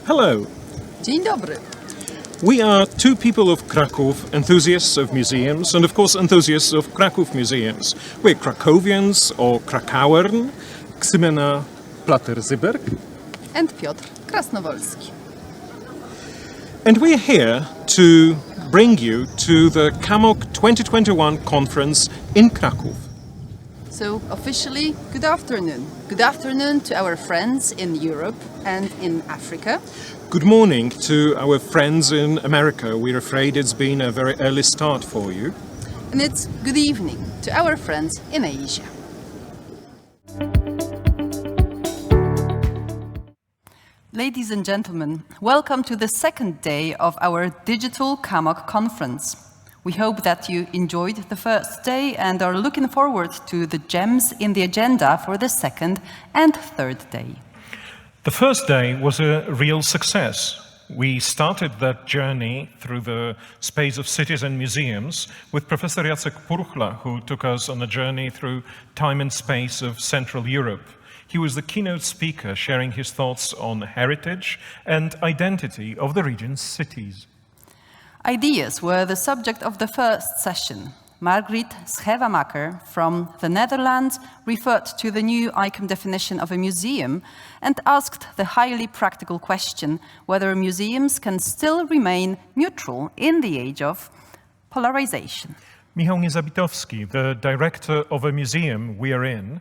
Hello. Dzień dobry. We are two people of Krakow, enthusiasts of museums, and of course enthusiasts of Krakow museums. We're Krakowians or Krakauern, Ximena Plater-Zyberg. And Piotr Krasnowolski. And we're here to bring you to the CAMOC 2021 conference in Krakow. So officially, good afternoon. Good afternoon to our friends in Europe and in Africa. Good morning to our friends in America. We're afraid it's been a very early start for you. And it's good evening to our friends in Asia. Ladies and gentlemen, welcome to the second day of our digital CAMOC conference. We hope that you enjoyed the first day and are looking forward to the gems in the agenda for the second and third day. The first day was a real success. We started that journey through the space of cities and museums with Professor Jacek Purchla, who took us on a journey through time and space of Central Europe. He was the keynote speaker, sharing his thoughts on heritage and identity of the region's cities. Ideas were the subject of the first session. Margriet Schevamaker from the Netherlands referred to the new ICOM definition of a museum and asked the highly practical question whether museums can still remain neutral in the age of polarization. Michał Niezabitowski, the director of a museum we are in,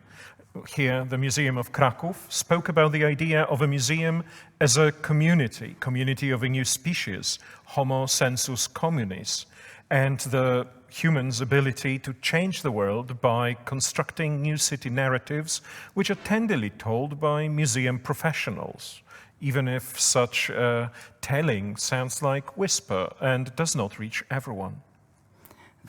here, the Museum of Krakow, spoke about the idea of a museum as a community of a new species, Homo sensus communis, and the human's ability to change the world by constructing new city narratives which are tenderly told by museum professionals, even if such telling sounds like whisper and does not reach everyone.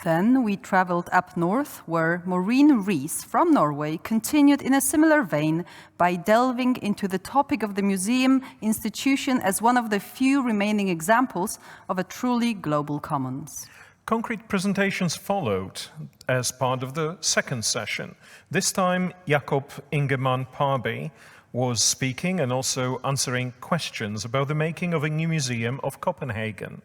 Then we traveled up north, where Maureen Rees from Norway continued in a similar vein by delving into the topic of the museum institution as one of the few remaining examples of a truly global commons. Concrete presentations followed as part of the second session. This time, Jakob Ingeman Parby was speaking and also answering questions about the making of a new museum of Copenhagen.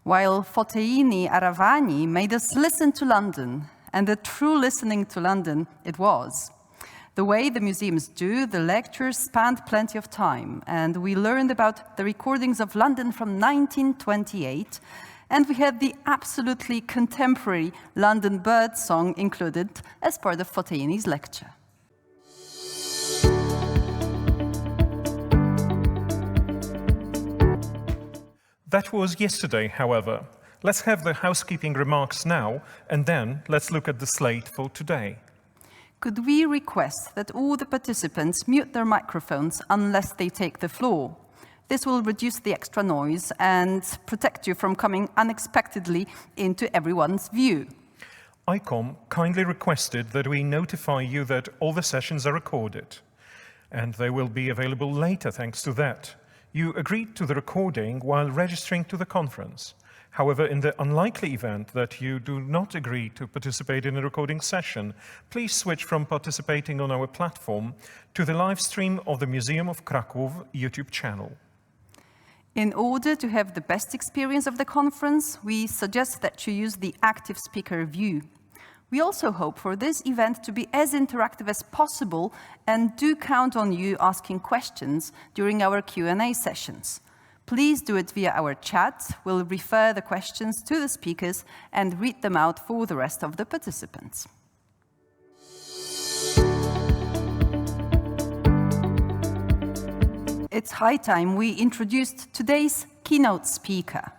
While Foteini Aravani made us listen to London, and a true listening to London it was. The way the museums do, the lectures spanned plenty of time, and we learned about the recordings of London from 1928, and we had the absolutely contemporary London bird song included as part of Foteini's lecture. That was yesterday, however. Let's have the housekeeping remarks now, and then let's look at the slate for today. Could we request that all the participants mute their microphones unless they take the floor? This will reduce the extra noise and protect you from coming unexpectedly into everyone's view. ICOM kindly requested that we notify you that all the sessions are recorded, and they will be available later thanks to that. You agreed to the recording while registering to the conference. However, in the unlikely event that you do not agree to participate in a recording session, please switch from participating on our platform to the live stream of the Museum of Krakow YouTube channel. In order to have the best experience of the conference, we suggest that you use the active speaker view. We also hope for this event to be as interactive as possible and do count on you asking questions during our Q&A sessions. Please do it via our chat. We'll refer the questions to the speakers and read them out for the rest of the participants. It's high time we introduced today's keynote speaker.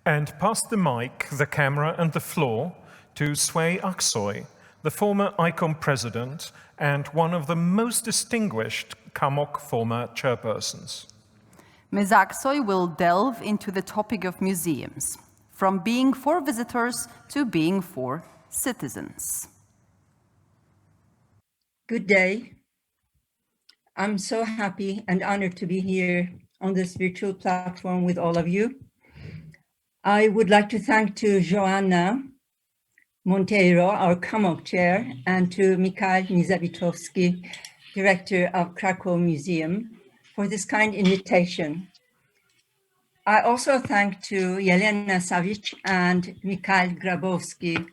And pass the mic, the camera and the floor to Suay Aksoy, the former ICOM president and one of the most distinguished CAMOC former chairpersons. Ms. Aksoy will delve into the topic of museums, from being for visitors to being for citizens. Good day. I'm so happy and honored to be here on this virtual platform with all of you. I would like to thank to Joanna Monteiro, our CAMOC chair, and to Michał Niezabitowski, director of Krakow Museum, for this kind invitation I also thank to Yelena Savic and Mikhail Grabowski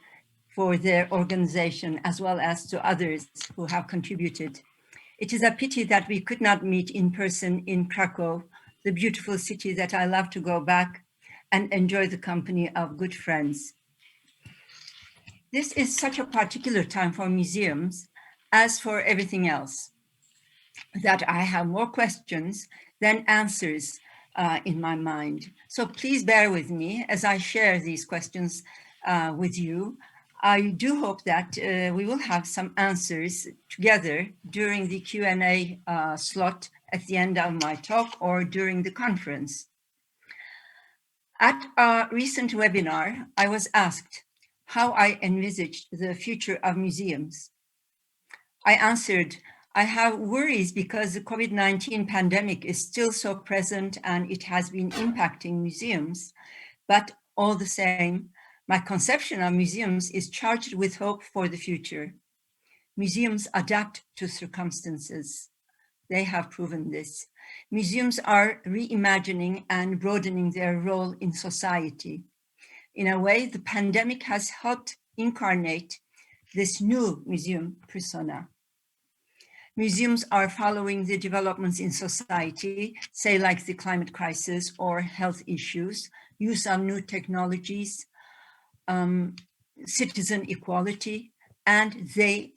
for their organization, as well as to others who have contributed. It is a pity that we could not meet in person in Krakow, the beautiful city that I love to go back and enjoy the company of good friends. This is such a particular time for museums, as for everything else, that I have more questions than answers in my mind. So please bear with me as I share these questions with you. I do hope that we will have some answers together during the Q&A slot at the end of my talk or during the conference. At a recent webinar, I was asked how I envisaged the future of museums. I answered, I have worries because the COVID-19 pandemic is still so present and it has been impacting museums, but all the same, my conception of museums is charged with hope for the future. Museums adapt to circumstances. They have proven this. Museums are reimagining and broadening their role in society. In a way, the pandemic has helped incarnate this new museum persona. Museums are following the developments in society, say like the climate crisis or health issues, use of new technologies, citizen equality, and they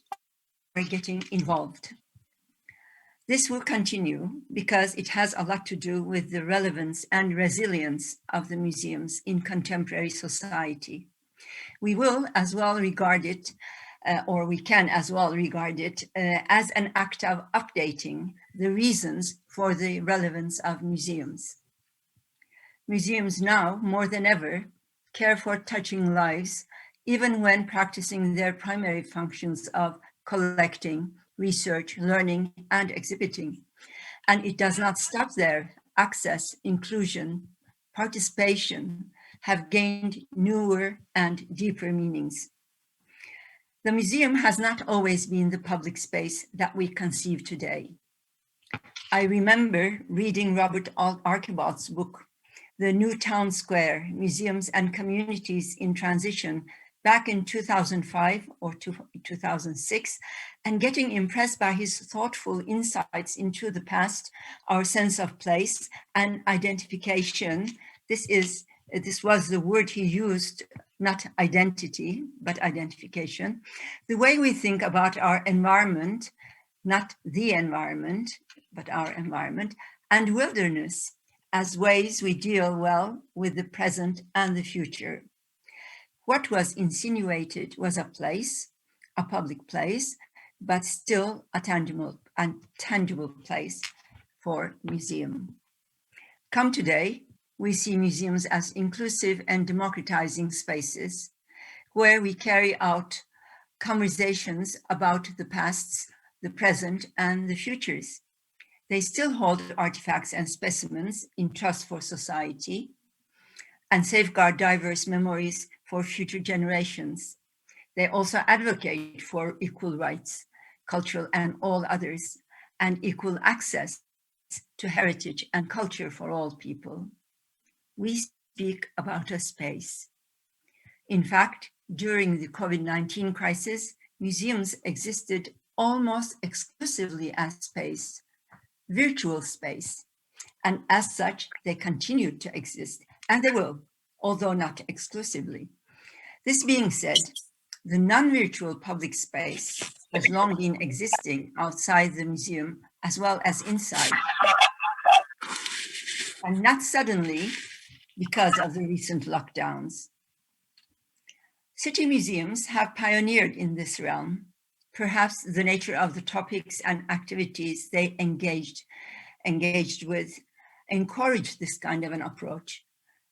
are getting involved. This will continue because it has a lot to do with the relevance and resilience of the museums in contemporary society. We will as well regard it, or we can as well regard it as an act of updating the reasons for the relevance of museums. Museums now, more than ever, care for touching lives, even when practicing their primary functions of collecting, research, learning, and exhibiting. And it does not stop there. Access, inclusion, participation have gained newer and deeper meanings. The museum has not always been the public space that we conceive today. I remember reading Robert Archibald's book, The New Town Square, Museums and Communities in Transition, back in 2005 or 2006, and getting impressed by his thoughtful insights into the past, our sense of place and identification. This was the word he used, not identity, but identification. The way we think about our environment, not the environment, but our environment, and wilderness as ways we deal well with the present and the future. What was insinuated was a place, a public place, but still a tangible place for museum. Come today, we see museums as inclusive and democratizing spaces where we carry out conversations about the pasts, the present, and the futures. They still hold artifacts and specimens in trust for society and safeguard diverse memories for future generations. They also advocate for equal rights, cultural and all others, and equal access to heritage and culture for all people. We speak about a space. In fact, during the COVID-19 crisis, museums existed almost exclusively as space, virtual space, and as such, they continued to exist, and they will, although not exclusively. This being said, the non-virtual public space has long been existing outside the museum as well as inside, and not suddenly because of the recent lockdowns. City museums have pioneered in this realm. Perhaps the nature of the topics and activities they engaged with encouraged this kind of an approach.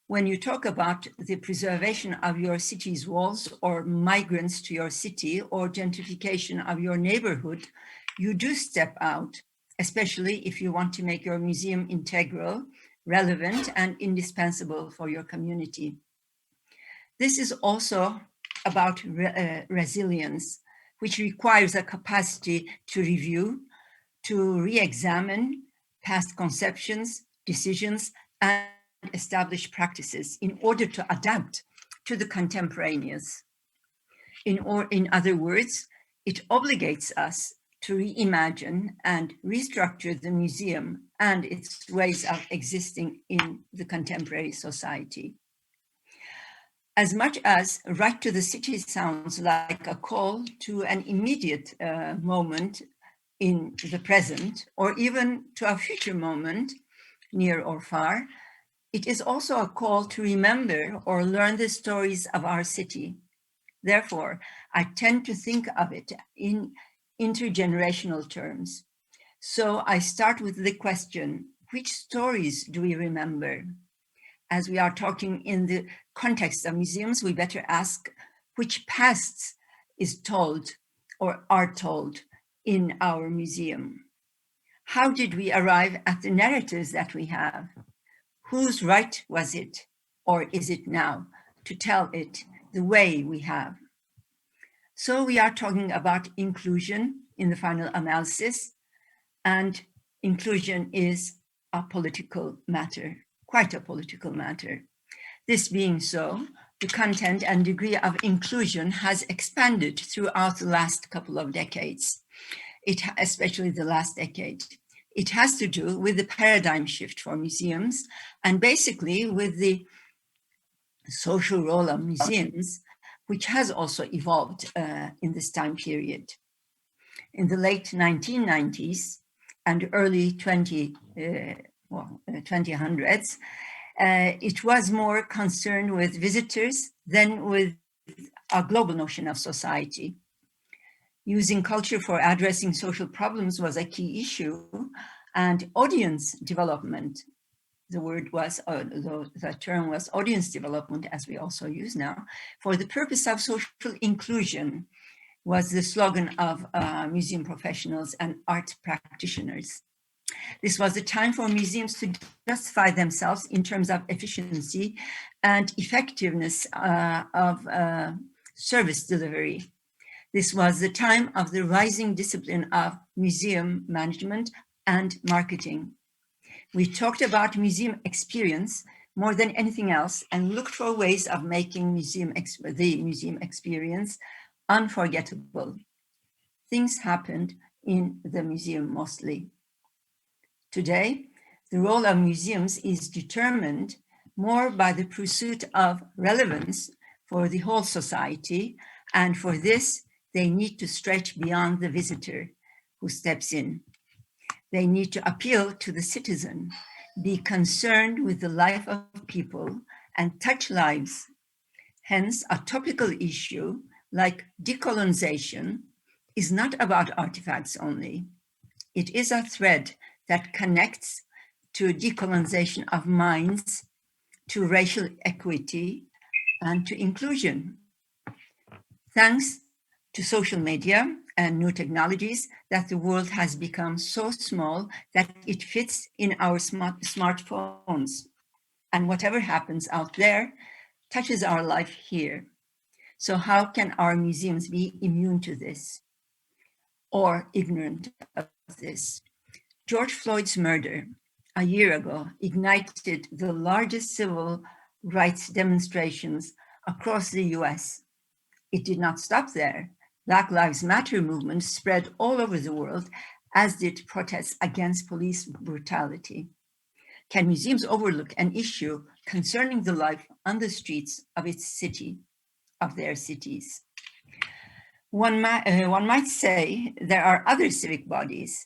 When you talk about the preservation of your city's walls or migrants to your city or gentrification of your neighborhood, you do step out, especially if you want to make your museum integral, relevant, and indispensable for your community. This is also about resilience, which requires a capacity to review, to re-examine past conceptions, decisions, and established practices in order to adapt to the contemporaneous. In other words, it obligates us to reimagine and restructure the museum and its ways of existing in the contemporary society. As much as Right to the City sounds like a call to an immediate moment in the present, or even to a future moment, near or far, it is also a call to remember or learn the stories of our city. Therefore, I tend to think of it in intergenerational terms. So I start with the question, which stories do we remember? As we are talking in the context of museums, we better ask which pasts is told or are told in our museum. How did we arrive at the narratives that we have? Whose right was it, or is it now, to tell it the way we have? So we are talking about inclusion in the final analysis, and inclusion is a political matter, quite a political matter. This being so, the content and degree of inclusion has expanded throughout the last couple of decades, especially the last decade. It has to do with the paradigm shift for museums and basically with the social role of museums, which has also evolved in this time period. In the late 1990s and early 2000s, it was more concerned with visitors than with a global notion of society. Using culture for addressing social problems was a key issue, and audience development, the term was audience development, as we also use now, for the purpose of social inclusion, was the slogan of museum professionals and art practitioners. This was the time for museums to justify themselves in terms of efficiency and effectiveness of service delivery. This was the time of the rising discipline of museum management and marketing. We talked about museum experience more than anything else and looked for ways of making the museum experience unforgettable. Things happened in the museum mostly. Today, the role of museums is determined more by the pursuit of relevance for the whole society, and for this, they need to stretch beyond the visitor who steps in. They need to appeal to the citizen, be concerned with the life of people, and touch lives. Hence, a topical issue like decolonization is not about artifacts only. It is a thread that connects to decolonization of minds, to racial equity, and to inclusion. Thanks to social media and new technologies, that the world has become so small that it fits in our smartphones. And whatever happens out there touches our life here. So how can our museums be immune to this or ignorant of this? George Floyd's murder a year ago ignited the largest civil rights demonstrations across the US. It did not stop there. Black Lives Matter movement spread all over the world, as did protests against police brutality. Can museums overlook an issue concerning the life on the streets of its city, of their cities? One might say there are other civic bodies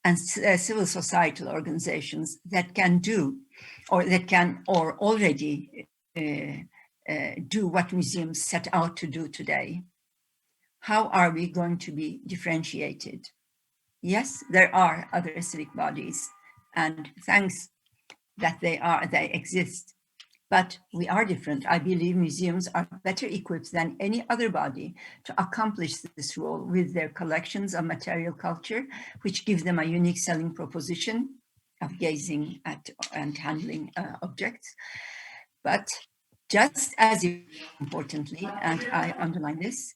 and civil societal organizations that can do, or already do what museums set out to do today. How are we going to be differentiated? Yes, there are other civic bodies, and thanks that they exist, but we are different. I believe museums are better equipped than any other body to accomplish this role with their collections of material culture, which give them a unique selling proposition of gazing at and handling objects. But just as importantly, and I underline this,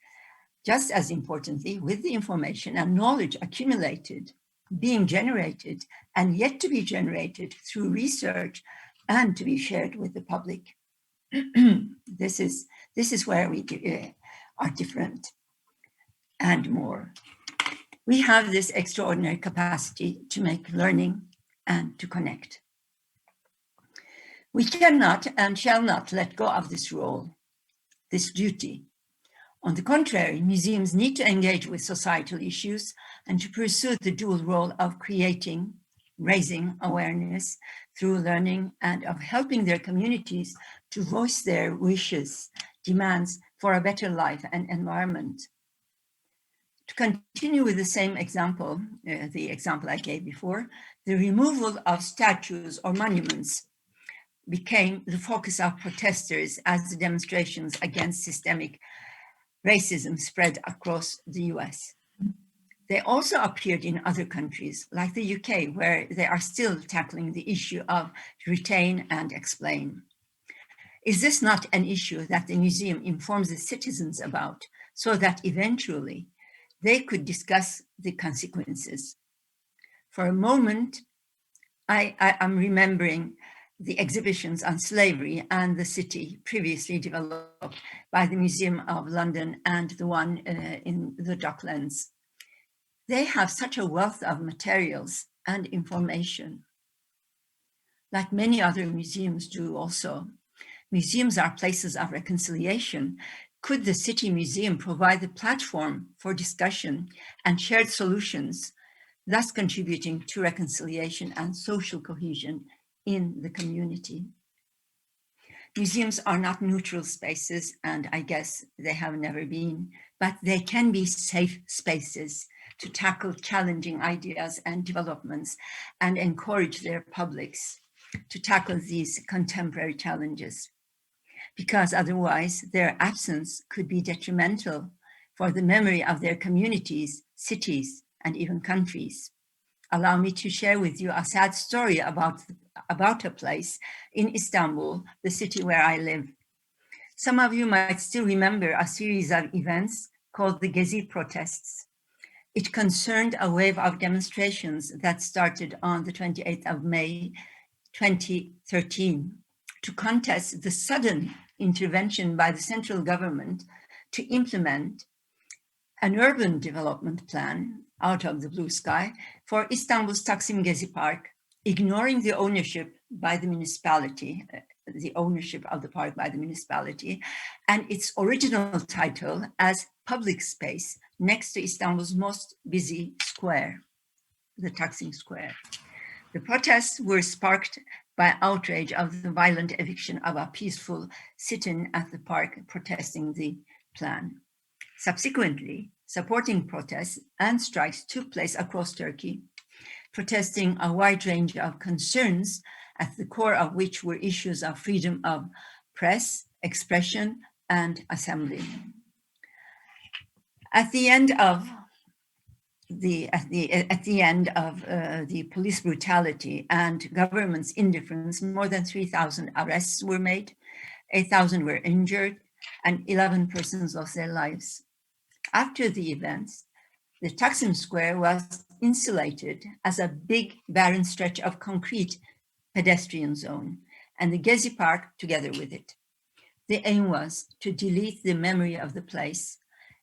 just as importantly, with the information and knowledge accumulated, being generated, and yet to be generated through research and to be shared with the public. This is where we are different and more. We have this extraordinary capacity to make learning and to connect. We cannot and shall not let go of this role, this duty. On the contrary, museums need to engage with societal issues and to pursue the dual role of creating, raising awareness through learning, and of helping their communities to voice their wishes, demands for a better life and environment. To continue with the same example, the example I gave before, the removal of statues or monuments became the focus of protesters as the demonstrations against systemic racism spread across the US. They also appeared in other countries, like the UK, where they are still tackling the issue of retain and explain. Is this not an issue that the museum informs the citizens about, so that eventually they could discuss the consequences? For a moment, I am remembering the exhibitions on slavery and the city previously developed by the Museum of London and the one in the Docklands. They have such a wealth of materials and information. Like many other museums do also. Museums are places of reconciliation. Could the City Museum provide the platform for discussion and shared solutions, thus contributing to reconciliation and social cohesion in the community? Museums are not neutral spaces, and I guess they have never been, but they can be safe spaces to tackle challenging ideas and developments and encourage their publics to tackle these contemporary challenges, because otherwise their absence could be detrimental for the memory of their communities, cities, and even countries. Allow me to share with you a sad story about a place in Istanbul, the city where I live. Some of you might still remember a series of events called the Gezi Protests. It concerned a wave of demonstrations that started on the 28th of May, 2013, to contest the sudden intervention by the central government to implement an urban development plan out of the blue sky for Istanbul's Taksim Gezi Park, ignoring the ownership by the municipality, the ownership of the park by the municipality, and its original title as public space next to Istanbul's most busy square, the Taksim Square. The protests were sparked by outrage of the violent eviction of a peaceful sit-in at the park protesting the plan. Subsequently, supporting protests and strikes took place across Turkey, protesting a wide range of concerns, at the core of which were issues of freedom of press, expression, and assembly. At the end of the police brutality and government's indifference, more than 3,000 arrests were made, 8,000 were injured, and 11 persons lost their lives. After the events, the Taksim Square was insulated as a big barren stretch of concrete pedestrian zone, and the Gezi Park together with it. The aim was to delete the memory of the place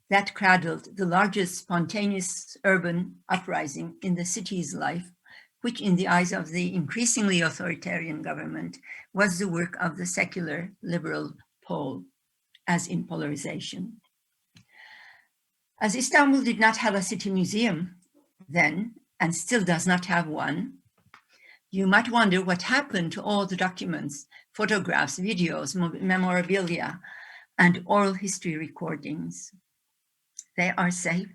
that cradled the largest spontaneous urban uprising in the city's life, which in the eyes of the increasingly authoritarian government was the work of the secular liberal pole, as in polarization. As Istanbul did not have a city museum then, and still does not have one, you might wonder what happened to all the documents, photographs, videos, memorabilia, and oral history recordings. They are safe,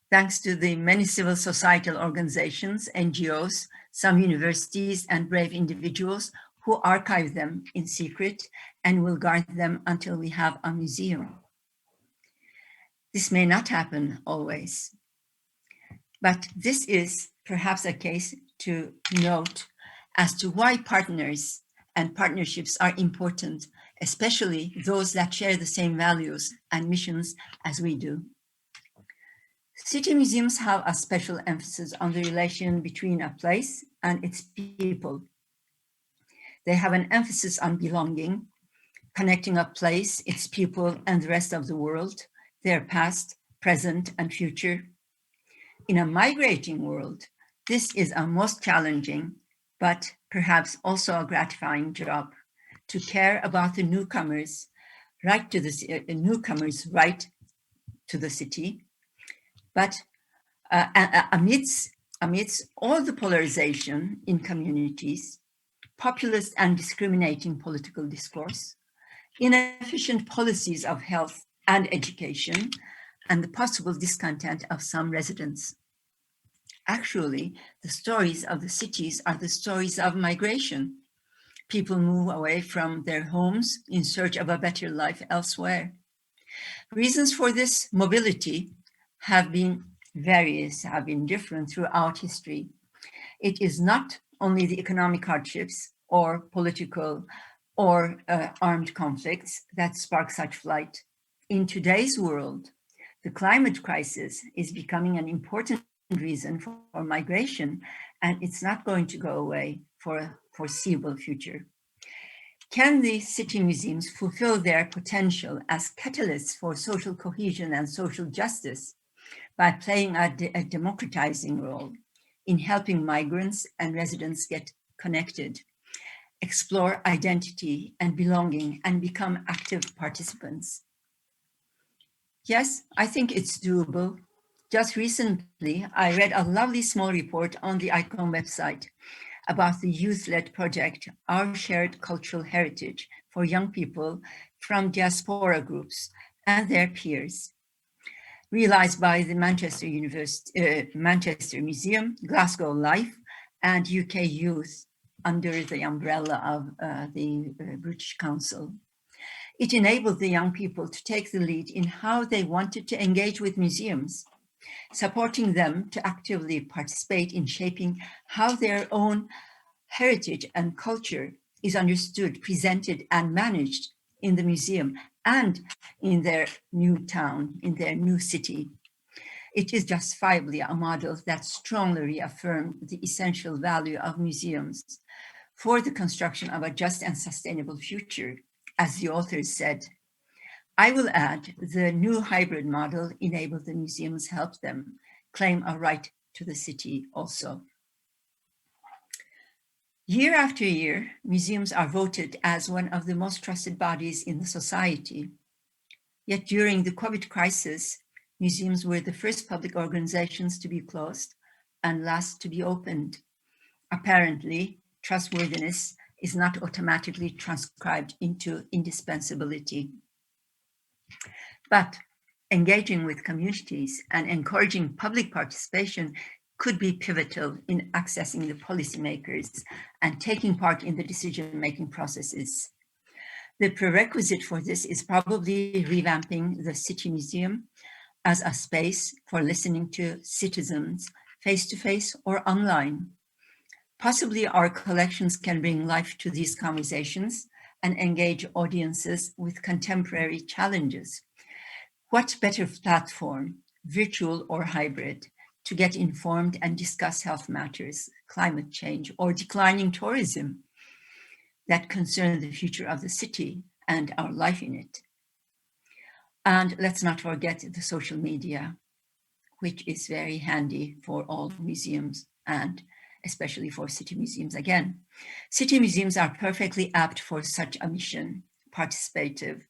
thanks to the many civil societal organizations, NGOs, some universities, and brave individuals who archive them in secret and will guard them until we have a museum. This may not happen always, but this is perhaps a case to note as to why partners and partnerships are important, especially those that share the same values and missions as we do. City museums have a special emphasis on the relation between a place and its people. They have an emphasis on belonging, connecting a place, its people, and the rest of the world, their past, present, and future. In a migrating world, this is a most challenging, but perhaps also a gratifying job, to care about the newcomers, right to the city, but amidst all the polarization in communities, populist and discriminating political discourse, inefficient policies of health and education, and the possible discontent of some residents. Actually, the stories of the cities are the stories of migration. People move away from their homes in search of a better life elsewhere. Reasons for this mobility have been different throughout history. It is not only the economic hardships or political or armed conflicts that spark such flight. In today's world, the climate crisis is becoming an important reason for migration, and it's not going to go away for a foreseeable future. Can the city museums fulfill their potential as catalysts for social cohesion and social justice by playing a democratizing role in helping migrants and residents get connected, explore identity and belonging, and become active participants? Yes, I think it's doable. Just recently, I read a lovely small report on the ICON website about the youth-led project, Our Shared Cultural Heritage, for young people from diaspora groups and their peers, realized by the Manchester Museum, Glasgow Life, and UK Youth under the umbrella of the British Council. It enabled the young people to take the lead in how they wanted to engage with museums, supporting them to actively participate in shaping how their own heritage and culture is understood, presented, and managed in the museum and in their new town, in their new city. It is justifiably a model that strongly reaffirmed the essential value of museums for the construction of a just and sustainable future, as the authors said. I will add, the new hybrid model enabled the museums help them claim a right to the city also. Year after year, museums are voted as one of the most trusted bodies in the society. Yet during the COVID crisis, museums were the first public organizations to be closed and last to be opened. Apparently, trustworthiness is not automatically transcribed into indispensability. But engaging with communities and encouraging public participation could be pivotal in accessing the policymakers and taking part in the decision-making processes. The prerequisite for this is probably revamping the City Museum as a space for listening to citizens face-to-face or online. Possibly our collections can bring life to these conversations and engage audiences with contemporary challenges. What better platform, virtual or hybrid, to get informed and discuss health matters, climate change, or declining tourism that concern the future of the city and our life in it? And let's not forget the social media, which is very handy for all museums and especially for city museums again. City museums are perfectly apt for such a mission, participative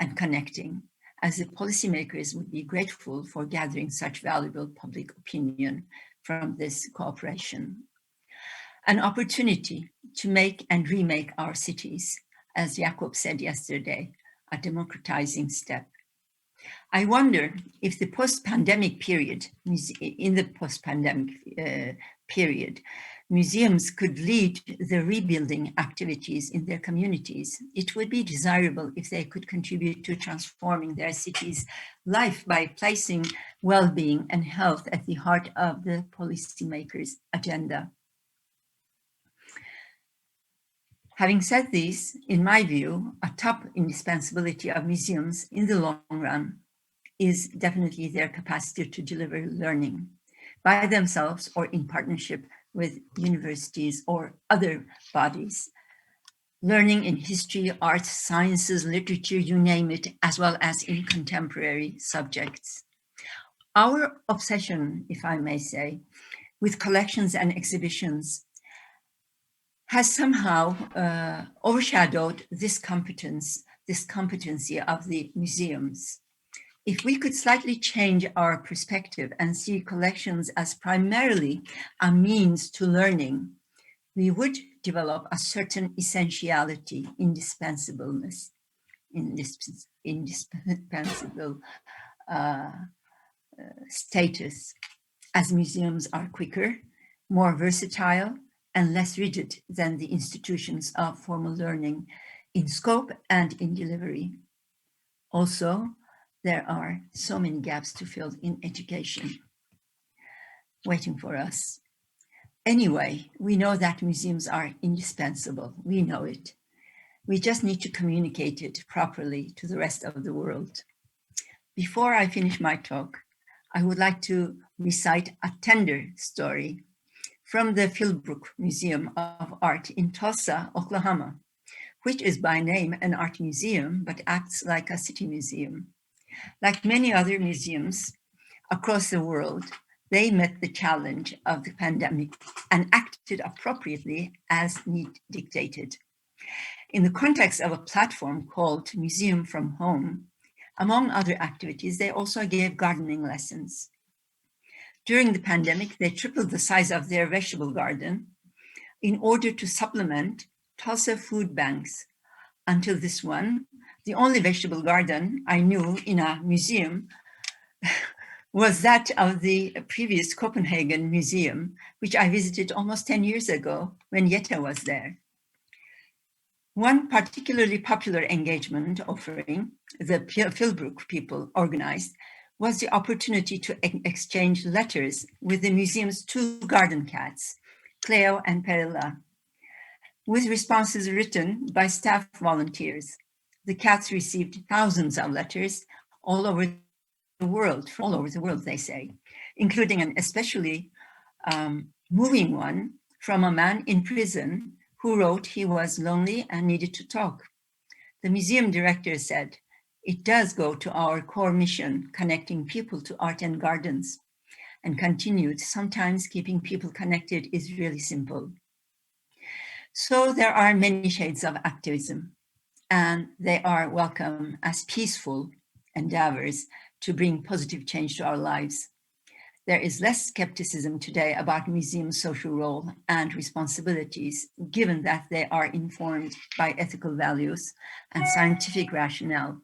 and connecting, as the policymakers would be grateful for gathering such valuable public opinion from this cooperation. An opportunity to make and remake our cities, as Jakob said yesterday, a democratizing step. I wonder if the post-pandemic period, museums could lead the rebuilding activities in their communities. It would be desirable if they could contribute to transforming their city's life by placing well-being and health at the heart of the policymakers' agenda. Having said this, in my view, a top indispensability of museums in the long run is definitely their capacity to deliver learning by themselves or in partnership with universities or other bodies learning in history, arts, sciences, literature, you name it, as well as in contemporary subjects. Our obsession, if I may say, with collections and exhibitions has somehow overshadowed this competency of the museums. If we could slightly change our perspective and see collections as primarily a means to learning, we would develop a certain essentiality, indispensableness, indispensable status, as museums are quicker, more versatile, and less rigid than the institutions of formal learning in scope and in delivery. Also, there are so many gaps to fill in education waiting for us. Anyway, we know that museums are indispensable. We know it. We just need to communicate it properly to the rest of the world. Before I finish my talk, I would like to recite a tender story from the Philbrook Museum of Art in Tulsa, Oklahoma, which is by name an art museum, but acts like a city museum. Like many other museums across the world, they met the challenge of the pandemic and acted appropriately as need dictated. In the context of a platform called Museum from Home, among other activities, they also gave gardening lessons. During the pandemic, they tripled the size of their vegetable garden in order to supplement Tulsa food banks. Until this one, the only vegetable garden I knew in a museum was that of the previous Copenhagen Museum, which I visited almost 10 years ago when Jette was there. One particularly popular engagement offering the Philbrook people organized was the opportunity to exchange letters with the museum's two garden cats, Cleo and Perilla, with responses written by staff volunteers. The cats received thousands of letters all over the world, they say, including an especially moving one from a man in prison who wrote he was lonely and needed to talk. The museum director said, "It does go to our core mission, connecting people to art and gardens," and continued, "Sometimes keeping people connected is really simple." So there are many shades of activism, and they are welcome as peaceful endeavors to bring positive change to our lives. There is less skepticism today about museums' social role and responsibilities, given that they are informed by ethical values and scientific rationale.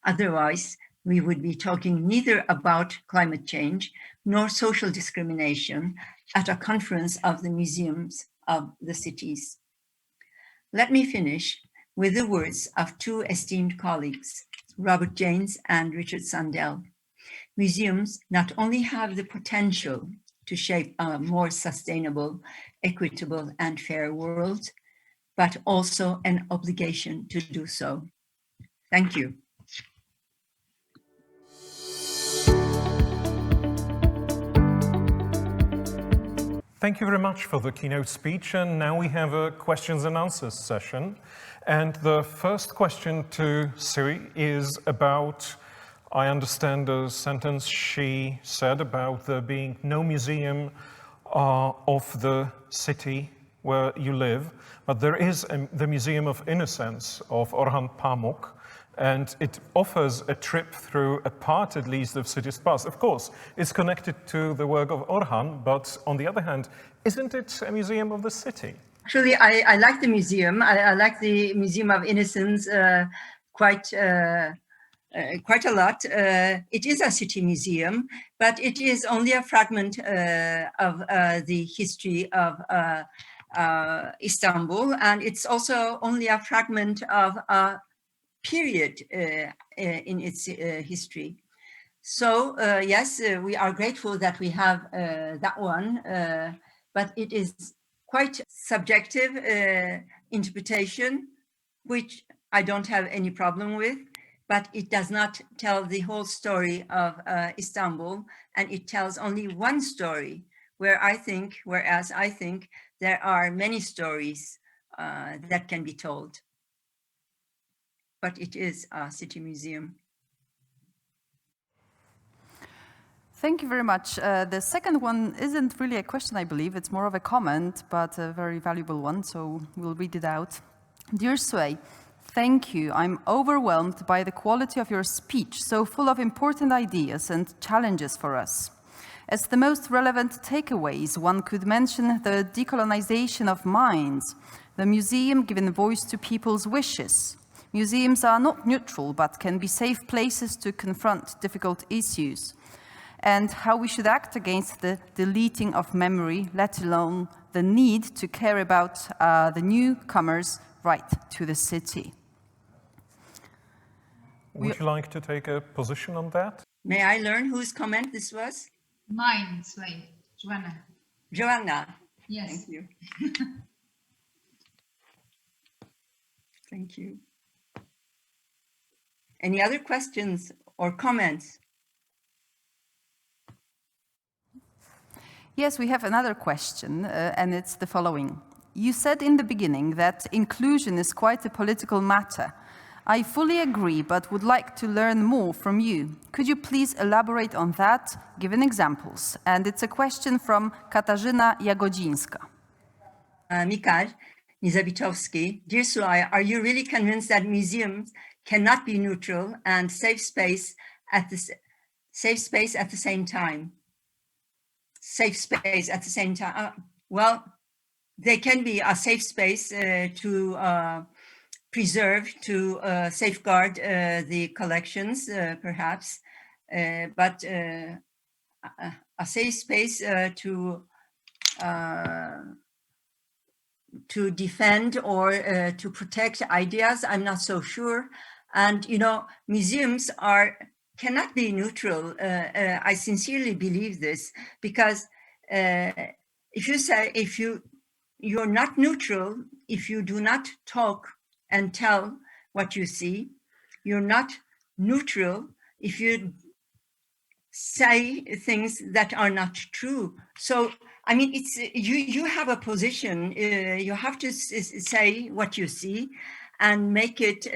Otherwise, we would be talking neither about climate change nor social discrimination at a conference of the museums of the cities. Let me finish with the words of two esteemed colleagues, Robert Janes and Richard Sandel. Museums not only have the potential to shape a more sustainable, equitable, and fair world, but also an obligation to do so. Thank you. Thank you very much for the keynote speech, and now we have a questions and answers session. And the first question to Suay is about, I understand the sentence she said about there being no museum of the city where you live, but there is the Museum of Innocence of Orhan Pamuk, and it offers a trip through a part, at least, of city's past. Of course, it's connected to the work of Orhan, but on the other hand, isn't it a museum of the city? Actually, I like the museum. I like the Museum of Innocence quite a lot. It is a city museum, but it is only a fragment of the history of Istanbul, and it's also only a fragment of a period in its history. So yes, we are grateful that we have that one, but it is quite subjective interpretation, which I don't have any problem with, but it does not tell the whole story of Istanbul, and it tells only one story, whereas I think there are many stories that can be told. But it is a city museum. Thank you very much. The second one isn't really a question, I believe. It's more of a comment, but a very valuable one, so we'll read it out. Dear Suay, thank you. I'm overwhelmed by the quality of your speech, so full of important ideas and challenges for us. As the most relevant takeaways, one could mention the decolonization of minds, the museum giving voice to people's wishes. Museums are not neutral, but can be safe places to confront difficult issues, and how we should act against the deleting of memory, let alone the need to care about the newcomers' right to the city. Would you like to take a position on that? May I learn whose comment this was? Mine, Suay. Joanna. Joanna. Yes. Thank you. Thank you. Any other questions or comments? Yes, we have another question, and it's the following. You said in the beginning that inclusion is quite a political matter. I fully agree, but would like to learn more from you. Could you please elaborate on that, given examples? And it's a question from Katarzyna Jagodzińska. Mikal Nizabitowski, dear Suay, are you really convinced that museums cannot be neutral and safe space at the same time? Safe space at the same time. Well, they can be a safe space to preserve, to safeguard the collections, perhaps, but a safe space to defend or to protect ideas, I'm not so sure. And you know, museums cannot be neutral. I sincerely believe this, because if you're not neutral, if you do not talk and tell what you see, you're not neutral if you say things that are not true. So I mean, it's you have a position. You have to say what you see and make it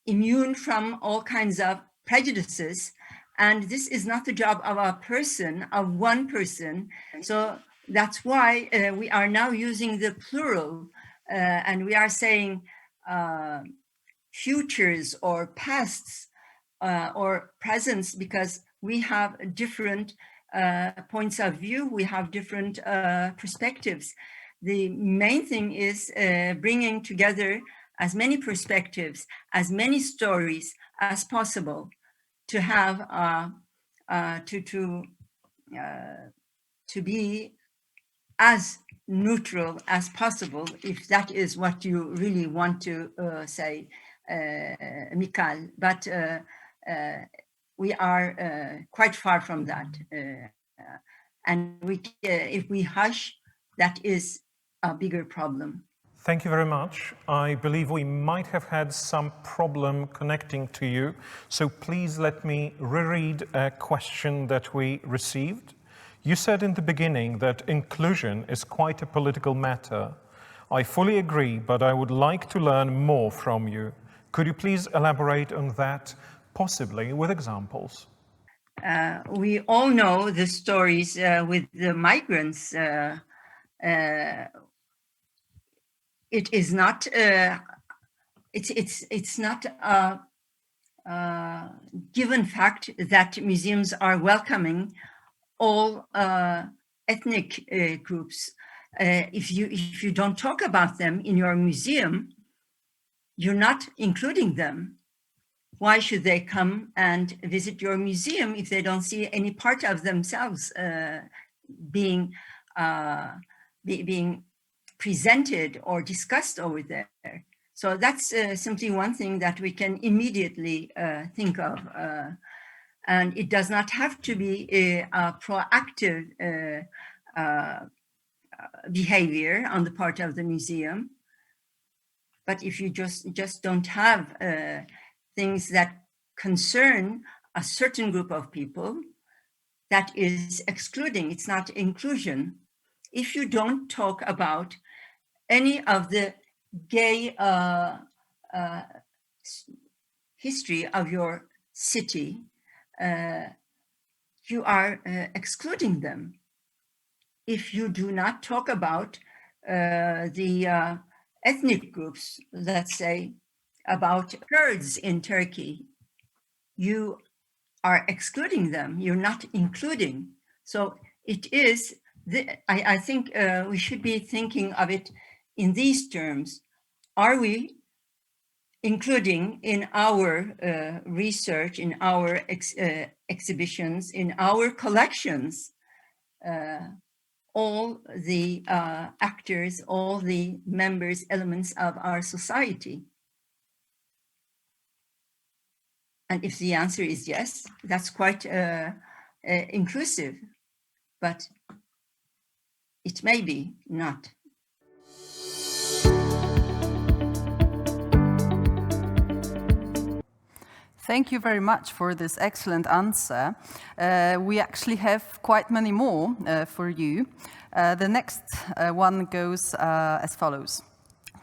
immune from all kinds of prejudices. And this is not the job of a person, of one person. So that's why we are now using the plural, and we are saying futures or pasts or presents, because we have different points of view, we have different perspectives. The main thing is bringing together as many perspectives, as many stories as possible, to have to be as neutral as possible, if that is what you really want to say, Mikal. But we are quite far from that, and if we hush, that is a bigger problem. Thank you very much. I believe we might have had some problem connecting to you, so please let me reread a question that we received. You said in the beginning that inclusion is quite a political matter. I fully agree, but I would like to learn more from you. Could you please elaborate on that, possibly with examples? We all know the stories with the migrants. It is not. It's not a given fact that museums are welcoming all ethnic groups. If you don't talk about them in your museum, you're not including them. Why should they come and visit your museum if they don't see any part of themselves being presented or discussed over there? So that's simply one thing that we can immediately think of. And it does not have to be a proactive behavior on the part of the museum. But if you just don't have things that concern a certain group of people, that is excluding, it's not inclusion. if you don't talk about any of the gay history of your city, you are excluding them. If you do not talk about the ethnic groups, let's say, about Kurds in Turkey, you are excluding them, you're not including. So it is, I think we should be thinking of it in these terms. Are we including in our research, in our exhibitions, in our collections, all the actors, all the members, elements of our society? And if the answer is yes, that's quite inclusive, but it may be not. Thank you very much for this excellent answer. We actually have quite many more for you. The next one goes as follows.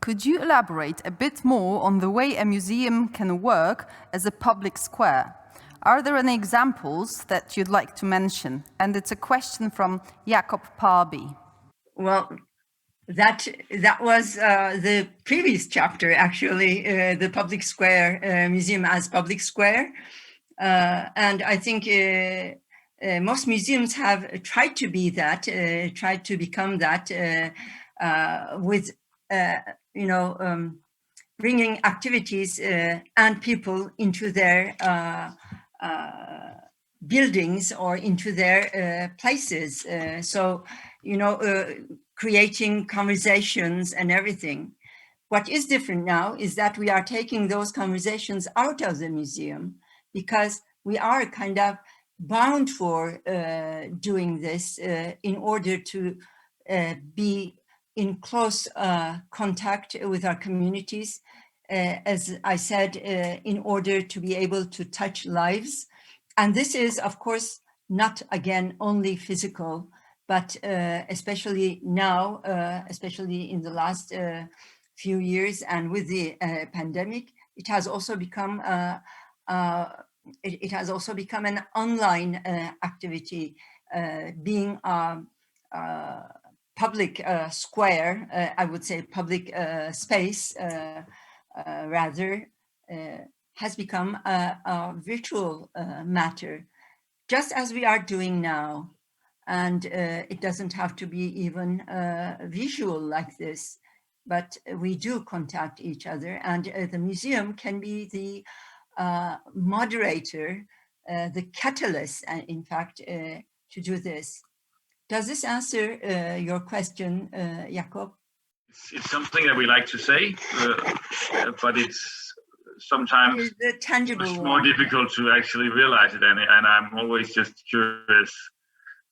Could you elaborate a bit more on the way a museum can work as a public square? Are there any examples that you'd like to mention? And it's a question from Jakob Parby. Well, that was the previous chapter, actually, the public square, museum as public square. And I think most museums have tried to be that, tried to become that with, bringing activities and people into their buildings or into their places. So, creating conversations and everything. What is different now is that we are taking those conversations out of the museum because we are kind of bound for doing this in order to be in close contact with our communities. As I said, in order to be able to touch lives. And this is, of course, not, again, only physical, but especially now, especially in the last few years and with the pandemic, it has also become an online activity, being a public square, I would say public space, rather, has become a virtual matter, just as we are doing now. And it doesn't have to be even visual like this, but we do contact each other, and the museum can be the moderator, the catalyst, in fact, to do this. Does this answer your question, Jakob? It's something that we like to say, but it's sometimes tangible more difficult to actually realize it, and I'm always just curious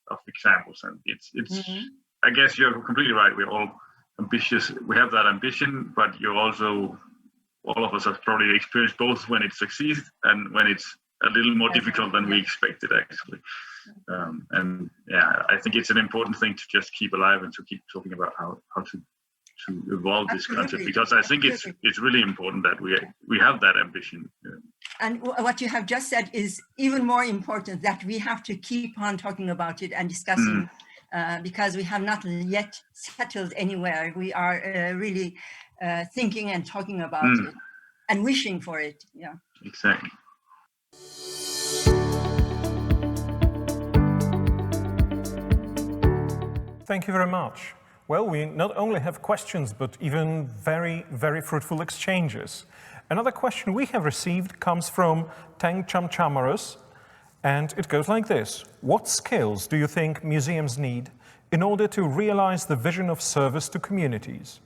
of examples, and it's I guess you're completely right. We're all ambitious. We have that ambition, but you're also, all of us have probably experienced both when it succeeds and when it's a little more difficult than we expected, actually. And yeah, I think it's an important thing to just keep alive and to keep talking about how to evolve this concept, because I think it's really important that we have that ambition. And what you have just said is even more important, that we have to keep on talking about it and discussing, because we have not yet settled anywhere. We are really thinking and talking about it and wishing for it. Yeah, exactly. Thank you very much. Well, we not only have questions, but even very, very fruitful exchanges. Another question we have received comes from Tang Chamchamarus, and it goes like this. What skills do you think museums need in order to realize the vision of service to communities?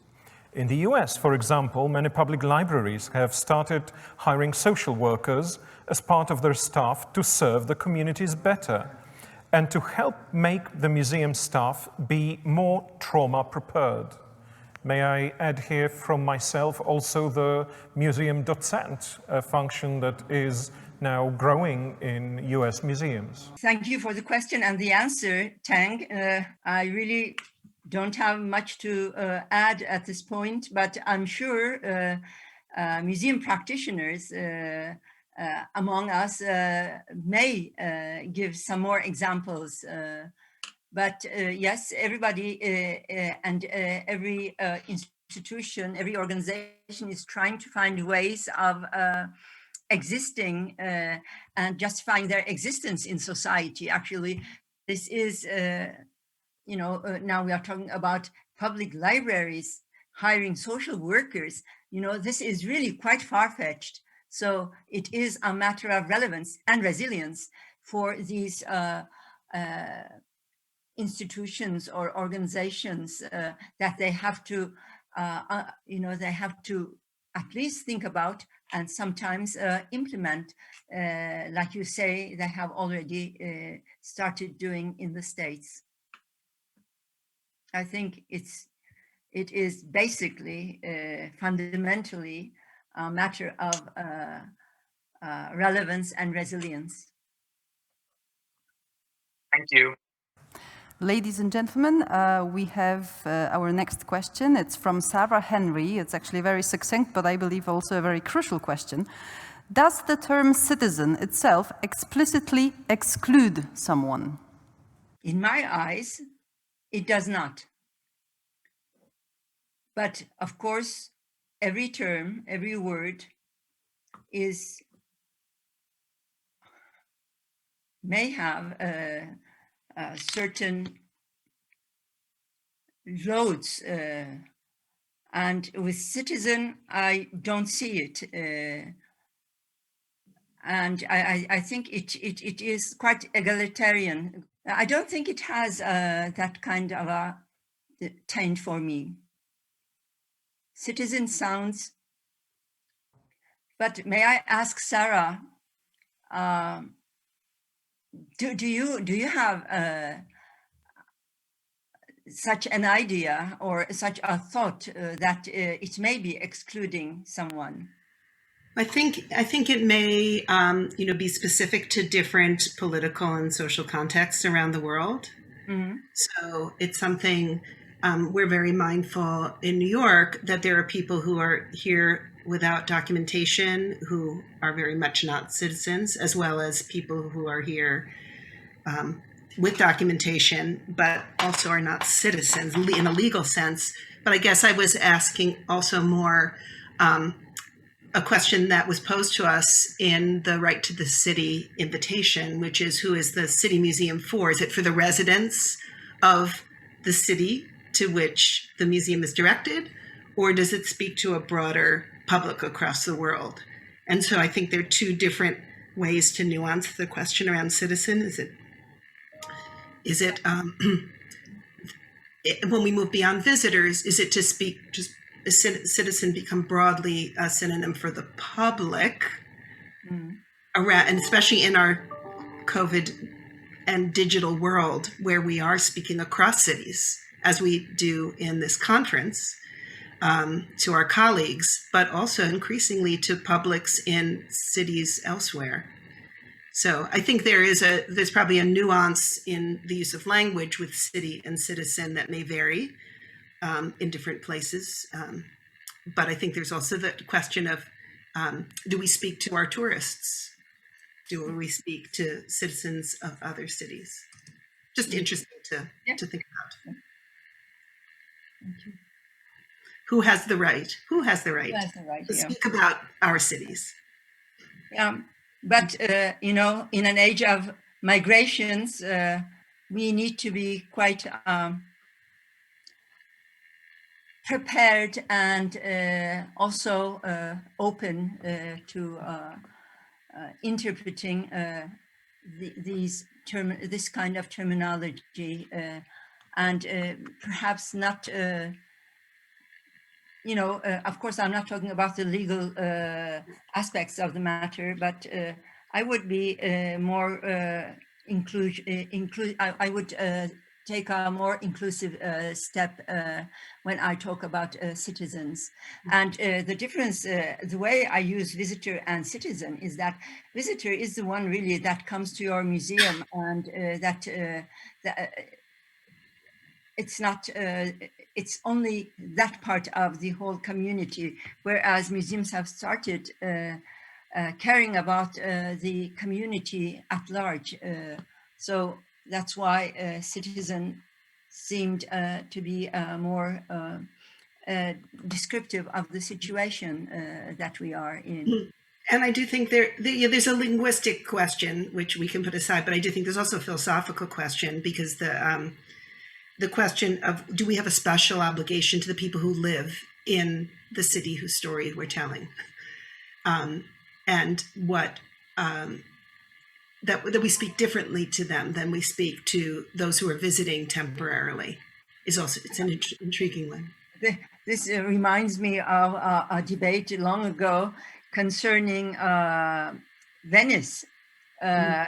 In the US, for example, many public libraries have started hiring social workers as part of their staff to serve the communities better and to help make the museum staff be more trauma prepared. May I add here from myself also the museum docent function that is now growing in US museums? Thank you for the question and the answer, Tang. I really don't have much to add at this point, but I'm sure museum practitioners among us may give some more examples. But yes, everybody and every institution, every organization is trying to find ways of existing and justifying their existence in society. Actually, this is, now we are talking about public libraries, hiring social workers. This is really quite far-fetched. So it is a matter of relevance and resilience for these institutions or organizations that they have to, they have to at least think about and sometimes implement, like you say, they have already started doing in the States. I think it is basically fundamentally a matter of relevance and resilience. Thank you. Ladies and gentlemen, we have our next question. It's from Sarah Henry. It's actually very succinct, but I believe also a very crucial question. Does the term citizen itself explicitly exclude someone? In my eyes, it does not. But of course, every term, every word may have certain loads, and with citizen, I don't see it. And I think it is quite egalitarian. I don't think it has that kind of a taint for me. Citizen sounds, but may I ask Sarah, do you have such an idea or such a thought that it may be excluding someone? I think it may, be specific to different political and social contexts around the world. Mm-hmm. So it's something we're very mindful in New York that there are people who are here without documentation who are very much not citizens, as well as people who are here with documentation, but also are not citizens in a legal sense. But I guess I was asking also more a question that was posed to us in the Right to the City invitation, which is, who is the City Museum for? Is it for the residents of the city to which the museum is directed, or does it speak to a broader public across the world? And so I think there are two different ways to nuance the question around citizen. Is it when we move beyond visitors, is it to speak, just a citizen become broadly a synonym for the public around, and especially in our COVID and digital world where we are speaking across cities, as we do in this conference, to our colleagues, but also increasingly to publics in cities elsewhere. So I think there's probably a nuance in the use of language with city and citizen that may vary in different places. But I think there's also the question of, do we speak to our tourists? Do we speak to citizens of other cities? Just interesting to think about. Thank you. Who has the right? Who has the right to speak about our cities? But in an age of migrations, we need to be quite prepared and also open to interpreting this kind of terminology, and perhaps not. Of course, I'm not talking about the legal aspects of the matter, but I would be more I would take a more inclusive step when I talk about citizens. And the difference, the way I use visitor and citizen is that visitor is the one really that comes to your museum and that it's not, it's only that part of the whole community, whereas museums have started caring about the community at large. So that's why citizen seemed to be more descriptive of the situation that we are in. And I do think there's a linguistic question, which we can put aside, but I do think there's also a philosophical question, because the question of, do we have a special obligation to the people who live in the city whose story we're telling? And what, that we speak differently to them than we speak to those who are visiting temporarily, is also, it's an intriguing one. This reminds me of a debate long ago concerning Venice.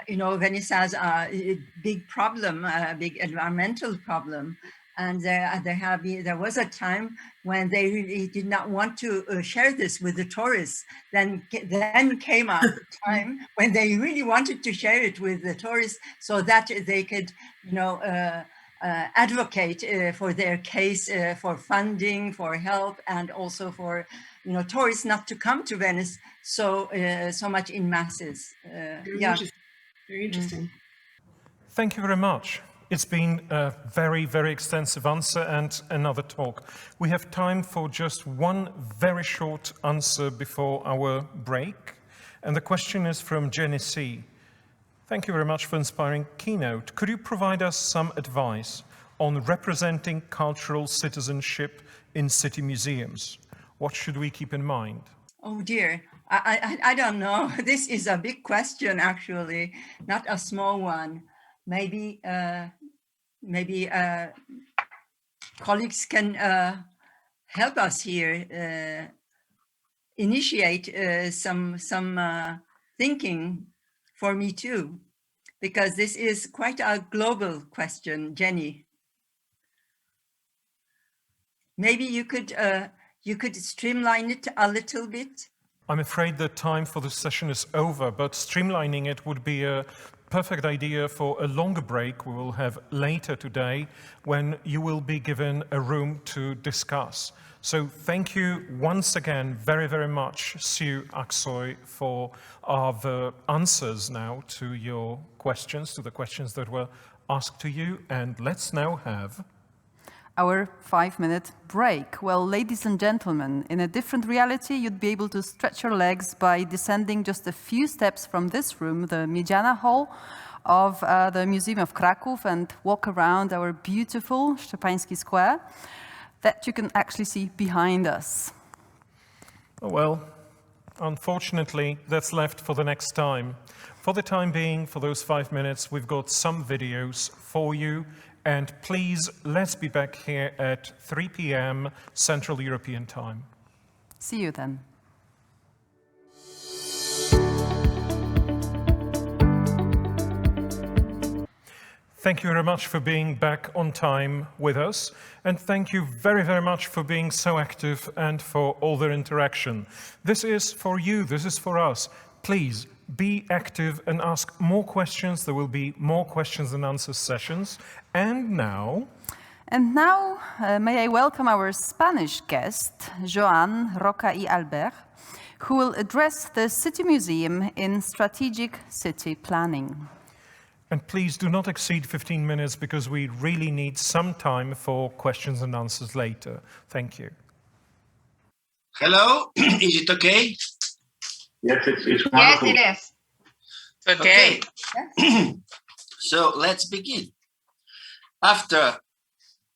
You know, Venice has a big problem, a big environmental problem. And there was a time when they really did not want to share this with the tourists. Then came a time when they really wanted to share it with the tourists so that they could, you know, advocate for their case, for funding, for help, and also for, you know, tourists not to come to Venice so much in masses. Yeah, very interesting. Thank you very much. It's been a very, very extensive answer and another talk. We have time for just one very short answer before our break. And the question is from Jenny C. Thank you very much for inspiring Keynote. Could you provide us some advice on representing cultural citizenship in city museums? What should we keep in mind? Oh dear, I don't know. This is a big question, actually, not a small one. Maybe colleagues can help us here, initiate some thinking for me too, because this is quite a global question, Jenny. Maybe you could streamline it a little bit. I'm afraid the time for the session is over, but streamlining it would be a perfect idea for a longer break we will have later today, when you will be given a room to discuss. So thank you once again very, very much, Suay, Aksoy, for the answers now to your questions, to the questions that were asked to you. And let's now have our 5-minute break. Well, ladies and gentlemen, in a different reality, you'd be able to stretch your legs by descending just a few steps from this room, the Miedziana Hall of the Museum of Krakow, and walk around our beautiful Szczepański Square that you can actually see behind us. Well, unfortunately, that's left for the next time. For the time being, for those 5 minutes, we've got some videos for you. And please, let's be back here at 3 p.m. Central European Time. See you then. Thank you very much for being back on time with us. And thank you very, very much for being so active and for all the interaction. This is for you, this is for us. Please be active and ask more questions. There will be more questions and answers sessions. And now, may I welcome our Spanish guest, Joan, Roca y Albert, who will address the City Museum in strategic city planning. And please do not exceed 15 minutes because we really need some time for questions and answers later. Thank you. Hello, is it okay? Yes, it's wonderful. Yes, it is. Okay. So let's begin. After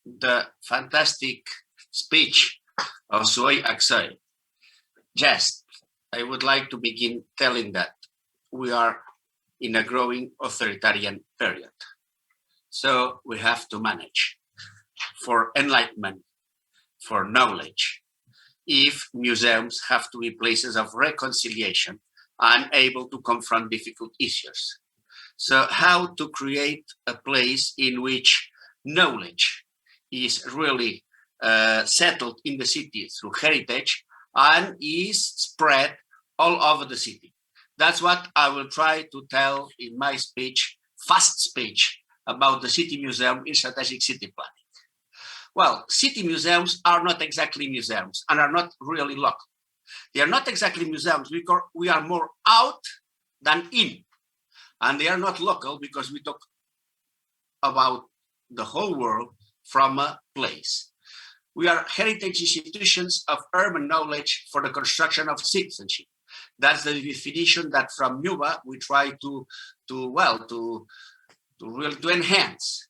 the fantastic speech of Suay Aksoy, I would like to begin telling that we are in a growing authoritarian period. So we have to manage for enlightenment, for knowledge, if museums have to be places of reconciliation and able to confront difficult issues. So how to create a place in which knowledge is really settled in the city through heritage and is spread all over the city. That's what I will try to tell in my speech, fast speech, about the City Museum in strategic city planning. Well, city museums are not exactly museums and are not really local. They are not exactly museums because we are more out than in. And they are not local because we talk about the whole world from a place. We are heritage institutions of urban knowledge for the construction of citizenship. That's the definition that from NUBA we try to enhance.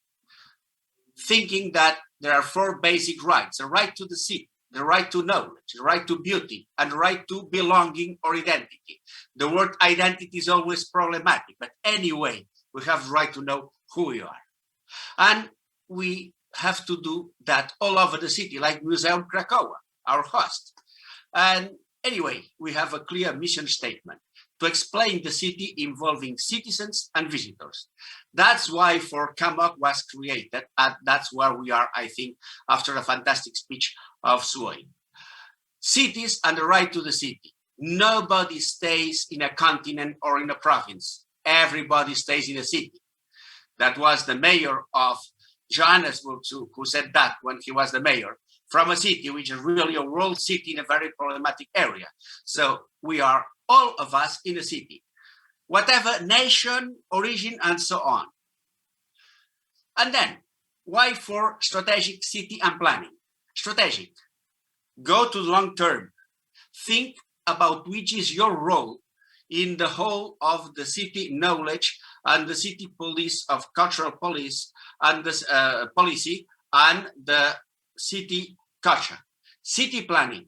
Thinking that there are 4 basic rights: the right to the city, the right to knowledge, the right to beauty, and the right to belonging or identity. The word identity is always problematic, but anyway, we have the right to know who we are. And we have to do that all over the city, like Museum Krakow, our host. And anyway, we have a clear mission statement to explain the city involving citizens and visitors. That's why for CAMOC was created, and that's where we are, I think, after a fantastic speech of Suay. Cities and the right to the city. Nobody stays in a continent or in a province. Everybody stays in a city. That was the mayor of Johannesburg who said that when he was the mayor, from a city which is really a world city in a very problematic area. So we are all of us in a city, whatever nation, origin, and so on. And then, why for strategic city and planning? Strategic. Go to long term. Think about which is your role in the whole of the city knowledge and the city police of cultural police and the policy and the city culture. City planning.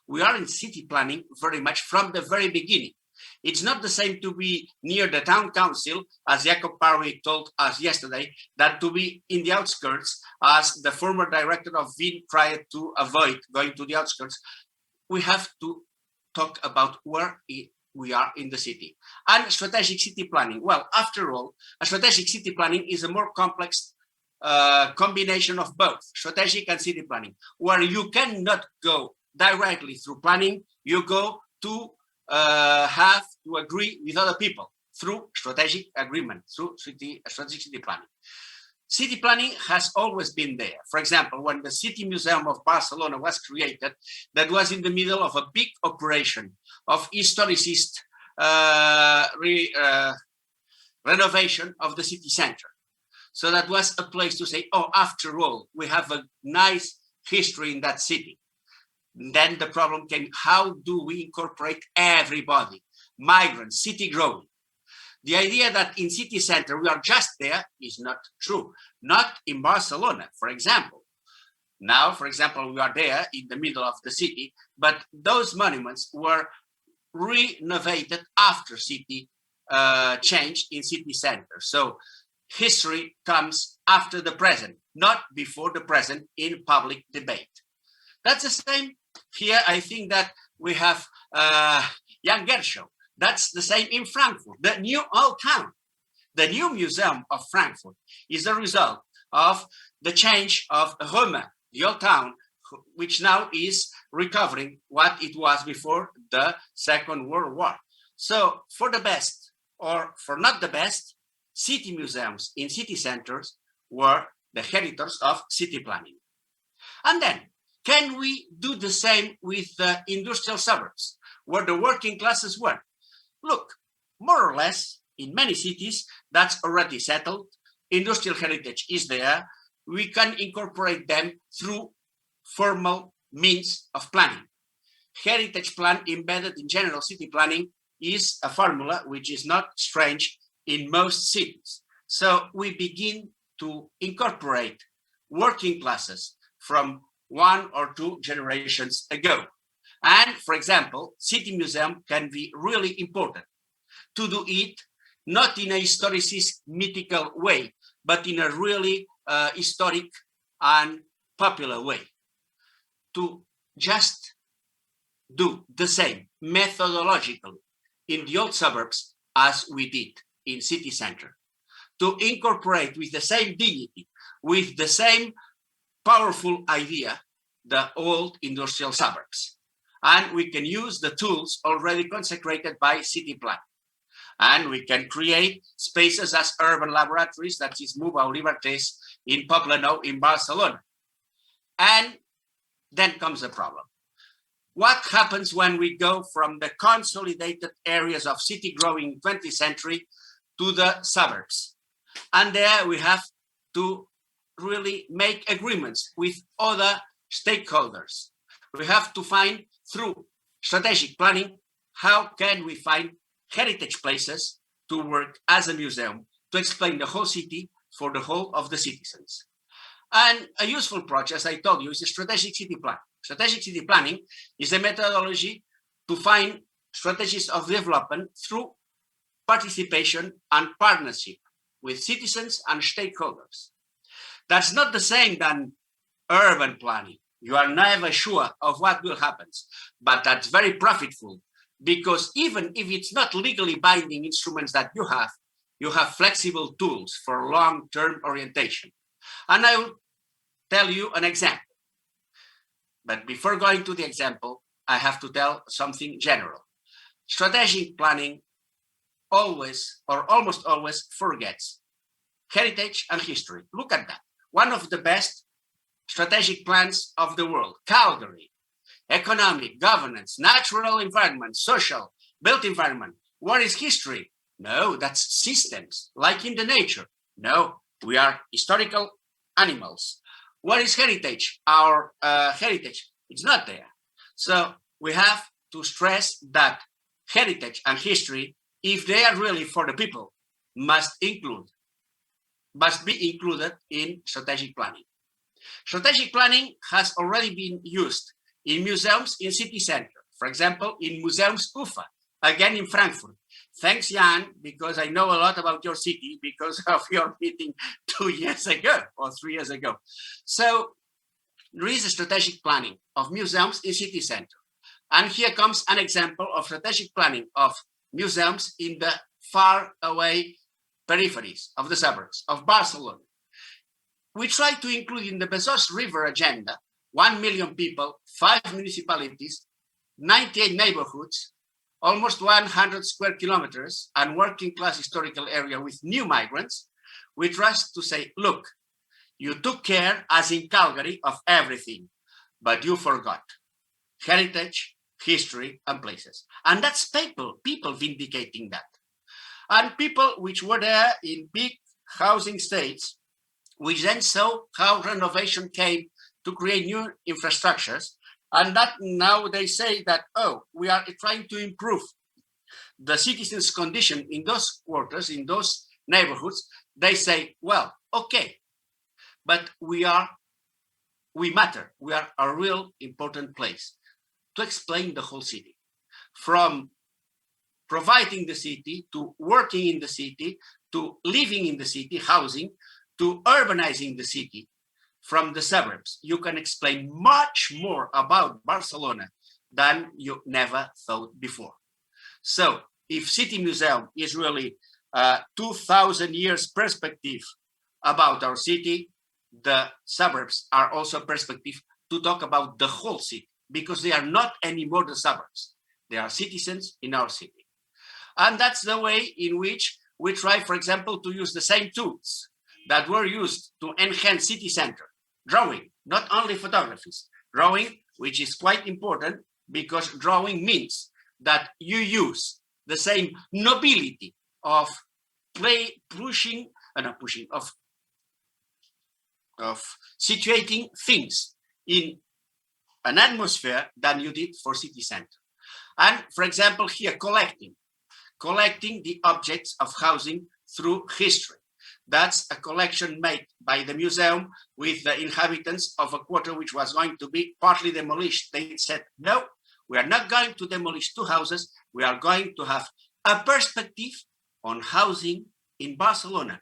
We are in city planning very much from the very beginning. It's not the same to be near the town council, as Jacob Parry told us yesterday, that to be in the outskirts, as the former director of Wien tried to avoid going to the outskirts. We have to talk about where we are in the city. And strategic city planning. Well, after all, a strategic city planning is a more complex combination of both strategic and city planning, where you cannot go directly through planning, you go to have to agree with other people through strategic agreement, through strategic city planning. City planning has always been there. For example, when the City Museum of Barcelona was created, that was in the middle of a big operation of historicist renovation of the city center. So that was a place to say, oh, after all, we have a nice history in that city. Then the problem came, how do we incorporate everybody? Migrants, city growing. The idea that in city center we are just there is not true. Not in Barcelona, for example. Now, for example, we are there in the middle of the city, but those monuments were renovated after city changed in city center. So history comes after the present, not before the present in public debate. That's the same here. I think that we have Jan Gershow. That's the same in Frankfurt, the new old town. The new museum of Frankfurt is the result of the change of Roma, the old town, which now is recovering what it was before the Second World War. So for the best or for not the best, city museums in city centers were the heritage of city planning. And then, can we do the same with the industrial suburbs, where the working classes were? Look, more or less, in many cities, that's already settled. Industrial heritage is there. We can incorporate them through formal means of planning. Heritage plan embedded in general city planning is a formula which is not strange in most cities. So we begin to incorporate working classes from 1 or 2 generations ago. And for example, city museum can be really important to do it not in a historicist mythical way, but in a really historic and popular way. To just do the same methodologically in the old suburbs as we did in city center. To incorporate with the same dignity, with the same powerful idea, the old industrial suburbs. And we can use the tools already consecrated by city plan. And we can create spaces as urban laboratories, that is Vloeberghs in Poblenou in Barcelona. And then comes the problem. What happens when we go from the consolidated areas of city growing in 20th century to the suburbs? And there we have to really make agreements with other stakeholders. We have to find, through strategic planning, how can we find heritage places to work as a museum to explain the whole city for the whole of the citizens. And a useful approach, as I told you, is a strategic city plan. Strategic city planning is a methodology to find strategies of development through participation and partnership with citizens and stakeholders. That's not the same than urban planning. You are never sure of what will happen, but that's very profitable, because even if it's not legally binding instruments that you have flexible tools for long-term orientation. And I will tell you an example. But before going to the example, I have to tell something general. Strategic planning always, or almost always, forgets heritage and history. Look at that. One of the best strategic plans of the world, Calgary, economic, governance, natural environment, social, built environment. What is history? No, that's systems, like in the nature. No, we are historical animals. What is heritage? Our heritage, it's not there. So we have to stress that heritage and history, if they are really for the people, must be included in strategic planning. Strategic planning has already been used in museums in city center. For example, in Museums UFA, again in Frankfurt. Thanks, Jan, because I know a lot about your city because of your meeting 2 years ago or 3 years ago. So there is a strategic planning of museums in city center. And here comes an example of strategic planning of museums in the far away peripheries of the suburbs of Barcelona. We try to include in the Besós River agenda 1 million people, 5 municipalities, 98 neighborhoods, almost 100 square kilometers, and working class historical area with new migrants. We try to say, look, you took care, as in Calgary, of everything, but you forgot heritage, history, and places. And that's people vindicating that. And people which were there in big housing states, which then saw how renovation came to create new infrastructures, and that now they say that, oh, we are trying to improve the citizens' condition in those quarters, in those neighborhoods. They say, well, okay, but we matter. We are a real important place to explain the whole city, from providing the city, to working in the city, to living in the city, housing, to urbanizing the city. From the suburbs, you can explain much more about Barcelona than you never thought before. So if City Museum is really a 2,000 years perspective about our city, the suburbs are also perspective to talk about the whole city, because they are not anymore the suburbs. They are citizens in our city. And that's the way in which we try, for example, to use the same tools that were used to enhance city center. Drawing, not only photographies. Drawing, which is quite important, because drawing means that you use the same nobility of situating things in an atmosphere than you did for city center. And for example, here, collecting the objects of housing through history. That's a collection made by the museum with the inhabitants of a quarter which was going to be partly demolished. They said, no, we are not going to demolish 2 houses. We are going to have a perspective on housing in Barcelona.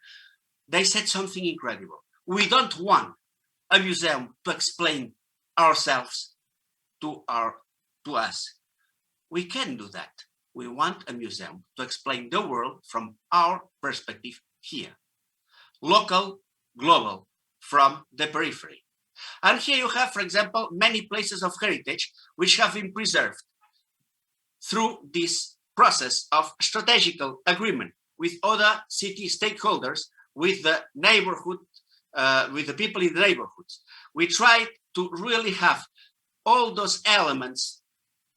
They said something incredible. We don't want a museum to explain ourselves to us. We can do that. We want a museum to explain the world from our perspective here. Local, global, from the periphery. And here you have, for example, many places of heritage which have been preserved through this process of strategical agreement with other city stakeholders, with the neighborhood, with the people in the neighborhoods. We tried to really have all those elements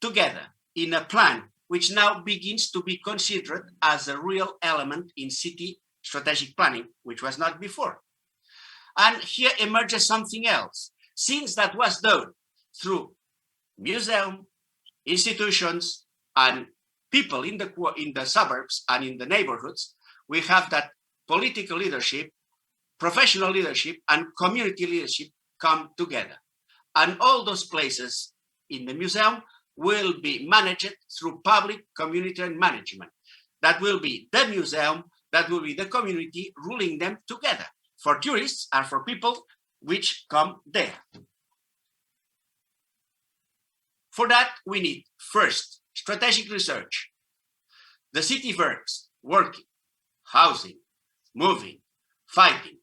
together in a plan, which now begins to be considered as a real element in city strategic planning, which was not before. And here emerges something else. Since that was done through museum, institutions, and people in the suburbs and in the neighborhoods, we have that political leadership, professional leadership, and community leadership come together. And all those places in the museum will be managed through public community management. That will be the museum, that will be the community ruling them together for tourists and for people which come there. For that, we need first strategic research. The city verbs, working, housing, moving, fighting.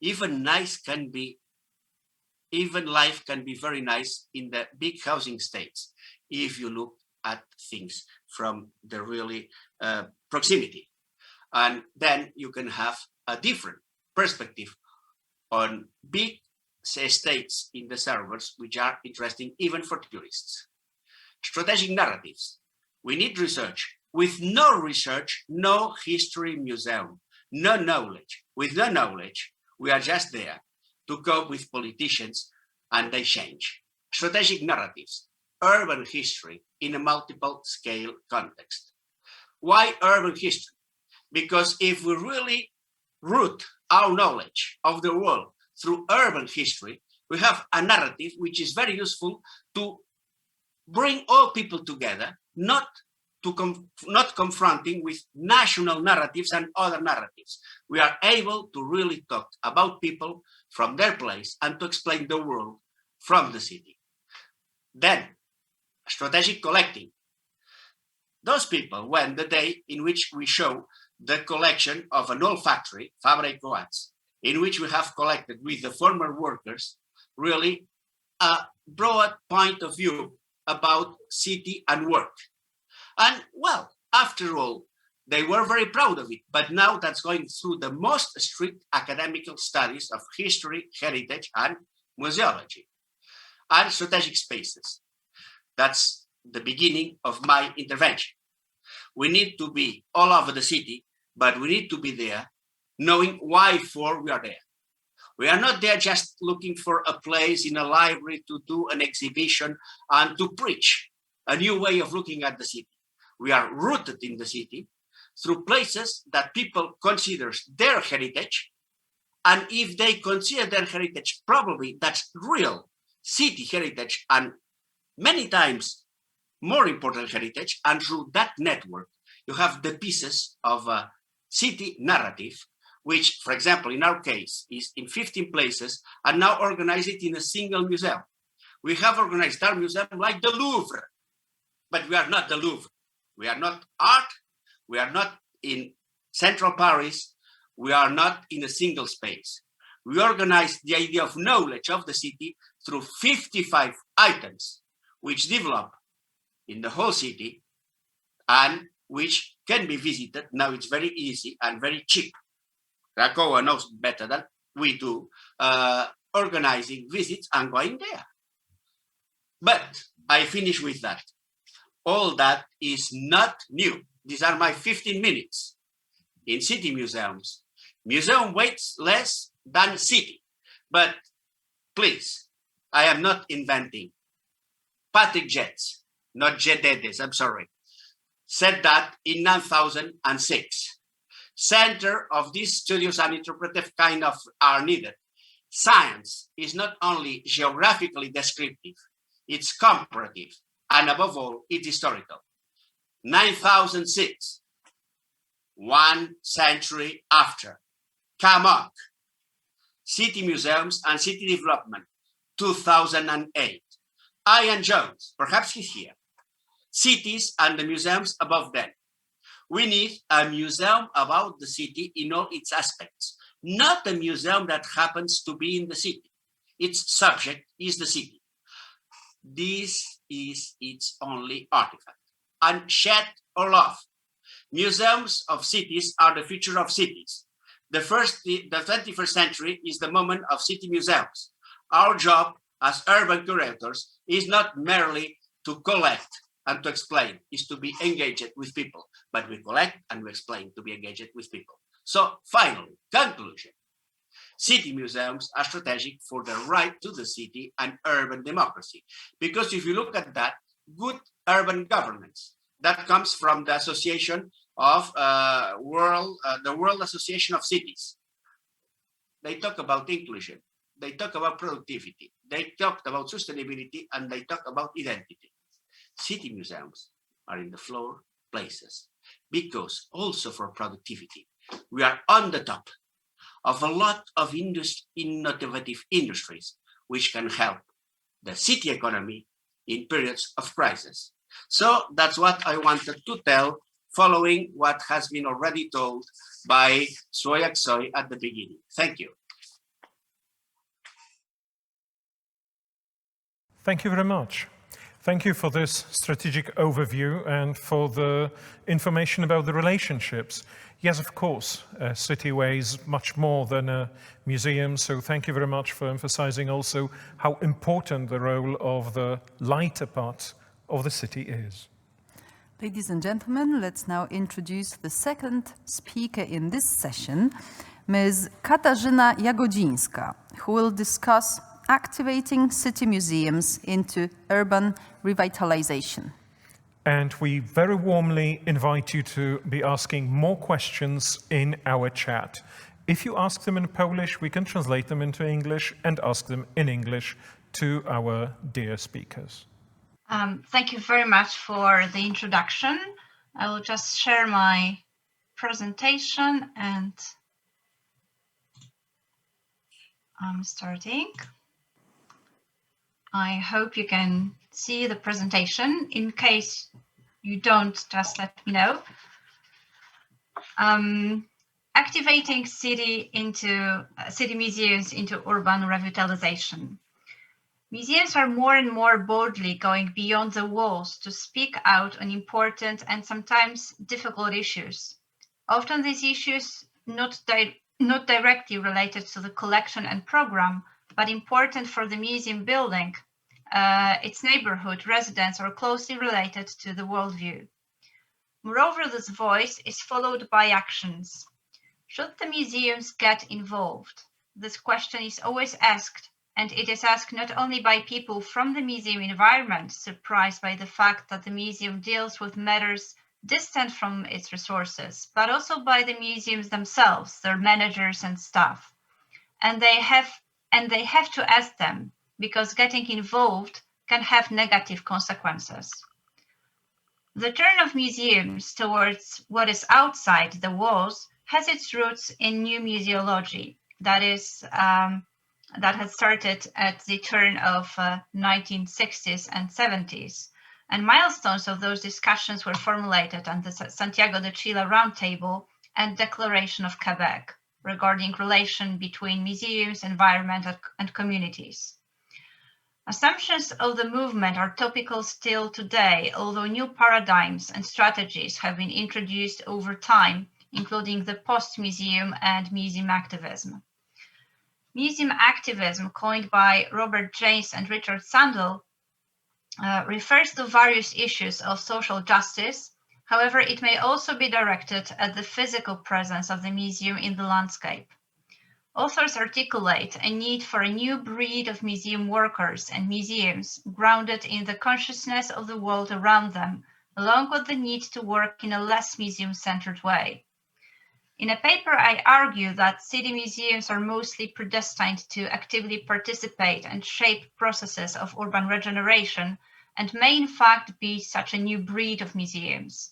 Even life can be very nice in the big housing states if you look at things from the really proximity. And then you can have a different perspective on big states in the suburbs, which are interesting even for tourists. Strategic narratives. We need research. With no research, no history museum, no knowledge. With no knowledge, we are just there to cope with politicians and they change. Strategic narratives, urban history in a multiple scale context. Why urban history? Because if we really root our knowledge of the world through urban history, we have a narrative which is very useful to bring all people together, not confronting with national narratives and other narratives. We are able to really talk about people from their place and to explain the world from the city. Then, strategic collecting. Those people, when the day in which we show the collection of an old factory, Fabric Coats, in which we have collected with the former workers, really a broad point of view about city and work. And well, after all, they were very proud of it, but now that's going through the most strict academical studies of history, heritage, and museology. And strategic spaces. That's the beginning of my intervention. We need to be all over the city, but we need to be there knowing why for we are there. We are not there just looking for a place in a library to do an exhibition and to preach a new way of looking at the city. We are rooted in the city through places that people consider their heritage. And if they consider their heritage, probably that's real city heritage and many times more important heritage. And through that network, you have the pieces of a city narrative, which, for example, in our case, is in 15 places, and now organize it in a single museum. We have organized our museum like the Louvre, but we are not the Louvre. We are not art. We are not in central Paris. We are not in a single space. We organize the idea of knowledge of the city through 55 items, which develop in the whole city and which can be visited. Now it's very easy and very cheap. Krakow knows better than we do, organizing visits and going there. But I finish with that. All that is not new. These are my 15 minutes in city museums. Museum weighs less than city. But please, I am not inventing. Patrick Jets, not Jededes, I'm sorry, said that in 2006. Center of these studios and interpretive kind of are needed. Science is not only geographically descriptive, it's comparative, and above all, it's historical. 9006, 1 century after. CAMOC, City Museums and City Development, 2008. Ian Jones, perhaps he's here. Cities and the museums above them. We need a museum about the city in all its aspects, not a museum that happens to be in the city. Its subject is the city. This is its only artifact. And shed or love. Museums of cities are the future of cities. The 21st century is the moment of city museums. Our job as urban curators is not merely to collect and to explain, is to be engaged with people, but we collect and we explain to be engaged with people. So finally, conclusion. City museums are strategic for the right to the city and urban democracy. Because if you look at that, good urban governance, that comes from the association of the World Association of Cities. They talk about inclusion, they talk about productivity, they talked about sustainability, and they talk about identity. City museums are in the floor places because also for productivity, we are on the top of a lot of innovative industries which can help the city economy in periods of crisis. So that's what I wanted to tell, following what has been already told by Aksoy at the beginning. Thank you. Thank you very much. Thank you for this strategic overview and for the information about the relationships. Yes, of course, City weighs much more than a museum, so thank you very much for emphasizing also how important the role of the lighter part of the city is. Ladies and gentlemen, let's now introduce the second speaker in this session, Ms. Katarzyna Jagodzińska, who will discuss activating city museums into urban revitalization. And we very warmly invite you to be asking more questions in our chat. If you ask them in Polish, we can translate them into English and ask them in English to our dear speakers. Thank you very much for the introduction. I will just share my presentation and I'm starting. I hope you can see the presentation. In case you don't, just let me know. Activating city museums into urban revitalization. Museums are more and more boldly going beyond the walls to speak out on important and sometimes difficult issues. Often these issues not directly related to the collection and program, but important for the museum building, its neighborhood, residents, or closely related to the worldview. Moreover, this voice is followed by actions. Should the museums get involved? This question is always asked, and it is asked not only by people from the museum environment, surprised by the fact that the museum deals with matters distant from its resources, but also by the museums themselves, their managers and staff. And they have to ask them, because getting involved can have negative consequences. The turn of museums towards what is outside the walls has its roots in new museology, that had started at the turn of 1960s and 70s. And milestones of those discussions were formulated on the Santiago de Chile Roundtable and Declaration of Quebec regarding relation between museums, environment, and communities. Assumptions of the movement are topical still today, although new paradigms and strategies have been introduced over time, including the post-museum and museum activism. Museum activism, coined by Robert James and Richard Sandel, refers to various issues of social justice. However, it may also be directed at the physical presence of the museum in the landscape. Authors articulate a need for a new breed of museum workers and museums grounded in the consciousness of the world around them, along with the need to work in a less museum-centered way. In a paper, I argue that city museums are mostly predestined to actively participate and shape processes of urban regeneration and may in fact be such a new breed of museums.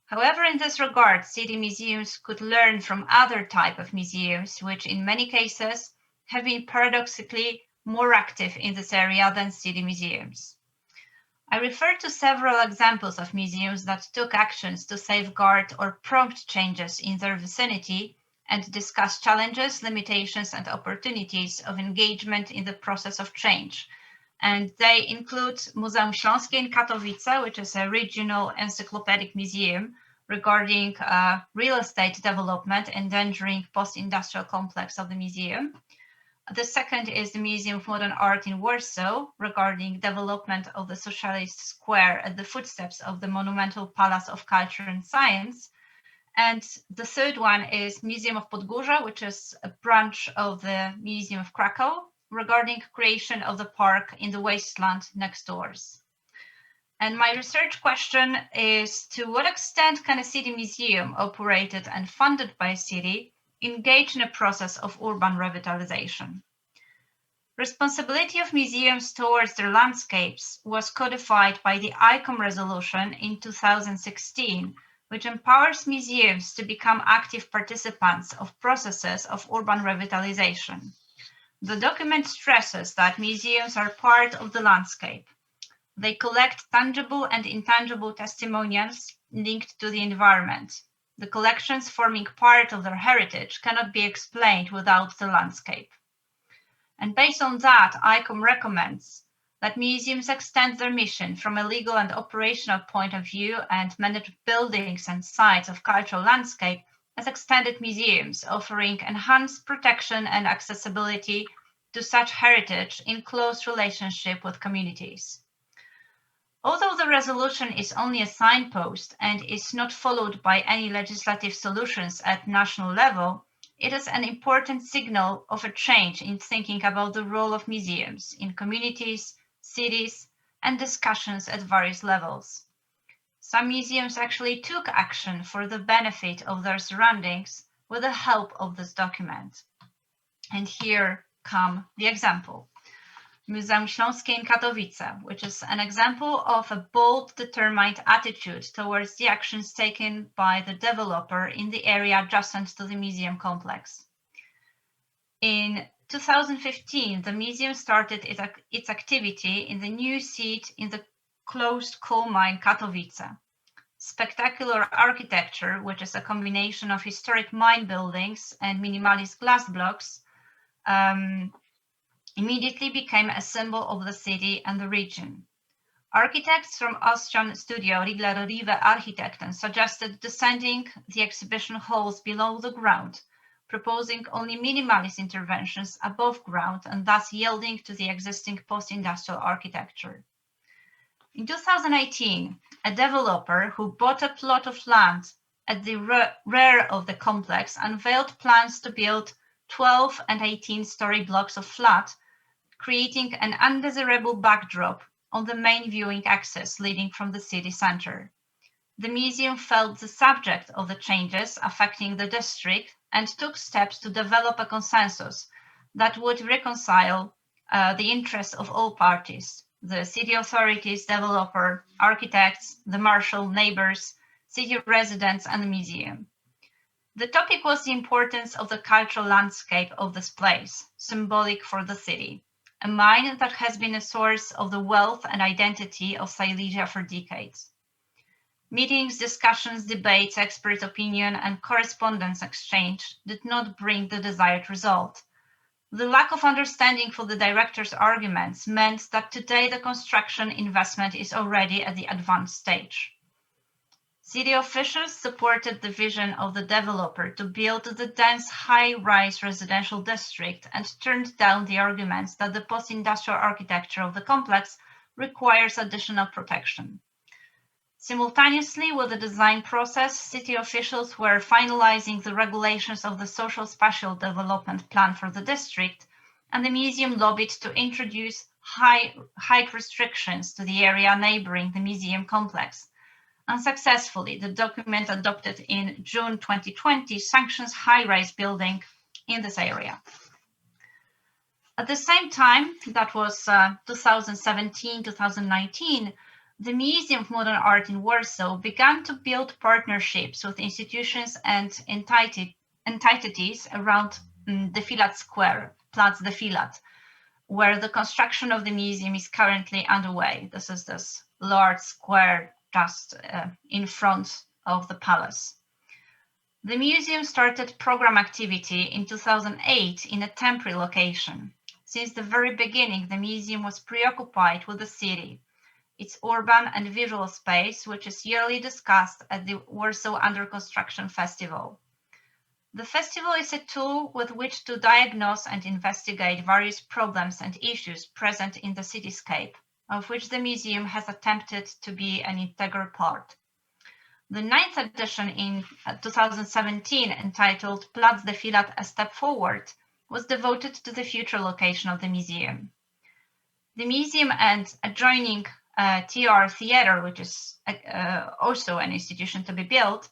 However, in this regard, city museums could learn from other types of museums, which in many cases have been paradoxically more active in this area than city museums. I refer to several examples of museums that took actions to safeguard or prompt changes in their vicinity and discuss challenges, limitations, and opportunities of engagement in the process of change. And they include Muzeum Śląskie in Katowice, which is a regional encyclopedic museum regarding real estate development endangering post-industrial complex of the museum. The second is the Museum of Modern Art in Warsaw, regarding development of the Socialist Square at the footsteps of the monumental Palace of Culture and Science. And the third one is Museum of Podgórze, which is a branch of the Museum of Krakow, regarding creation of the park in the wasteland next doors. And my research question is, to what extent can a city museum operated and funded by a city engage in a process of urban revitalization? Responsibility of museums towards their landscapes was codified by the ICOM resolution in 2016, which empowers museums to become active participants of processes of urban revitalization. The document stresses that museums are part of the landscape. They collect tangible and intangible testimonials linked to the environment. The collections forming part of their heritage cannot be explained without the landscape. And based on that, ICOM recommends that museums extend their mission from a legal and operational point of view and manage buildings and sites of cultural landscape as extended museums, offering enhanced protection and accessibility to such heritage in close relationship with communities. Although the resolution is only a signpost and is not followed by any legislative solutions at national level, it is an important signal of a change in thinking about the role of museums in communities, cities, and discussions at various levels. Some museums actually took action for the benefit of their surroundings with the help of this document. And here come the example. Muzeum Śląskie in Katowice, which is an example of a bold, determined attitude towards the actions taken by the developer in the area adjacent to the museum complex. In 2015, the museum started its activity in the new seat in the closed coal mine Katowice. Spectacular architecture, which is a combination of historic mine buildings and minimalist glass blocks, immediately became a symbol of the city and the region. Architects from Austrian studio Riegler Rive Architekten suggested descending the exhibition halls below the ground, proposing only minimalist interventions above ground and thus yielding to the existing post-industrial architecture. In 2018, a developer who bought a plot of land at the rear of the complex unveiled plans to build 12 and 18-story blocks of flat, creating an undesirable backdrop on the main viewing axis leading from the city center. The museum felt the subject of the changes affecting the district and took steps to develop a consensus that would reconcile the interests of all parties: the city authorities, developer, architects, the marshal, neighbors, city residents, and the museum. The topic was the importance of the cultural landscape of this place, symbolic for the city, a mine that has been a source of the wealth and identity of Silesia for decades. Meetings, discussions, debates, expert opinion, and correspondence exchange did not bring the desired result. The lack of understanding for the director's arguments meant that today the construction investment is already at the advanced stage. City officials supported the vision of the developer to build the dense high-rise residential district and turned down the arguments that the post-industrial architecture of the complex requires additional protection. Simultaneously with the design process, city officials were finalizing the regulations of the social spatial development plan for the district, and the museum lobbied to introduce height restrictions to the area neighboring the museum complex. Unsuccessfully, the document adopted in June 2020 sanctions high-rise building in this area. At the same time, that was 2017-2019, the Museum of Modern Art in Warsaw began to build partnerships with institutions and entities around the Filat Square, Plac de Filat, where the construction of the museum is currently underway. This is this large square just in front of the palace. The museum started program activity in 2008 in a temporary location. Since the very beginning, the museum was preoccupied with the city, its urban and visual space, which is yearly discussed at the Warsaw Under Construction Festival. The festival is a tool with which to diagnose and investigate various problems and issues present in the cityscape, of which the museum has attempted to be an integral part. The 9th edition in 2017, entitled Plac de Filat: A Step Forward, was devoted to the future location of the museum. The museum and adjoining TR Theatre, which is also an institution to be built,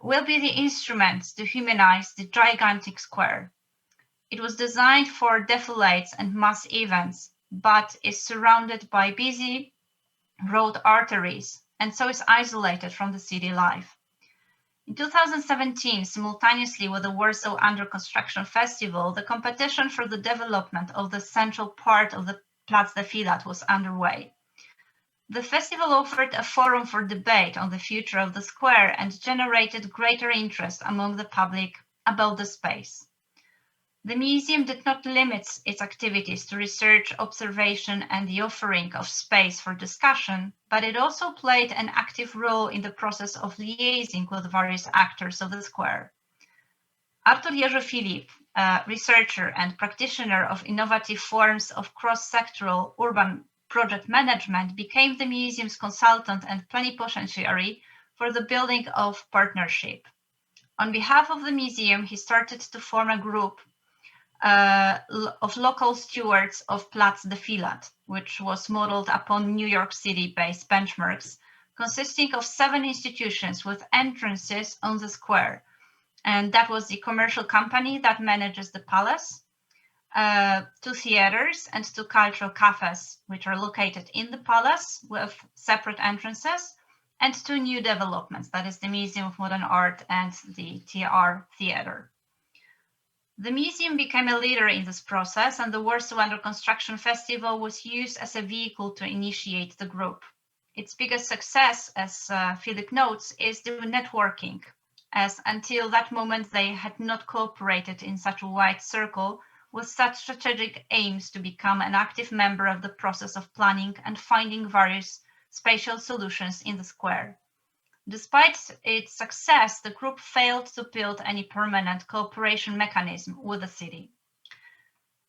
will be the instruments to humanize the gigantic square. It was designed for defilates and mass events, but is surrounded by busy road arteries, and so is isolated from the city life. In 2017, simultaneously with the Warsaw Under Construction Festival, the competition for the development of the central part of the Plac de Filat was underway. The festival offered a forum for debate on the future of the square and generated greater interest among the public about the space. The museum did not limit its activities to research, observation, and the offering of space for discussion, but it also played an active role in the process of liaising with various actors of the square. Artur Jerzy Filip, a researcher and practitioner of innovative forms of cross-sectoral urban project management, became the museum's consultant and plenipotentiary for the building of partnership. On behalf of the museum, he started to form a group of local stewards of Plac de Filat, which was modeled upon New York City-based benchmarks, consisting of 7 institutions with entrances on the square. And that was the commercial company that manages the palace, 2 theaters and 2 cultural cafes, which are located in the palace with separate entrances, and 2 new developments, that is the Museum of Modern Art and the TR Theater. The museum became a leader in this process, and the Warsaw Under Construction Festival was used as a vehicle to initiate the group. Its biggest success, as Philip notes, is the networking, as until that moment they had not cooperated in such a wide circle with such strategic aims to become an active member of the process of planning and finding various spatial solutions in the square. Despite its success, the group failed to build any permanent cooperation mechanism with the city.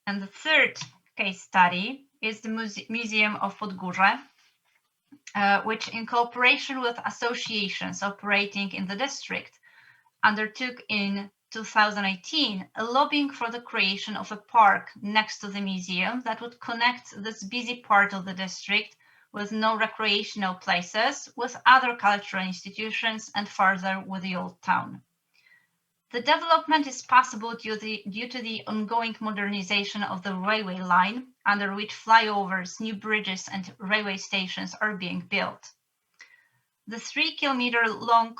And the third case study is the Museum of Podgórze, which, in cooperation with associations operating in the district, undertook in 2018 a lobbying for the creation of a park next to the museum that would connect this busy part of the district with no recreational places, with other cultural institutions, and further with the old town. The development is possible due to the ongoing modernization of the railway line, under which flyovers, new bridges, and railway stations are being built. The 3-kilometer-long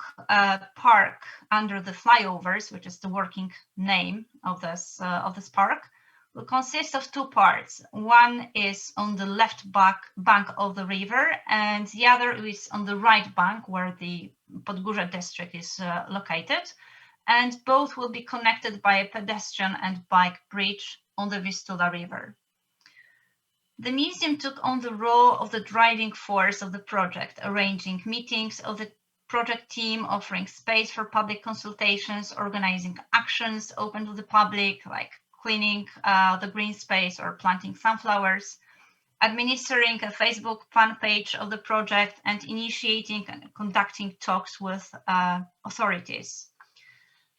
park under the flyovers, which is the working name of this park, will consist of 2 parts. One is on the left bank of the river, and the other is on the right bank, where the Podgórze district is located, and both will be connected by a pedestrian and bike bridge on the Vistula River. The museum took on the role of the driving force of the project, arranging meetings of the project team, offering space for public consultations, organizing actions open to the public, like cleaning the green space or planting sunflowers, administering a Facebook fan page of the project, and initiating and conducting talks with authorities.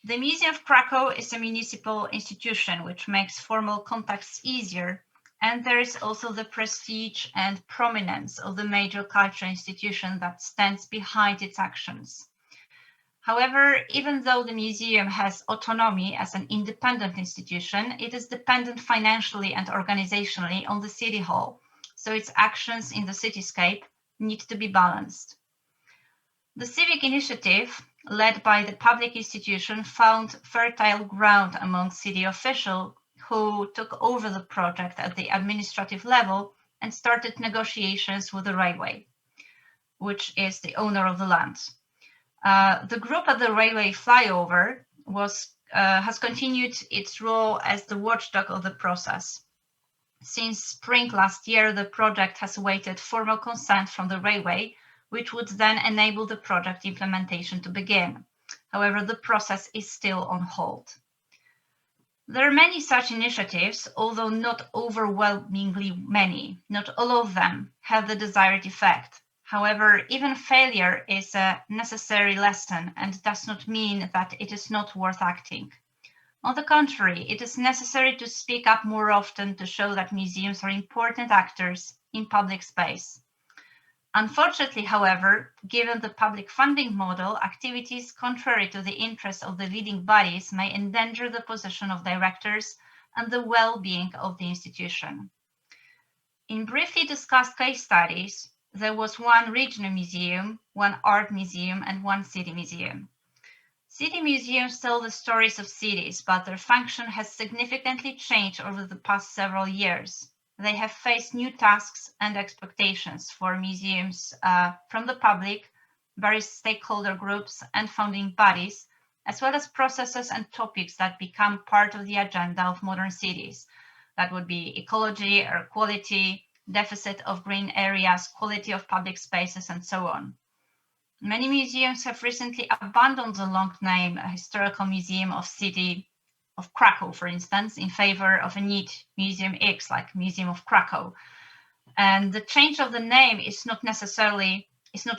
The Museum of Krakow is a municipal institution which makes formal contacts easier, and there is also the prestige and prominence of the major cultural institution that stands behind its actions. However, even though the museum has autonomy as an independent institution, it is dependent financially and organizationally on the City Hall, so its actions in the cityscape need to be balanced. The civic initiative, led by the public institution, found fertile ground among city officials who took over the project at the administrative level and started negotiations with the railway, which is the owner of the land. The group at the railway flyover has continued its role as the watchdog of the process. Since spring last year, the project has awaited formal consent from the railway, which would then enable the project implementation to begin. However, the process is still on hold. There are many such initiatives, although not overwhelmingly many. Not all of them have the desired effect. However, even failure is a necessary lesson and does not mean that it is not worth acting. On the contrary, it is necessary to speak up more often to show that museums are important actors in public space. Unfortunately, however, given the public funding model, activities contrary to the interests of the leading bodies may endanger the position of directors and the well-being of the institution. In briefly discussed case studies, there was one regional museum, one art museum, and one city museum. City museums tell the stories of cities, but their function has significantly changed over the past several years. They have faced new tasks and expectations for museums from the public, various stakeholder groups and founding bodies, as well as processes and topics that become part of the agenda of modern cities. That would be ecology, air quality, deficit of green areas, quality of public spaces, and so on. Many museums have recently abandoned the long name Historical Museum of City of Krakow, for instance, in favor of a neat Museum X, like Museum of Krakow. And the change of the name is not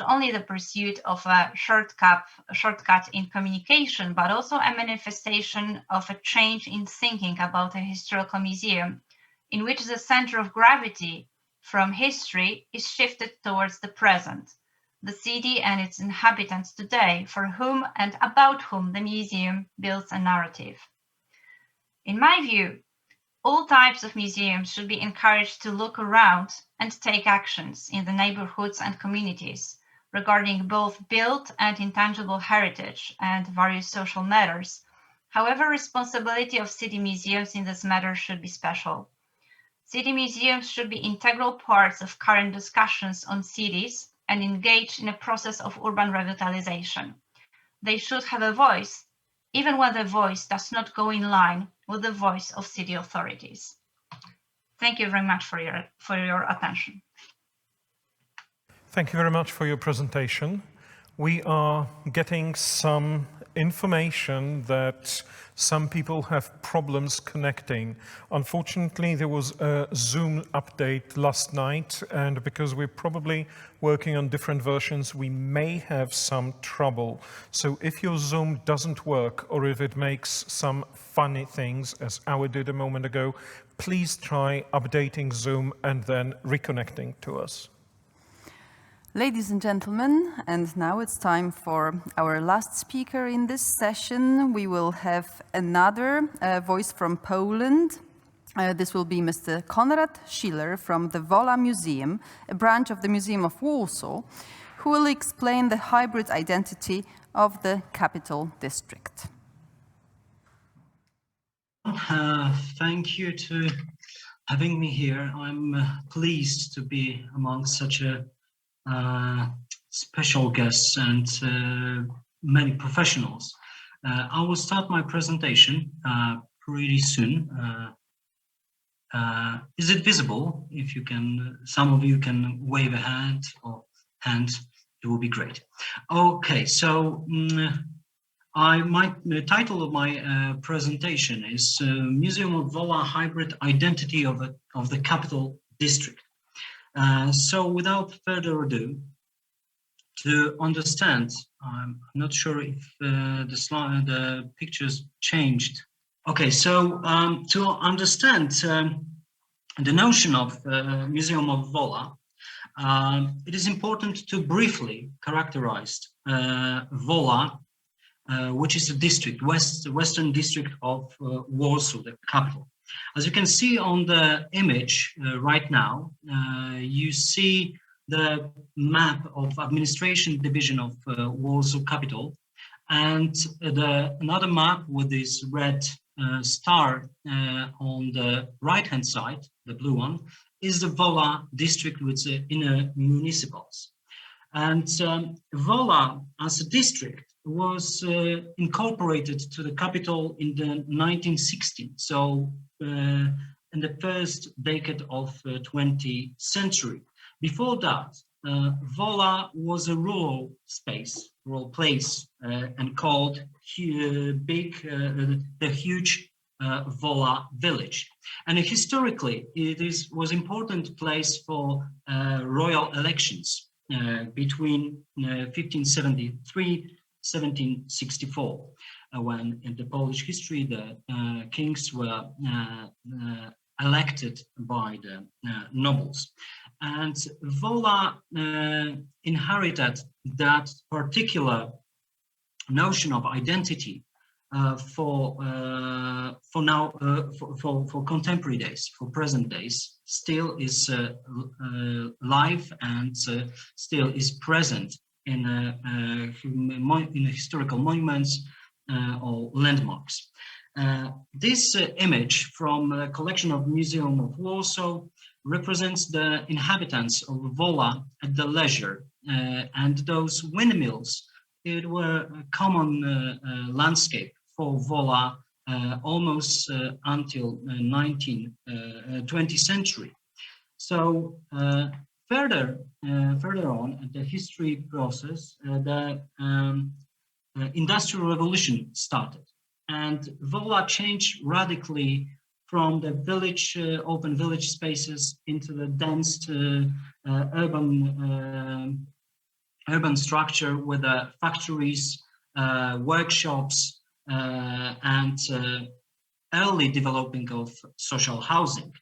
only the pursuit of a shortcut in communication, but also a manifestation of a change in thinking about a historical museum, in which the center of gravity from history is shifted towards the present, the city and its inhabitants today, for whom and about whom the museum builds a narrative. In my view, all types of museums should be encouraged to look around and take actions in the neighborhoods and communities regarding both built and intangible heritage and various social matters. However, responsibility of city museums in this matter should be special. City museums should be integral parts of current discussions on cities and engage in a process of urban revitalization. They should have a voice, even when the voice does not go in line with the voice of city authorities. Thank you very much for your attention. Thank you very much for your presentation. We are getting some information that some people have problems connecting. Unfortunately, there was a Zoom update last night, and because we're probably working on different versions, we may have some trouble. So if your Zoom doesn't work, or if it makes some funny things, as Awa did a moment ago, please try updating Zoom and then reconnecting to us. Ladies and gentlemen, and now it's time for our last speaker in this session. We will have another voice from Poland. This will be Mr. Conrad Schieler from the Wola Museum, a branch of the Museum of Warsaw, who will explain the hybrid identity of the capital district. Thank you to having me here. I'm pleased to be among such a special guests and many professionals. I will start my presentation pretty soon. Is it visible? If you can, some of you can wave a hand or hand, it will be great. Okay, so the title of my presentation is Museum of Wola Hybrid Identity of the Capital District. So without further ado, to understand, I'm not sure if the pictures changed. Okay, so to understand the notion of Museum of Wola, it is important to briefly characterize Wola, which is a district, western district of Warsaw, the capital. As you can see on the image right now, you see the map of administration division of Warsaw capital, and another map with this red star on the right-hand side, the blue one, is the Vola district with the inner municipals. And Wola as a district was incorporated to the capital in the 1960s, so in the first decade of 20th century. Before that, Vola was a rural place, and called the huge Vola village. And historically, was important place for royal elections between 1573-1764, when in the Polish history the kings were elected by the nobles. And Vola inherited that particular notion of identity for contemporary days, for present days, still is live and still is present in historical monuments or landmarks. This image from a collection of Museum of Warsaw represents the inhabitants of Vola at the leisure, and those windmills, it were a common landscape for Vola almost until 20th century. So further on in the history process, the Industrial Revolution started, and Vola changed radically from the village, open village spaces into the dense urban structure with factories, workshops, and early developing of social housing.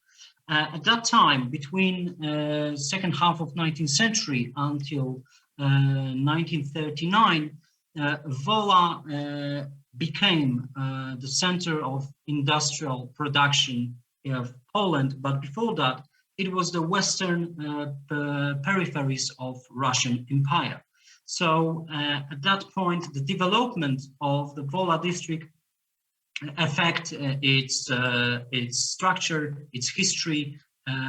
At that time, between second half of 19th century until 1939, Vola became the center of industrial production of Poland, but before that, it was the western peripheries of Russian Empire. So at that point, the development of the Vola district affect its structure, its history,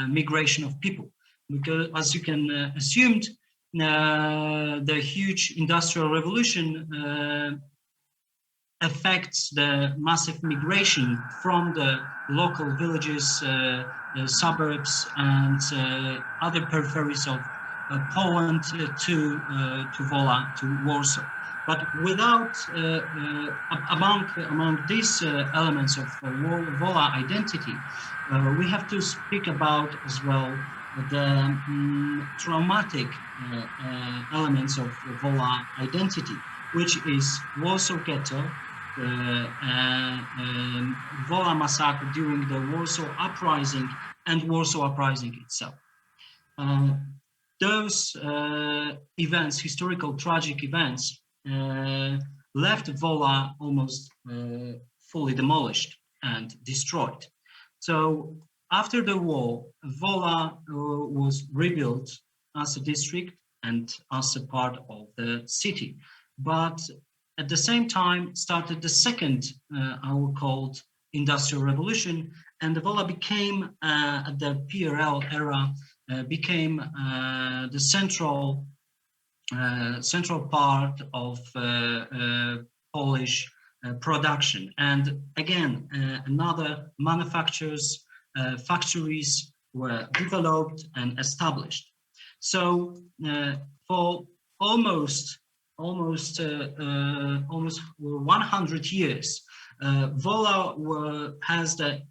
migration of people. Because as you can assume, the huge industrial revolution affects the massive migration from the local villages, suburbs, and other peripheries of Poland to Vola, to Warsaw. But without, among these elements of Vola identity, we have to speak about as well the traumatic elements of Vola identity, which is Warsaw Ghetto, Vola massacre during the Warsaw Uprising, and Warsaw Uprising itself. Those events, historical tragic events, left Vola almost fully demolished and destroyed. So after the war, Vola was rebuilt as a district and as a part of the city. But at the same time started the second, I would call it, industrial revolution, and the Vola became, at the PRL era, became the central part of Polish production. And again, another manufacturers, factories were developed and established. So for almost 100 years, Vola has the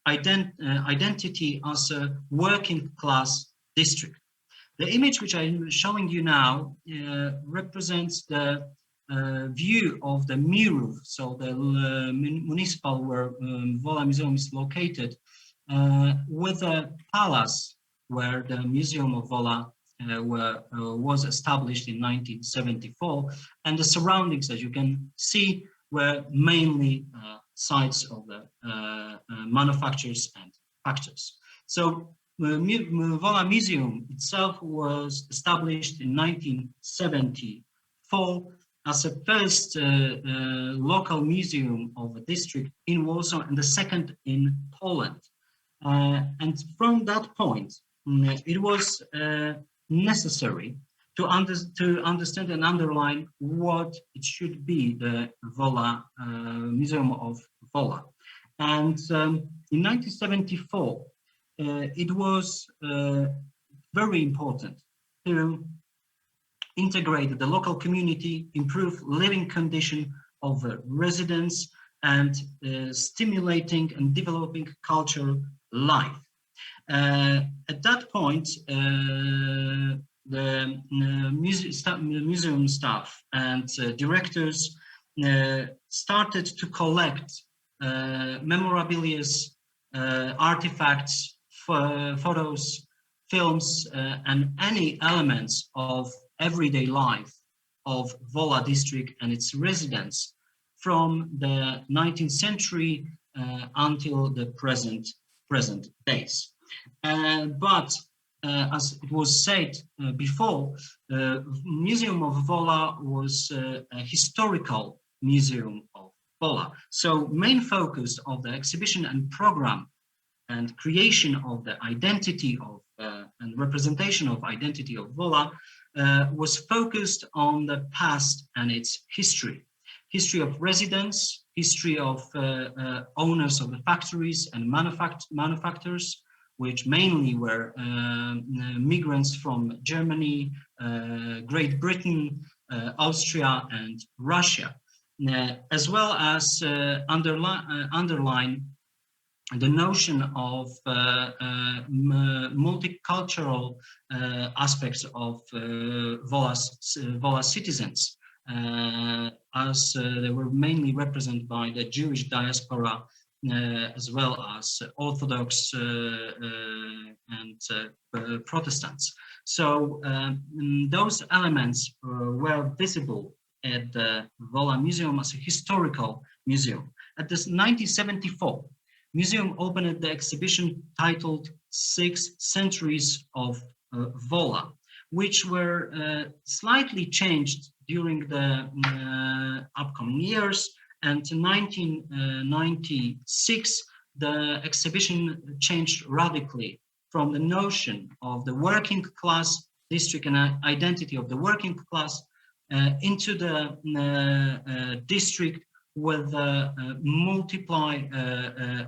identity as a working class district. The image which I'm showing you now represents the view of the Mirów, so the municipal where Wola Museum is located, with a palace where the Museum of Vola was established in 1974, and the surroundings, as you can see, were mainly sites of the manufacturers and factories. So Vola Museum itself was established in 1974 as a first local museum of a district in Warsaw and the second in Poland. And from that point, it was necessary to understand and underline what it should be, the Vola Museum of Vola. And in 1974, it was very important to integrate the local community, improve living condition of the residents, and stimulating and developing cultural life. At that point, the museum staff and directors started to collect memorabilia, artifacts, photos, films, and any elements of everyday life of Vola District and its residents from the 19th century until the present days. But as it was said before, the Museum of Vola was a historical museum of Vola. So main focus of the exhibition and program and creation of the identity of and representation of identity of Vola was focused on the past and its history of residents, history of owners of the factories and manufacturers, which mainly were migrants from Germany, Great Britain, Austria, and Russia, as well as underline the notion of multicultural aspects of Vola citizens, as they were mainly represented by the Jewish diaspora, as well as Orthodox and Protestants. So those elements were visible at the Vola Museum as a historical museum. At this 1974, museum opened the exhibition titled 6 Centuries of Vola, which were slightly changed during the upcoming years. And in 1996, the exhibition changed radically from the notion of the working class district and identity of the working class into the district with multiply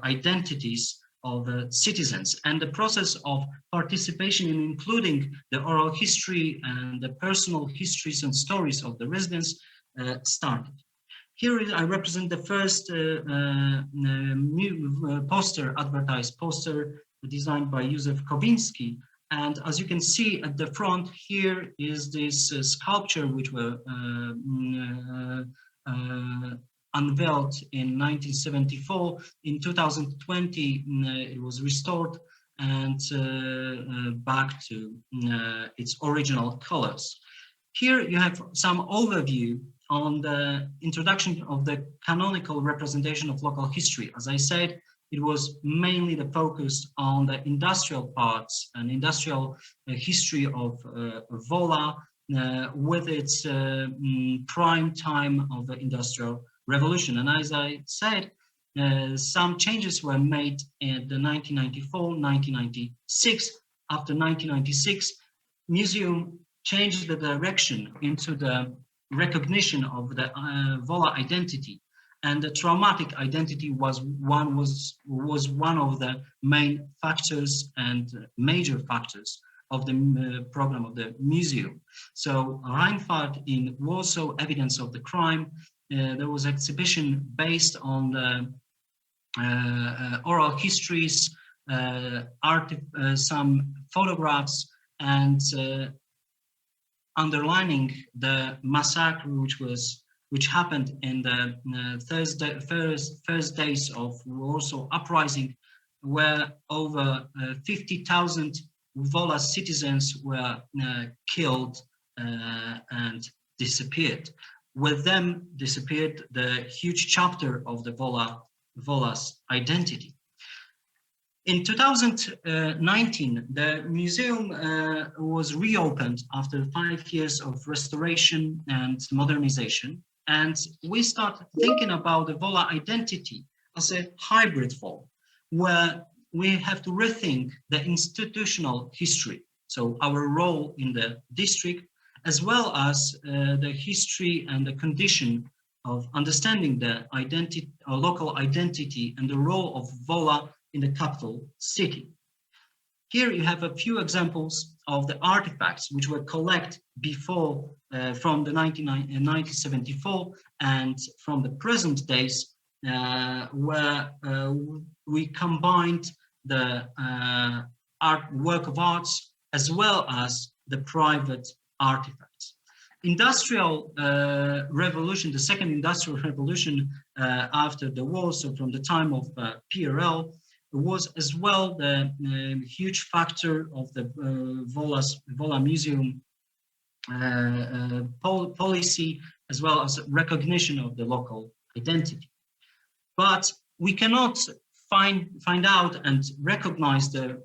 identities of citizens, and the process of participation in including the oral history and the personal histories and stories of the residents started. Here I represent the first advertised poster designed by Józef Kowinski. And as you can see at the front, here is this sculpture which were unveiled in 1974. In 2020, it was restored and back to its original colors. Here you have some overview on the introduction of the canonical representation of local history. As I said, it was mainly the focus on the industrial parts and industrial history of Vola with its prime time of the Industrial Revolution. And as I said, some changes were made in the 1994, 1996. After 1996, museum changed the direction into the recognition of the Vola identity, and the traumatic identity was one of the main factors and major factors of the program of the museum. So Reinfahrt in Warsaw, Evidence of the Crime, there was an exhibition based on the oral histories, some photographs, and underlining the massacre which happened in the first days of Warsaw Uprising, where over 50,000 Vola citizens were killed and disappeared. With them disappeared the huge chapter of the Vola's identity. In 2019, the museum was reopened after 5 years of restoration and modernization, and we start thinking about the Vola identity as a hybrid form, where we have to rethink the institutional history, so our role in the district, as well as the history and the condition of understanding the identity, local identity, and the role of Vola in the capital city. Here you have a few examples of the artifacts which were collected before from the 1974 and from the present days, where we combined the work of arts as well as the private artifacts. Industrial revolution, the second industrial revolution after the war, so from the time of PRL, was as well the huge factor of the Vola Museum policy, as well as recognition of the local identity. But we cannot find out and recognize the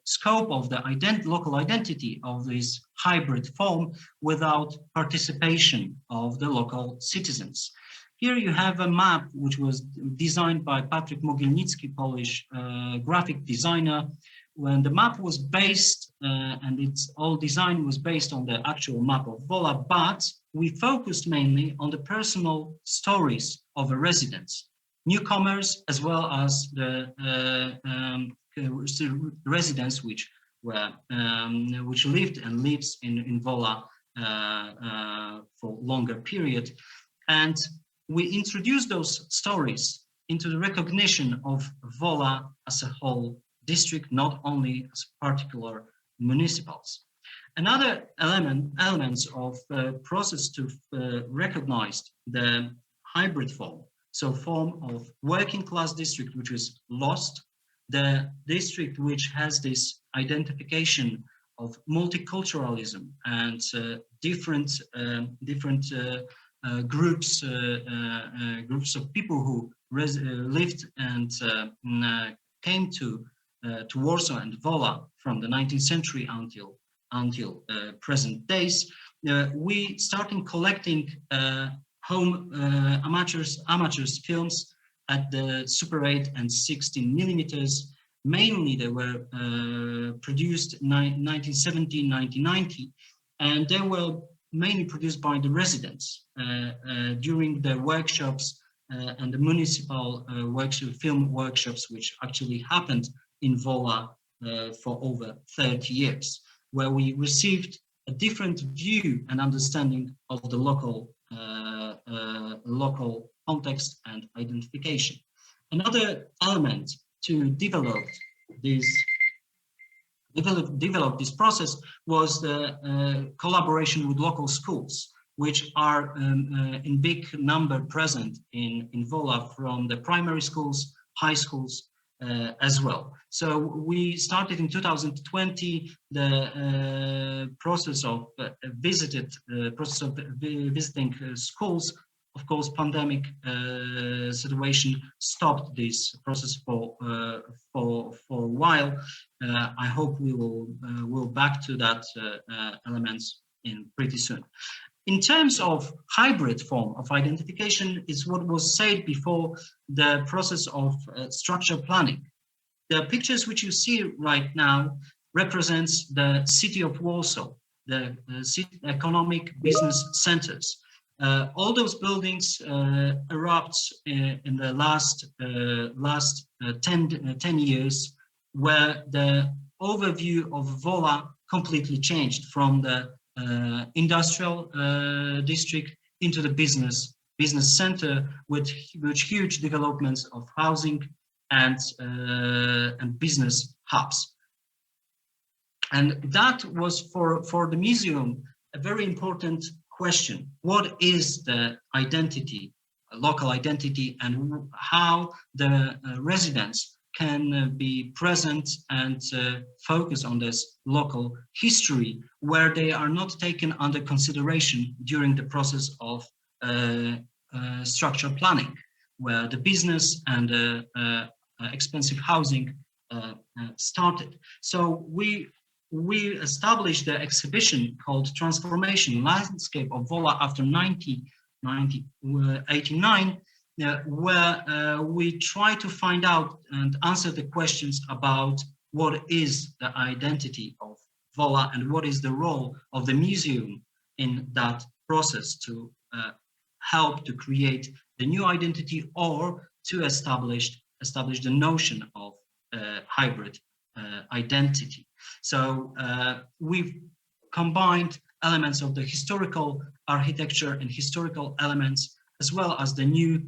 scope of the local identity of this hybrid form without participation of the local citizens. Here you have a map which was designed by Patryk Mogilnicki, Polish graphic designer, when the map was based, and its all design was based on the actual map of Vola, but we focused mainly on the personal stories of a residents, newcomers, as well as the residents which lived and lives in Vola for longer period. And we introduced those stories into the recognition of Vola as a whole district, not only as particular municipals. Another elements of process to recognize the hybrid form, so form of working class district which is lost, the district which has this identification of multiculturalism and different groups of people who lived and came to Warsaw and Vola from the 19th century until present days. We started collecting home amateurs films at the Super 8 and 16 millimeters. Mainly they were produced in 1970, 1990, and they were mainly produced by the residents during the workshops and the municipal film workshops, which actually happened in Vola for over 30 years, where we received a different view and understanding of the local context and identification. Another element to develop this process was the collaboration with local schools, which are in big number present in Vola, from the primary schools, high schools as well. So we started in 2020 the process of visiting schools. Of course, pandemic situation stopped this process for a while. I hope we will back to that elements in pretty soon. In terms of hybrid form of identification, is what was said before, the process of structural planning. The pictures which you see right now represents the city of Warsaw, the economic business centers. All those buildings erupt in the last 10 years, where the overview of Vola completely changed from the industrial district into the business center, with huge developments of housing and business hubs. And that was for the museum a very important question. What is the identity, local identity, and how the residents can be present and focus on this local history, where they are not taken under consideration during the process of structural planning, where the business and expensive housing started. So we established the exhibition called Transformation Landscape of Vola after 1989, where we try to find out and answer the questions about what is the identity of Vola and what is the role of the museum in that process to help to create the new identity, or to establish the notion of hybrid identity. So we've combined elements of the historical architecture and historical elements, as well as the new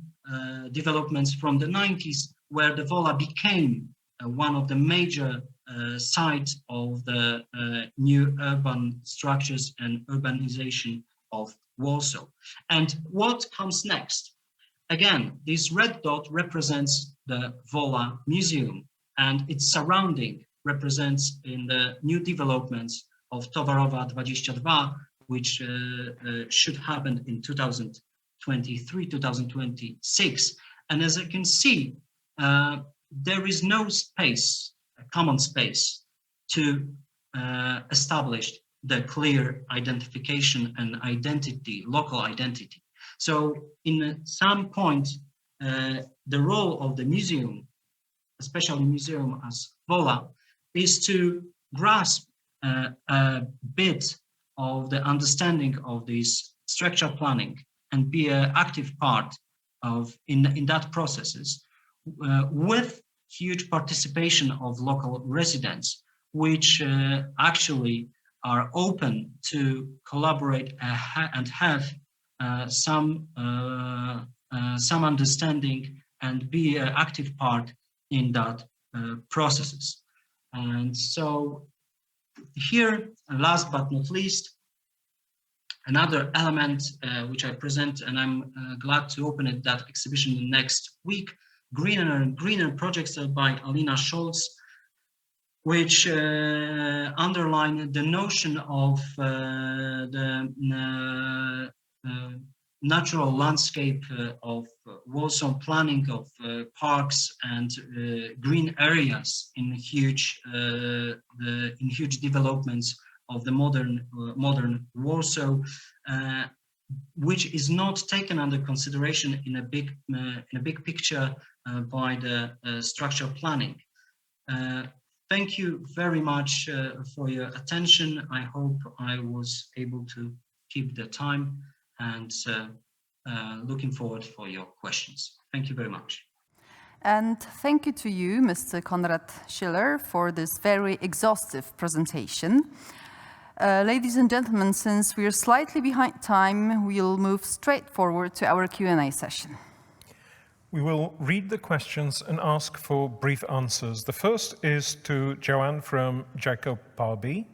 developments from the 90s, where the Vola became one of the major sites of the new urban structures and urbanization of Warsaw. And what comes next? Again, this red dot represents the Wola Museum, and its surrounding represents in the new developments of Towarowa 22, which should happen in 2023, 2026. And as you can see, there is no space, a common space, to establish the clear identification and identity, local identity. So in some point, the role of the museum, especially museum as Wola, is to grasp a bit of the understanding of this structure planning and be an active part of in that processes with huge participation of local residents, which actually are open to collaborate and have some understanding and be an active part in that processes. And so here, last but not least, another element which I present, and I'm glad to open it, that exhibition next week, Greener and Greener projects by Alina Scholz, which underline the notion of the natural landscape of Warsaw, planning of parks and green areas in huge developments of the modern Warsaw, which is not taken under consideration in a big picture by the structure planning. Thank you very much for your attention. I hope I was able to keep the time, and looking forward for your questions. Thank you very much. And thank you to you, Mr. Conrad Schieler, for this very exhaustive presentation. Ladies and gentlemen, since we are slightly behind time, we'll move straight forward to our Q&A session. We will read the questions and ask for brief answers. The first is to Joan from Jagodzińska.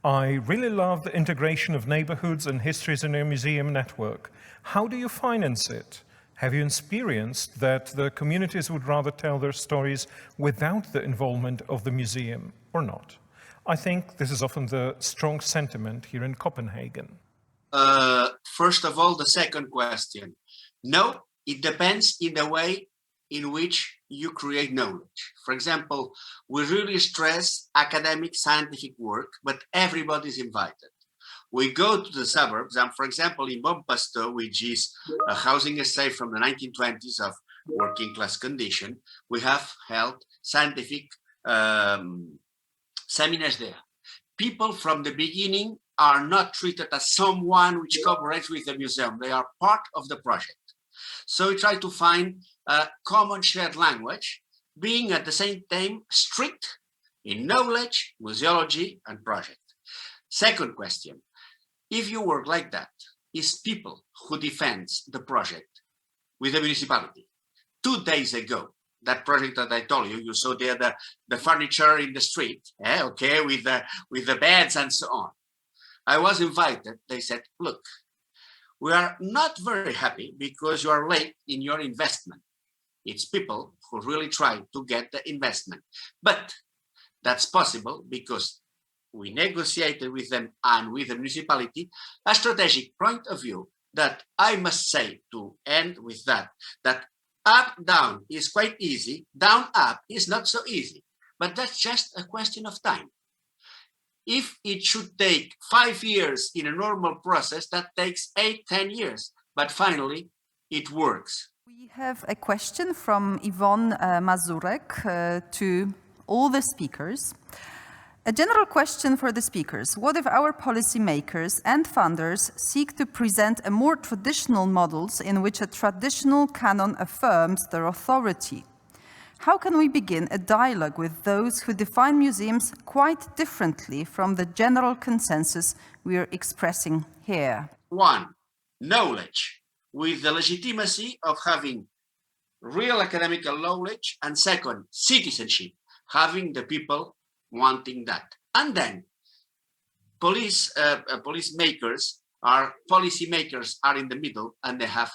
I really love the integration of neighborhoods and histories in your museum network. How do you finance it? Have you experienced that the communities would rather tell their stories without the involvement of the museum or not? I think this is often the strong sentiment here in Copenhagen. First of all, the second question. No, it depends in the way in which you create knowledge. For example, we really stress academic scientific work, but everybody's invited. We go to the suburbs, and for example, in Montpasto, which is a housing estate from the 1920s of working class condition, we have held scientific seminars there. People from the beginning are not treated as someone which cooperates with the museum. They are part of the project. So we try to find a common shared language, being at the same time strict in knowledge, museology, and project. Second question, if you work like that, is people who defends the project with the municipality. 2 days ago, that project that I told you, you saw there the furniture in the street, okay, with the beds and so on. I was invited, they said, look, we are not very happy because you are late in your investment. It's people who really try to get the investment. But that's possible because we negotiated with them and with the municipality a strategic point of view that I must say to end with that up, down is quite easy, down, up is not so easy, but that's just a question of time. If it should take 5 years in a normal process, that takes 8-10 years, but finally it works. We have a question from Yvonne Mazurek to all the speakers. A general question for the speakers. What if our policymakers and funders seek to present a more traditional models in which a traditional canon affirms their authority? How can we begin a dialogue with those who define museums quite differently from the general consensus we are expressing here? One, knowledge, with the legitimacy of having real academical knowledge, and second, citizenship, having the people wanting that. And then policy makers are in the middle, and they have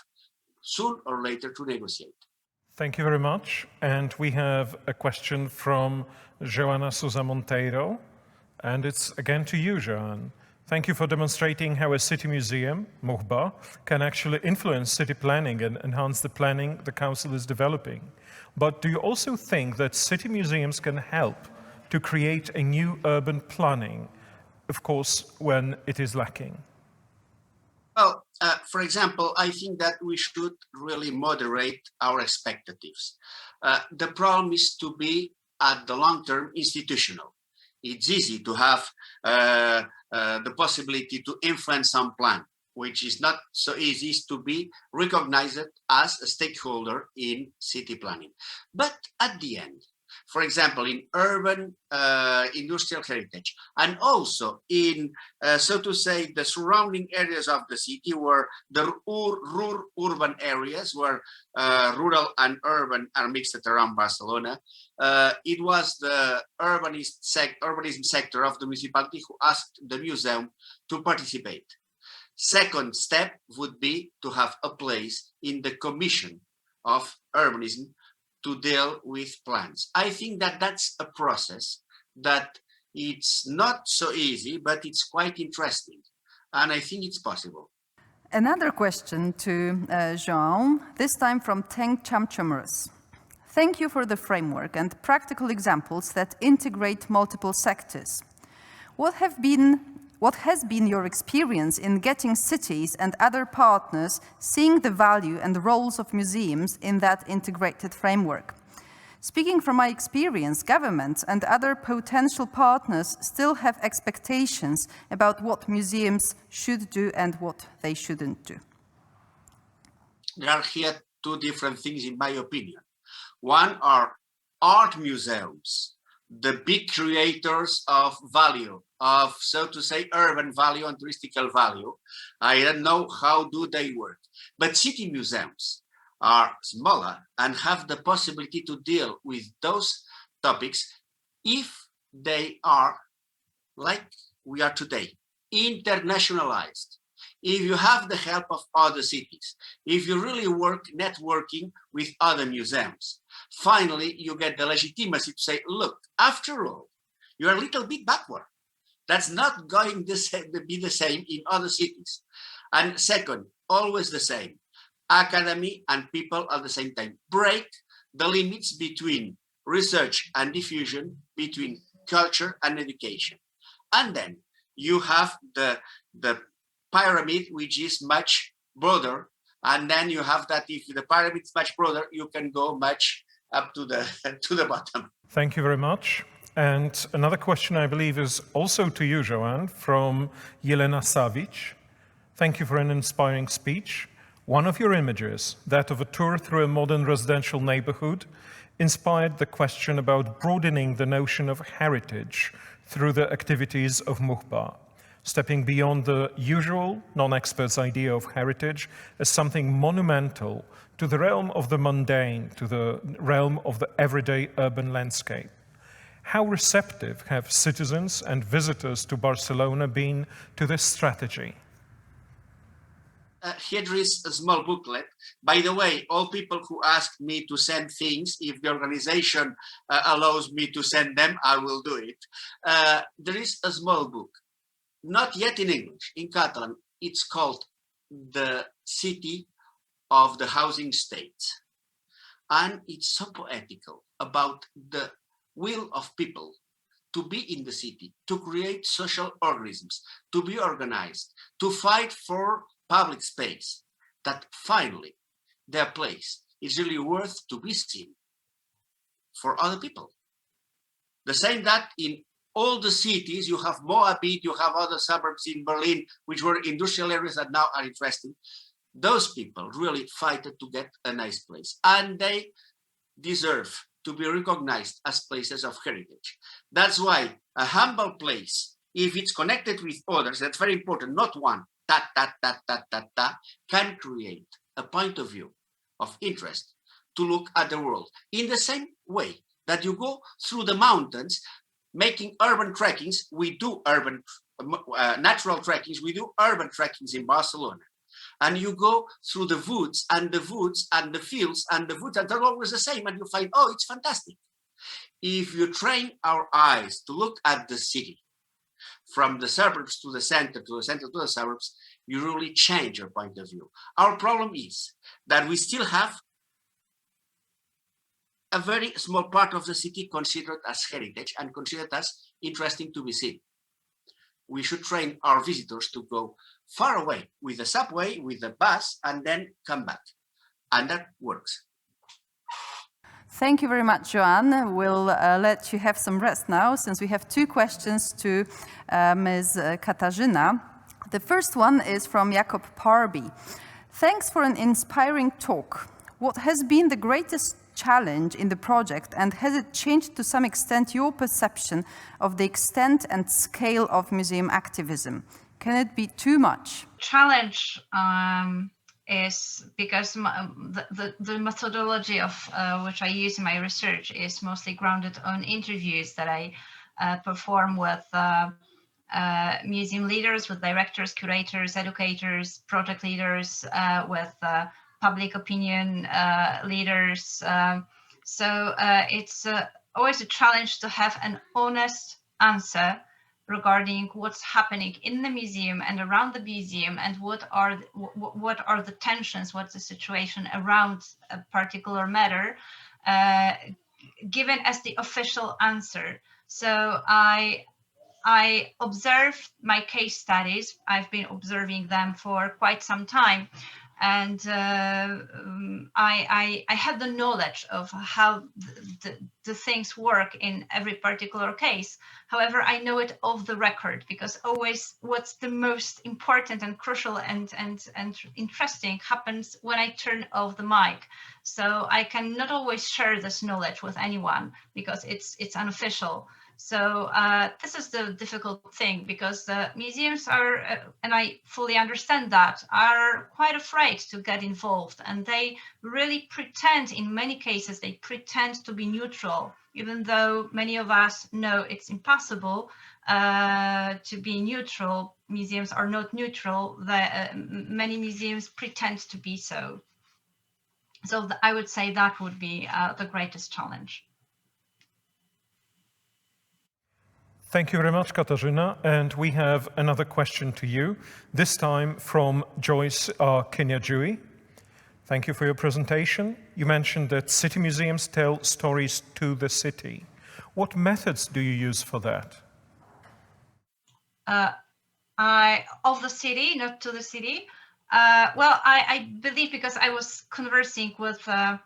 soon or later to negotiate. Thank you very much. And we have a question from Joana Sousa Monteiro, and it's again to you, Joan. Thank you for demonstrating how a city museum, Muhba, can actually influence city planning and enhance the planning the council is developing. But do you also think that city museums can help to create a new urban planning, of course, when it is lacking? Well, for example, I think that we should really moderate our expectations. The problem is to be, at the long term, institutional. It's easy to have the possibility to influence some plan, which is not so easy to be recognized as a stakeholder in city planning. But at the end, for example, in urban industrial heritage, and also in, so to say, the surrounding areas of the city, where the urban areas, where rural and urban are mixed around Barcelona, it was the urbanism sector of the municipality who asked the museum to participate. Second step would be to have a place in the Commission of Urbanism to deal with plans. I think that that's a process that it's not so easy, but it's quite interesting. And I think it's possible. Another question to Joan, this time from Teng Chamchamuras. Thank you for the framework and practical examples that integrate multiple sectors. What has been your experience in getting cities and other partners seeing the value and the roles of museums in that integrated framework? Speaking from my experience, governments and other potential partners still have expectations about what museums should do and what they shouldn't do. There are here two different things, in my opinion. One are art museums, the big creators of value, of, so to say, urban value and touristical value. I don't know how do they work, but city museums are smaller and have the possibility to deal with those topics if they are, like we are today, internationalized. If you have the help of other cities, if you really work networking with other museums, finally you get the legitimacy to say, look, after all, you're a little bit backward. That's not going to be the same in other cities. And second, always the same. Academy and people at the same time. Break the limits between research and diffusion, between culture and education. And then you have the pyramid, which is much broader. And then you have that if the pyramid is much broader, you can go much up to the bottom. Thank you very much. And another question, I believe, is also to you, Joan, from Jelena Savic. Thank you for an inspiring speech. One of your images, that of a tour through a modern residential neighborhood, inspired the question about broadening the notion of heritage through the activities of Muhba, stepping beyond the usual non-expert's idea of heritage as something monumental to the realm of the mundane, to the realm of the everyday urban landscape. How receptive have citizens and visitors to Barcelona been to this strategy? Here is a small booklet. By the way, all people who ask me to send things, if the organization allows me to send them, I will do it. There is a small book, not yet in English, in Catalan. It's called The City of the Housing State. And it's so poetical about the will of people to be in the city, to create social organisms, to be organized, to fight for public space, that finally their place is really worth to be seen for other people. The same that in all the cities, you have Moabit, you have other suburbs in Berlin, which were industrial areas that now are interesting. Those people really fight to get a nice place, and they deserve to be recognized as places of heritage. That's why a humble place, if it's connected with others, that's very important, not one, can create a point of view of interest to look at the world. In the same way that you go through the mountains, making urban trekkings, we do urban natural trekkings, we do urban trekkings in Barcelona. And you go through the woods and the woods and the fields and the woods, and they're always the same, and you find, oh, it's fantastic. If you train our eyes to look at the city from the suburbs to the center, to the center to the suburbs, you really change your point of view. Our problem is that we still have a very small part of the city considered as heritage and considered as interesting to be seen. We should train our visitors to go far away with the subway, with the bus, and then come back. And that works. Thank you very much, Joan. We'll let you have some rest now, since we have two questions to Ms. Katarzyna. The first one is from Jakob Parby. Thanks for an inspiring talk. What has been the greatest challenge in the project, and has it changed to some extent your perception of the extent and scale of museum activism? Can it be too much? Challenge is because the methodology of which I use in my research is mostly grounded on interviews that I perform with museum leaders, with directors, curators, educators, project leaders, with public opinion leaders. So it's always a challenge to have an honest answer regarding what's happening in the museum and around the museum, and what are the tensions, what's the situation around a particular matter, given as the official answer. So I observed my case studies. I've been observing them for quite some time, and I had the knowledge of how the things work in every particular case. However, I know it off the record, because always what's the most important and crucial and interesting happens when I turn off the mic. So I can not always share this knowledge with anyone, because it's unofficial. So this is the difficult thing, because museums are, and I fully understand that, are quite afraid to get involved, and they really pretend, in many cases, they pretend to be neutral, even though many of us know it's impossible to be neutral. Museums are not neutral. Many museums pretend to be so. So I would say that would be the greatest challenge. Thank you very much, Katarzyna. And we have another question to you, this time from Joyce Kenyajui. Thank you for your presentation. You mentioned that city museums tell stories to the city. What methods do you use for that? Of the city, not to the city. Well, I believe, because I was conversing with the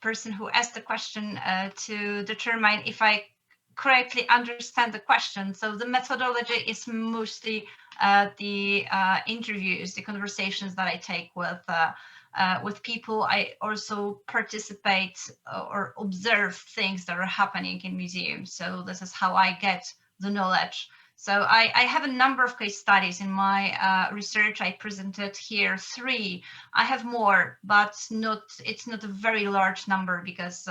person who asked the question to determine if I correctly understand the question. So the methodology is mostly the interviews, the conversations that I take with people. I also participate or observe things that are happening in museums. So this is how I get the knowledge. So I have a number of case studies in my research. I presented here 3. I have more, but it's not a very large number, because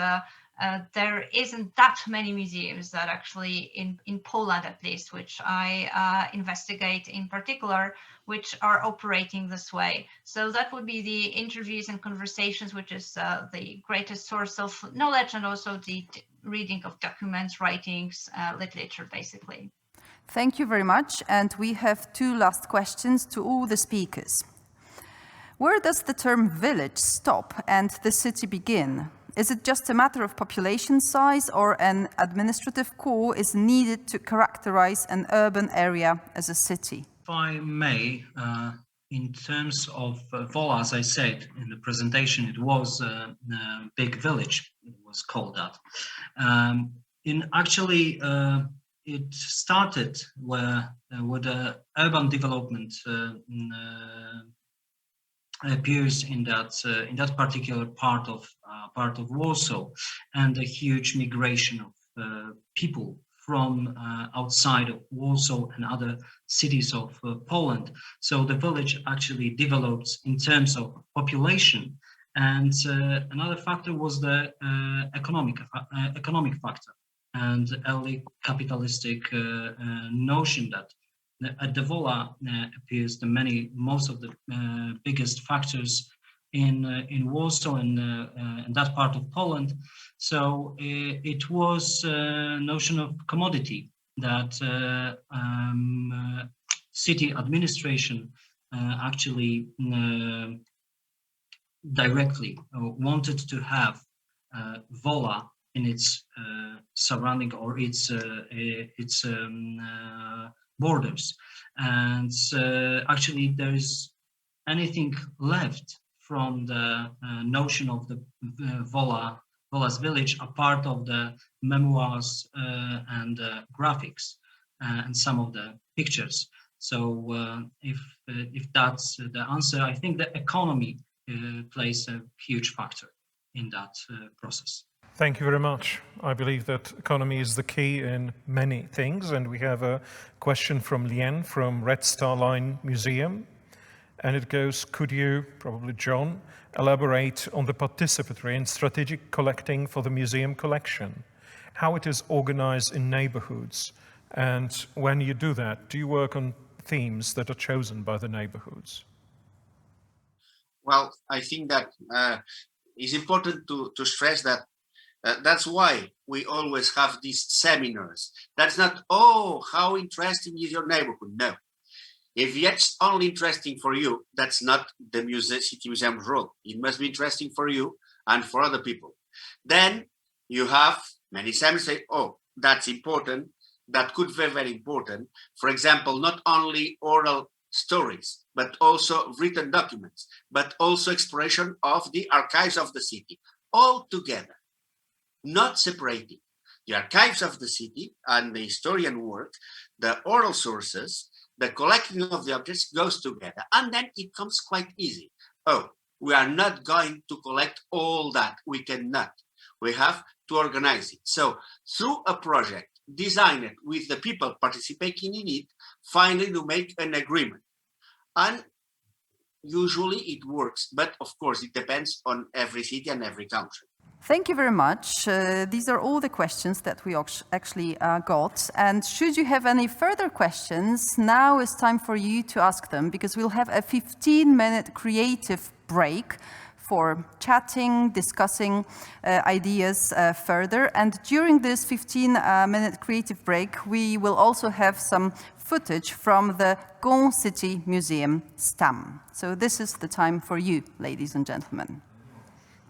there isn't that many museums that actually, in Poland at least, which I investigate in particular, which are operating this way. So that would be the interviews and conversations, which is the greatest source of knowledge, and also the reading of documents, writings, literature, basically. Thank you very much. And we have 2 last questions to all the speakers. Where does the term village stop and the city begin? Is it just a matter of population size, or an administrative core is needed to characterize an urban area as a city? If I may, in terms of Vola, as I said in the presentation, it was a big village, it was called that. It started with urban development appears in that particular part of Warsaw, and a huge migration of people from outside of Warsaw and other cities of Poland. So the village actually developed in terms of population, and another factor was the economic factor and early capitalistic notion that at the Vola appears most of the biggest factors in Warsaw and in that part of Poland. So it was a notion of commodity that city administration actually directly wanted to have Vola in its surrounding or its borders, and actually there is anything left from the notion of the Vola's village, a part of the memoirs and graphics and some of the pictures. So if that's the answer, I think the economy plays a huge factor in that process. Thank you very much. I believe that economy is the key in many things, and we have a question from Lien from Red Star Line Museum, and it goes, could you, probably Joan, elaborate on the participatory and strategic collecting for the museum collection, how it is organized in neighborhoods, and when you do that, do you work on themes that are chosen by the neighborhoods? Well, I think that it's important to stress that that's why we always have these seminars. That's not, oh, how interesting is your neighborhood? No. If it's only interesting for you, that's not the City Museum's role. It must be interesting for you and for other people. Then you have many seminars say, oh, that's important. That could be very important. For example, not only oral stories, but also written documents, but also exploration of the archives of the city, all together, not separating. The archives of the city and the historian work, the oral sources, the collecting of the objects goes together, and then it comes quite easy. Oh, we are not going to collect all that. We cannot. We have to organize it. So through a project, design it with the people participating in it, finally to make an agreement. And usually it works, but of course it depends on every city and every country. Thank you very much. These are all the questions that we actually got. And should you have any further questions, now is time for you to ask them, because we'll have a 15-minute creative break for chatting, discussing ideas further. And during this 15-minute creative break, we will also have some footage from the Gons City Museum Stam. So this is the time for you, ladies and gentlemen.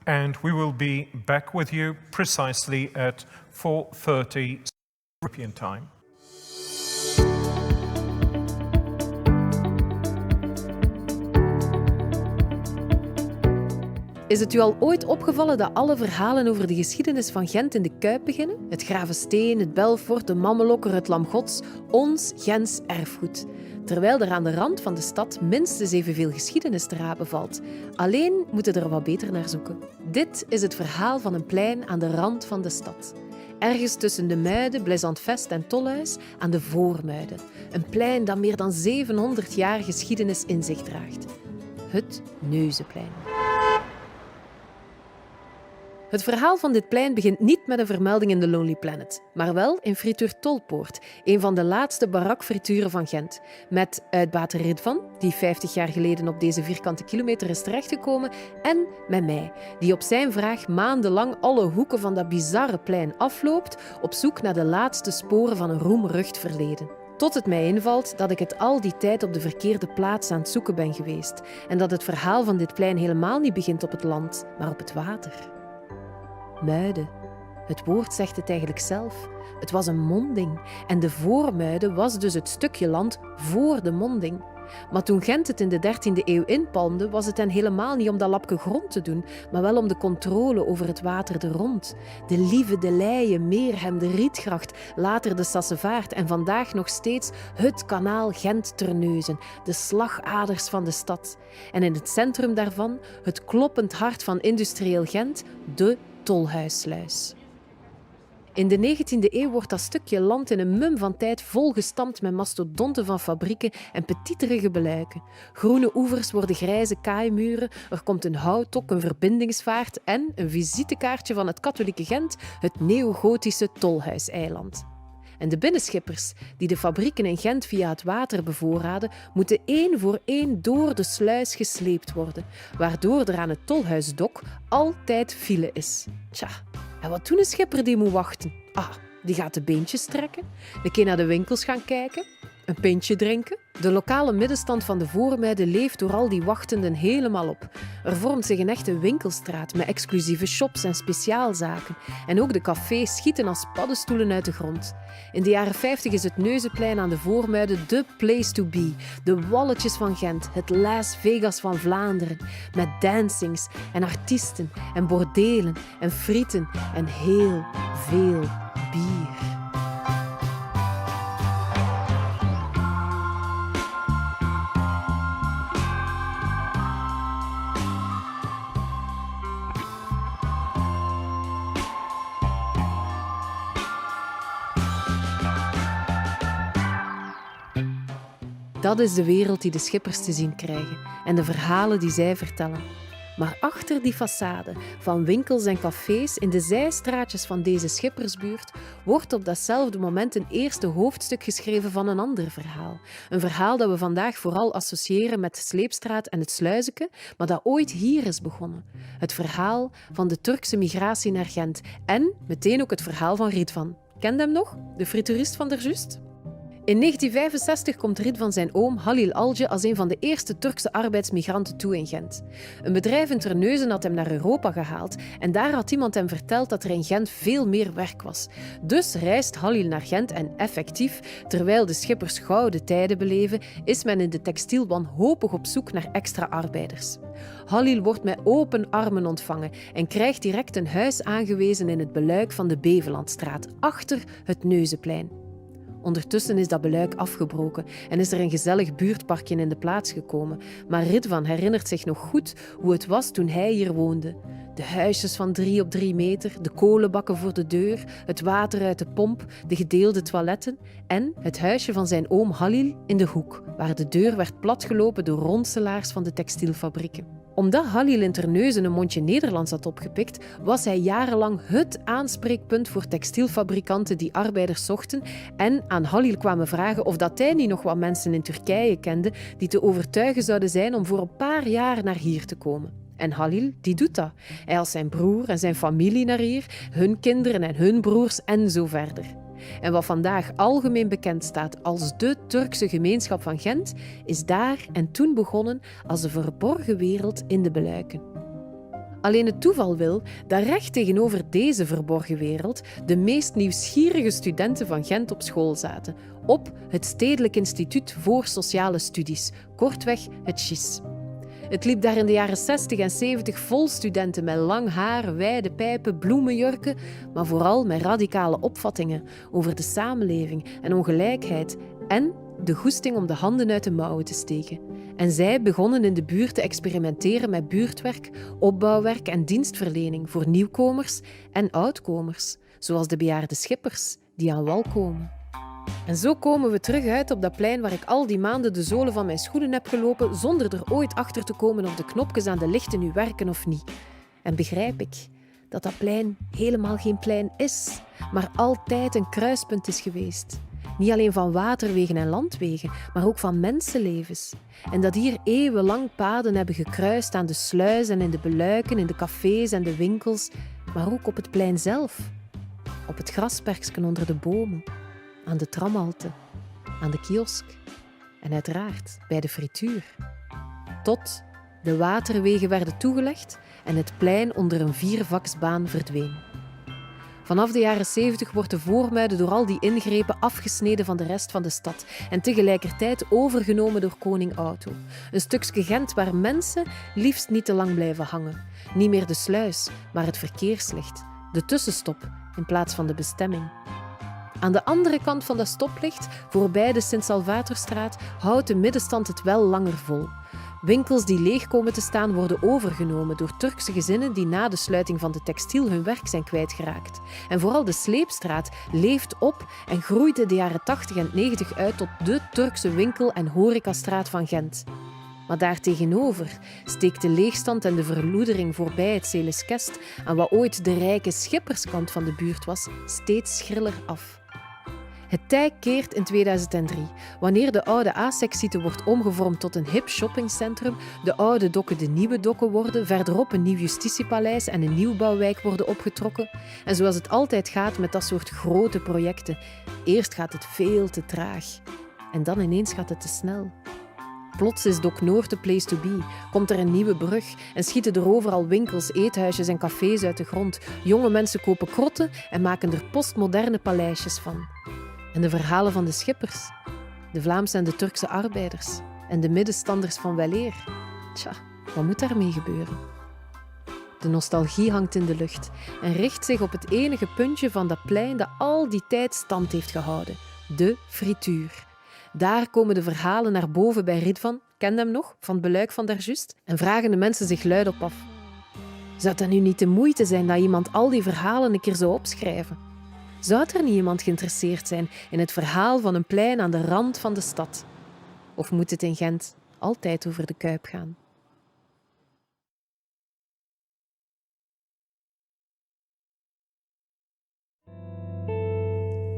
And we will be back with you precisely at 4:30 European time. Is het u al ooit opgevallen dat alle verhalen over de geschiedenis van Gent in de Kuip beginnen? Het Gravensteen, het Belfort, de Mammelokker, het Lam Gods, ons Gents erfgoed. Terwijl er aan de rand van de stad minstens evenveel geschiedenis te rapen valt. Alleen moeten we er wat beter naar zoeken. Dit is het verhaal van een plein aan de rand van de stad. Ergens tussen de Muiden, Blaisantfest en Tolhuis aan de Voormuiden. Een plein dat meer dan 700 jaar geschiedenis in zich draagt. Het Neuzeplein. Het verhaal van dit plein begint niet met een vermelding in The Lonely Planet, maar wel in frituur Tolpoort, een van de laatste barakfrituren van Gent, met uitbater Ridvan, die 50 jaar geleden op deze vierkante kilometer is terechtgekomen, en met mij, die op zijn vraag maandenlang alle hoeken van dat bizarre plein afloopt, op zoek naar de laatste sporen van een roemrucht verleden. Tot het mij invalt dat ik het al die tijd op de verkeerde plaats aan het zoeken ben geweest en dat het verhaal van dit plein helemaal niet begint op het land, maar op het water. Muiden. Het woord zegt het eigenlijk zelf. Het was een monding en de Voormuiden was dus het stukje land voor de monding. Maar toen Gent het in de 13e eeuw inpalmde, was het hen helemaal niet om dat lapje grond te doen, maar wel om de controle over het water er rond. De Lieve, de Leien, Meerhem, de Rietgracht, later de Sassevaart en vandaag nog steeds het kanaal Gent-Terneuzen, de slagaders van de stad. En in het centrum daarvan, het kloppend hart van industrieel Gent, de Tolhuissluis. In de 19e eeuw wordt dat stukje land in een mum van tijd volgestampt met mastodonten van fabrieken en petiterige beluiken. Groene oevers worden grijze kaaimuren, er komt een houtok, een verbindingsvaart en een visitekaartje van het katholieke Gent, het neogotische Tolhuiseiland. En de binnenschippers, die de fabrieken in Gent via het water bevoorraden, moeten één voor één door de sluis gesleept worden, waardoor er aan het Tolhuisdok altijd file is. Tja, en wat doen een schipper die moet wachten? Die gaat de beentjes trekken, een keer naar de winkels gaan kijken, een pintje drinken. De lokale middenstand van de Voormuiden leeft door al die wachtenden helemaal op. Er vormt zich een echte winkelstraat met exclusieve shops en speciaalzaken. En ook de cafés schieten als paddenstoelen uit de grond. In de jaren 50 is het Neuzenplein aan de Voormuiden de place to be. De walletjes van Gent, het Las Vegas van Vlaanderen. Met dancings en artiesten en bordelen en frieten en heel veel bier. Dat is de wereld die de schippers te zien krijgen en de verhalen die zij vertellen. Maar achter die façade van winkels en cafés in de zijstraatjes van deze schippersbuurt wordt op datzelfde moment een eerste hoofdstuk geschreven van een ander verhaal. Een verhaal dat we vandaag vooral associëren met de Sleepstraat en het Sluizeke, maar dat ooit hier is begonnen. Het verhaal van de Turkse migratie naar Gent en meteen ook het verhaal van Ridvan. Kent hem nog? De frituurist van daarjuist? In 1965 komt Ridvan zijn oom Halil Alce als een van de eerste Turkse arbeidsmigranten toe in Gent. Een bedrijf in Terneuzen had hem naar Europa gehaald en daar had iemand hem verteld dat er in Gent veel meer werk was. Dus reist Halil naar Gent en effectief, terwijl de schippers gouden tijden beleven, is men in de textiel wanhopig op zoek naar extra arbeiders. Halil wordt met open armen ontvangen en krijgt direct een huis aangewezen in het beluik van de Bevelandstraat, achter het Neuzenplein. Ondertussen is dat beluik afgebroken en is er een gezellig buurtparkje in de plaats gekomen. Maar Ridvan herinnert zich nog goed hoe het was toen hij hier woonde. De huisjes van 3 op 3 meter, de kolenbakken voor de deur, het water uit de pomp, de gedeelde toiletten en het huisje van zijn oom Halil in de hoek, waar de deur werd platgelopen door ronselaars van de textielfabrieken. Omdat Halil in Terneuzen een mondje Nederlands had opgepikt, was hij jarenlang het aanspreekpunt voor textielfabrikanten die arbeiders zochten en aan Halil kwamen vragen of dat hij niet nog wat mensen in Turkije kende die te overtuigen zouden zijn om voor een paar jaar naar hier te komen. En Halil, die doet dat. Hij haalt zijn broer en zijn familie naar hier, hun kinderen en hun broers en zo verder. En wat vandaag algemeen bekend staat als de Turkse gemeenschap van Gent, is daar en toen begonnen als een verborgen wereld in de beluiken. Alleen het toeval wil dat recht tegenover deze verborgen wereld de meest nieuwsgierige studenten van Gent op school zaten, op het Stedelijk Instituut voor Sociale Studies, kortweg het SCIS. Het liep daar in de jaren 60 en 70 vol studenten met lang haar, wijde pijpen, bloemenjurken, maar vooral met radicale opvattingen over de samenleving en ongelijkheid en de goesting om de handen uit de mouwen te steken. En zij begonnen in de buurt te experimenteren met buurtwerk, opbouwwerk en dienstverlening voor nieuwkomers en oudkomers, zoals de bejaarde schippers die aan wal komen. En zo komen we terug uit op dat plein waar ik al die maanden de zolen van mijn schoenen heb gelopen zonder er ooit achter te komen of de knopjes aan de lichten nu werken of niet. En begrijp ik dat dat plein helemaal geen plein is, maar altijd een kruispunt is geweest. Niet alleen van waterwegen en landwegen, maar ook van mensenlevens. En dat hier eeuwenlang paden hebben gekruist aan de sluis en in de beluiken, in de cafés en de winkels, maar ook op het plein zelf. Op het grasperksken onder de bomen, aan de tramhalte, aan de kiosk en uiteraard bij de frituur. Tot de waterwegen werden toegelegd en het plein onder een 4-vaksbaan verdween. Vanaf de jaren 70 wordt de Voormuiden door al die ingrepen afgesneden van de rest van de stad en tegelijkertijd overgenomen door koning Auto. Een stukje Gent waar mensen liefst niet te lang blijven hangen. Niet meer de sluis, maar het verkeerslicht. De tussenstop in plaats van de bestemming. Aan de andere kant van dat stoplicht, voorbij de Sint-Salvatorstraat, houdt de middenstand het wel langer vol. Winkels die leeg komen te staan worden overgenomen door Turkse gezinnen die na de sluiting van de textiel hun werk zijn kwijtgeraakt. En vooral de Sleepstraat leeft op en groeit in de jaren 80 en 90 uit tot de Turkse winkel- en horecastraat van Gent. Maar daartegenover steekt de leegstand en de verloedering voorbij het Celeskest aan wat ooit de rijke schipperskant van de buurt was, steeds schriller af. Het tij keert in 2003, wanneer de oude A-sectiete wordt omgevormd tot een hip shoppingcentrum, de oude dokken de nieuwe dokken worden, verderop een nieuw justitiepaleis en een nieuwbouwwijk worden opgetrokken. En zoals het altijd gaat met dat soort grote projecten, eerst gaat het veel te traag. En dan ineens gaat het te snel. Plots is Dok Noord de place to be, komt er een nieuwe brug en schieten er overal winkels, eethuisjes en cafés uit de grond. Jonge mensen kopen krotten en maken er postmoderne paleisjes van. En de verhalen van de schippers, de Vlaamse en de Turkse arbeiders en de middenstanders van weleer. Tja, wat moet daarmee gebeuren? De nostalgie hangt in de lucht en richt zich op het enige puntje van dat plein dat al die tijd stand heeft gehouden. De frituur. Daar komen de verhalen naar boven bij Ridvan, ken hem nog, van het beluik van daarjuist, en vragen de mensen zich luid op af. Zou dat nu niet de moeite zijn dat iemand al die verhalen een keer zou opschrijven? Zou er niet iemand geïnteresseerd zijn in het verhaal van een plein aan de rand van de stad? Of moet het in Gent altijd over de Kuip gaan?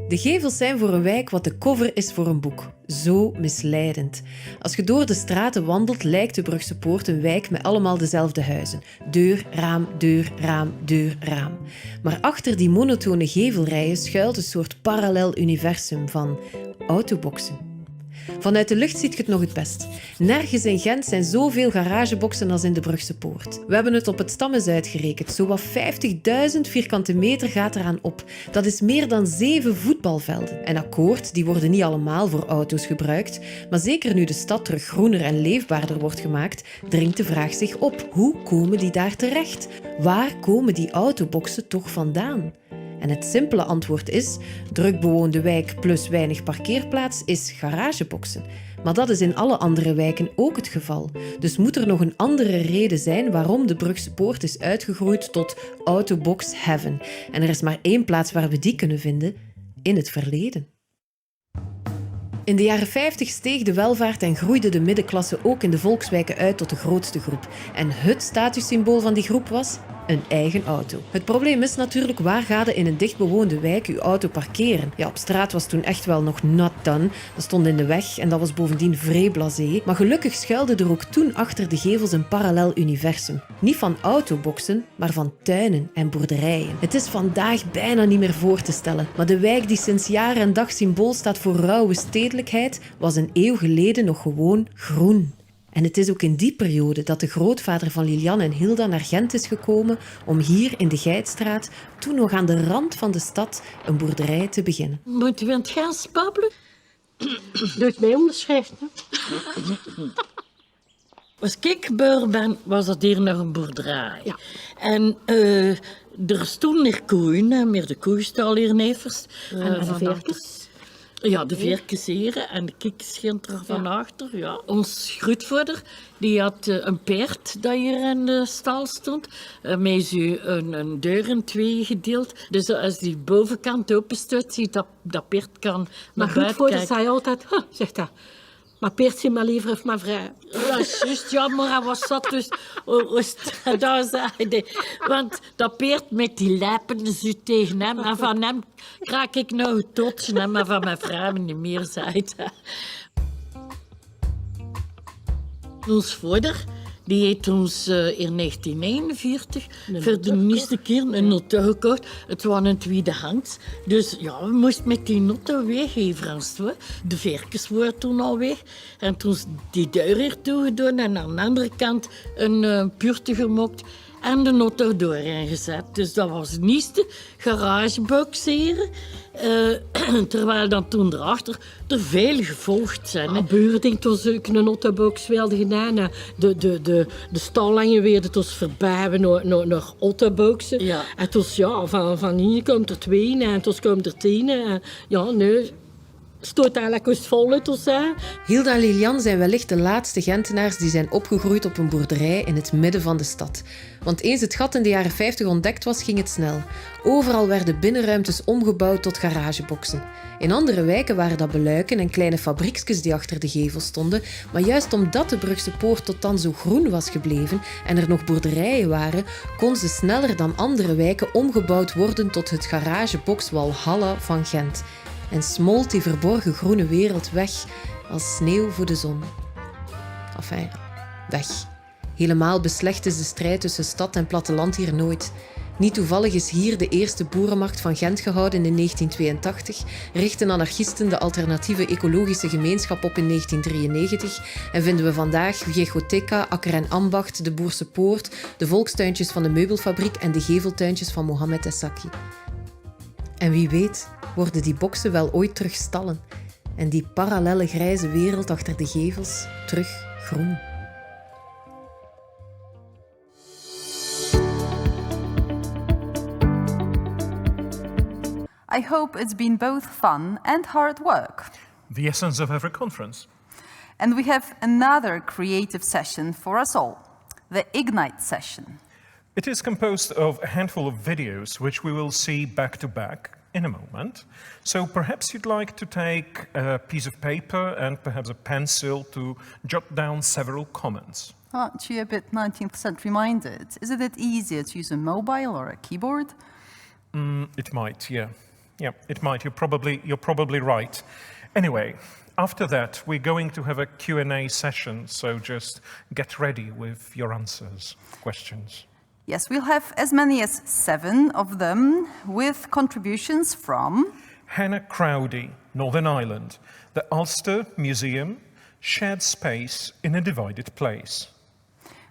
De gevels zijn voor een wijk wat de cover is voor een boek. Zo misleidend. Als je door de straten wandelt, lijkt de Brugse Poort een wijk met allemaal dezelfde huizen. Deur, raam, deur, raam, deur, raam. Maar achter die monotone gevelrijen schuilt een soort parallel universum van autoboxen. Vanuit de lucht ziet je het nog het best. Nergens in Gent zijn zoveel garageboxen als in de Brugse Poort. We hebben het op het stammes uitgerekend. Zowat 50.000 vierkante meter gaat eraan op. Dat is meer dan 7 voetbalvelden. En akkoord, die worden niet allemaal voor auto's gebruikt. Maar zeker nu de stad terug groener en leefbaarder wordt gemaakt, dringt de vraag zich op. Hoe komen die daar terecht? Waar komen die autoboxen toch vandaan? En het simpele antwoord is, druk bewoonde wijk plus weinig parkeerplaats is garageboxen. Maar dat is in alle andere wijken ook het geval. Dus moet er nog een andere reden zijn waarom de Brugse Poort is uitgegroeid tot Autobox Heaven. En er is maar één plaats waar we die kunnen vinden, in het verleden. In de jaren 50 steeg de welvaart en groeide de middenklasse ook in de volkswijken uit tot de grootste groep. En het statussymbool van die groep was een eigen auto. Het probleem is natuurlijk, waar ga je in een dichtbewoonde wijk je auto parkeren? Ja, op straat was toen echt wel nog not done. Dat stond in de weg en dat was bovendien vrij blasé. Maar gelukkig schuilde er ook toen achter de gevels een parallel universum. Niet van autoboxen, maar van tuinen en boerderijen. Het is vandaag bijna niet meer voor te stellen. Maar de wijk die sinds jaar en dag symbool staat voor rauwe stedelijkheid, was een eeuw geleden nog gewoon groen. En het is ook in die periode dat de grootvader van Lilian en Hilda naar Gent is gekomen om hier in de Geitstraat, toen nog aan de rand van de stad, een boerderij te beginnen. Moeten we aan het gaan spabbelen? Doe het mij onderschrijven. Als ik geboren ben, was dat hier nog een boerderij. Ja. En er stonden hier koeien, meer de koeienstal hier nevers. En de veertjes. Ja, de veertjes hier en de kikkers gaan er van achter. Ja. Ons grootvader die had een paard dat hier in de stal stond. Met zo een deur in twee gedeeld. Dus als die bovenkant openstoot, ziet dat paard kan naar buiten kijken. Maar zei altijd, zegt dat. Maar paard zie maar liever of maar vrij. Ja, juist, ja, maar hij was dat dus. Dat zei. Want dat paard met die lijpen zo tegen hem. En van hem krijg ik nou een totje, maar van mijn vrouw niet meer, zei hij. Ons vader, die heeft ons in 1941 voor de eerste keer een auto gekocht. Het was een tweedehands. Dus ja, we moesten met die auto weggeven. De veertjes waren toen al weg. En toen die deur hier toegedaan en aan de andere kant een puurte gemaakt. en de auto doorheen gezet. Dus dat was niet de garageboxeren. Terwijl dan toen erachter er veel gevolgd zijn. De buren denken dat ze een autobox wilden gedaan. De stallangen werden dus voorbij naar autoboxen. Ja. En dus van hier komt er 2 en dus komt er 10. En ja, nee, stoot eigenlijk eens vol uit ons. Hilda en Lilian zijn wellicht de laatste Gentenaars die zijn opgegroeid op een boerderij in het midden van de stad. Want eens het gat in de jaren 50 ontdekt was, ging het snel. Overal werden binnenruimtes omgebouwd tot garageboxen. In andere wijken waren dat beluiken en kleine fabriekjes die achter de gevel stonden. Maar juist omdat de Brugse Poort tot dan zo groen was gebleven en er nog boerderijen waren, kon ze sneller dan andere wijken omgebouwd worden tot het garagebox Walhalla van Gent. En smolt die verborgen groene wereld weg als sneeuw voor de zon. Enfin, weg. Helemaal beslecht is de strijd tussen stad en platteland hier nooit. Niet toevallig is hier de eerste boerenmarkt van Gent gehouden in 1982, richtten anarchisten de alternatieve ecologische gemeenschap op in 1993 en vinden we vandaag Viechoteca, Akker en Ambacht, de Boerse Poort, de volkstuintjes van de meubelfabriek en de geveltuintjes van Mohammed en Saki. En wie weet worden die boksen wel ooit terug stallen en die parallelle grijze wereld achter de gevels terug groen. I hope it's been both fun and hard work. The essence of every conference. And we have another creative session for us all, the Ignite session. It is composed of a handful of videos, which we will see back to back in a moment. So perhaps you'd like to take a piece of paper and perhaps a pencil to jot down several comments. Aren't you a bit 19th century minded? Isn't it easier to use a mobile or a keyboard? It might, yeah. Yeah, it might. You're probably right. Anyway, after that, we're going to have a Q&A session, so just get ready with your answers, questions. Yes, we'll have as many as 7 of them with contributions from Hannah Crowdy, Northern Ireland, the Ulster Museum, shared space in a divided place.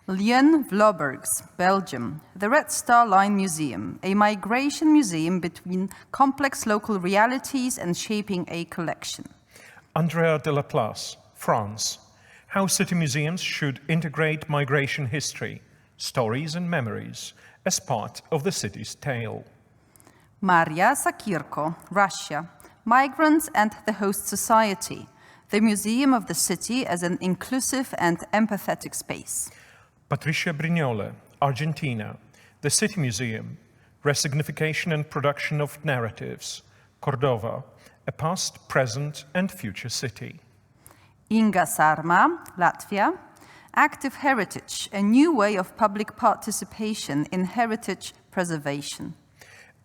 Lien, Vloeberghs, Belgium, the Red Star Line Museum, a migration museum between complex local realities and shaping a collection. Andrea Delaplace, France, how city museums should integrate migration history, stories and memories as part of the city's tale. Maria Sakirko, Russia, Migrants and the Host Society, the Museum of the City as an inclusive and empathetic space. Patricia Brignole, Argentina, the City Museum, Resignification and Production of Narratives, Cordova, a past, present and future city. Inga Sarma, Latvia, Active Heritage, a new way of public participation in heritage preservation.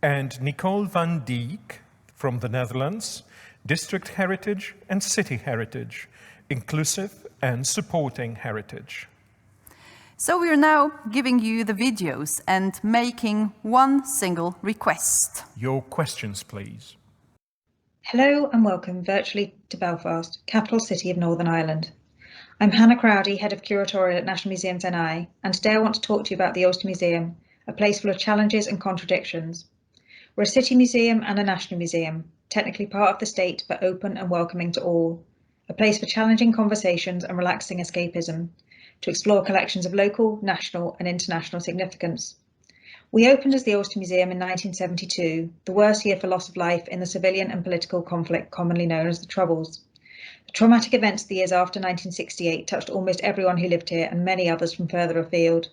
And Nicole van Dijk from the Netherlands, District Heritage and City Heritage, inclusive and supporting heritage. So we are now giving you the videos and making one single request. Your questions, please. Hello and welcome virtually to Belfast, capital city of Northern Ireland. I'm Hannah Crowdy, Head of Curatorial at National Museums NI, and today I want to talk to you about the Ulster Museum, a place full of challenges and contradictions. We're a city museum and a national museum, technically part of the state but open and welcoming to all, a place for challenging conversations and relaxing escapism, to explore collections of local, national and international significance. We opened as the Ulster Museum in 1972, the worst year for loss of life in the civilian and political conflict commonly known as the Troubles. The traumatic events of the years after 1968 touched almost everyone who lived here and many others from further afield.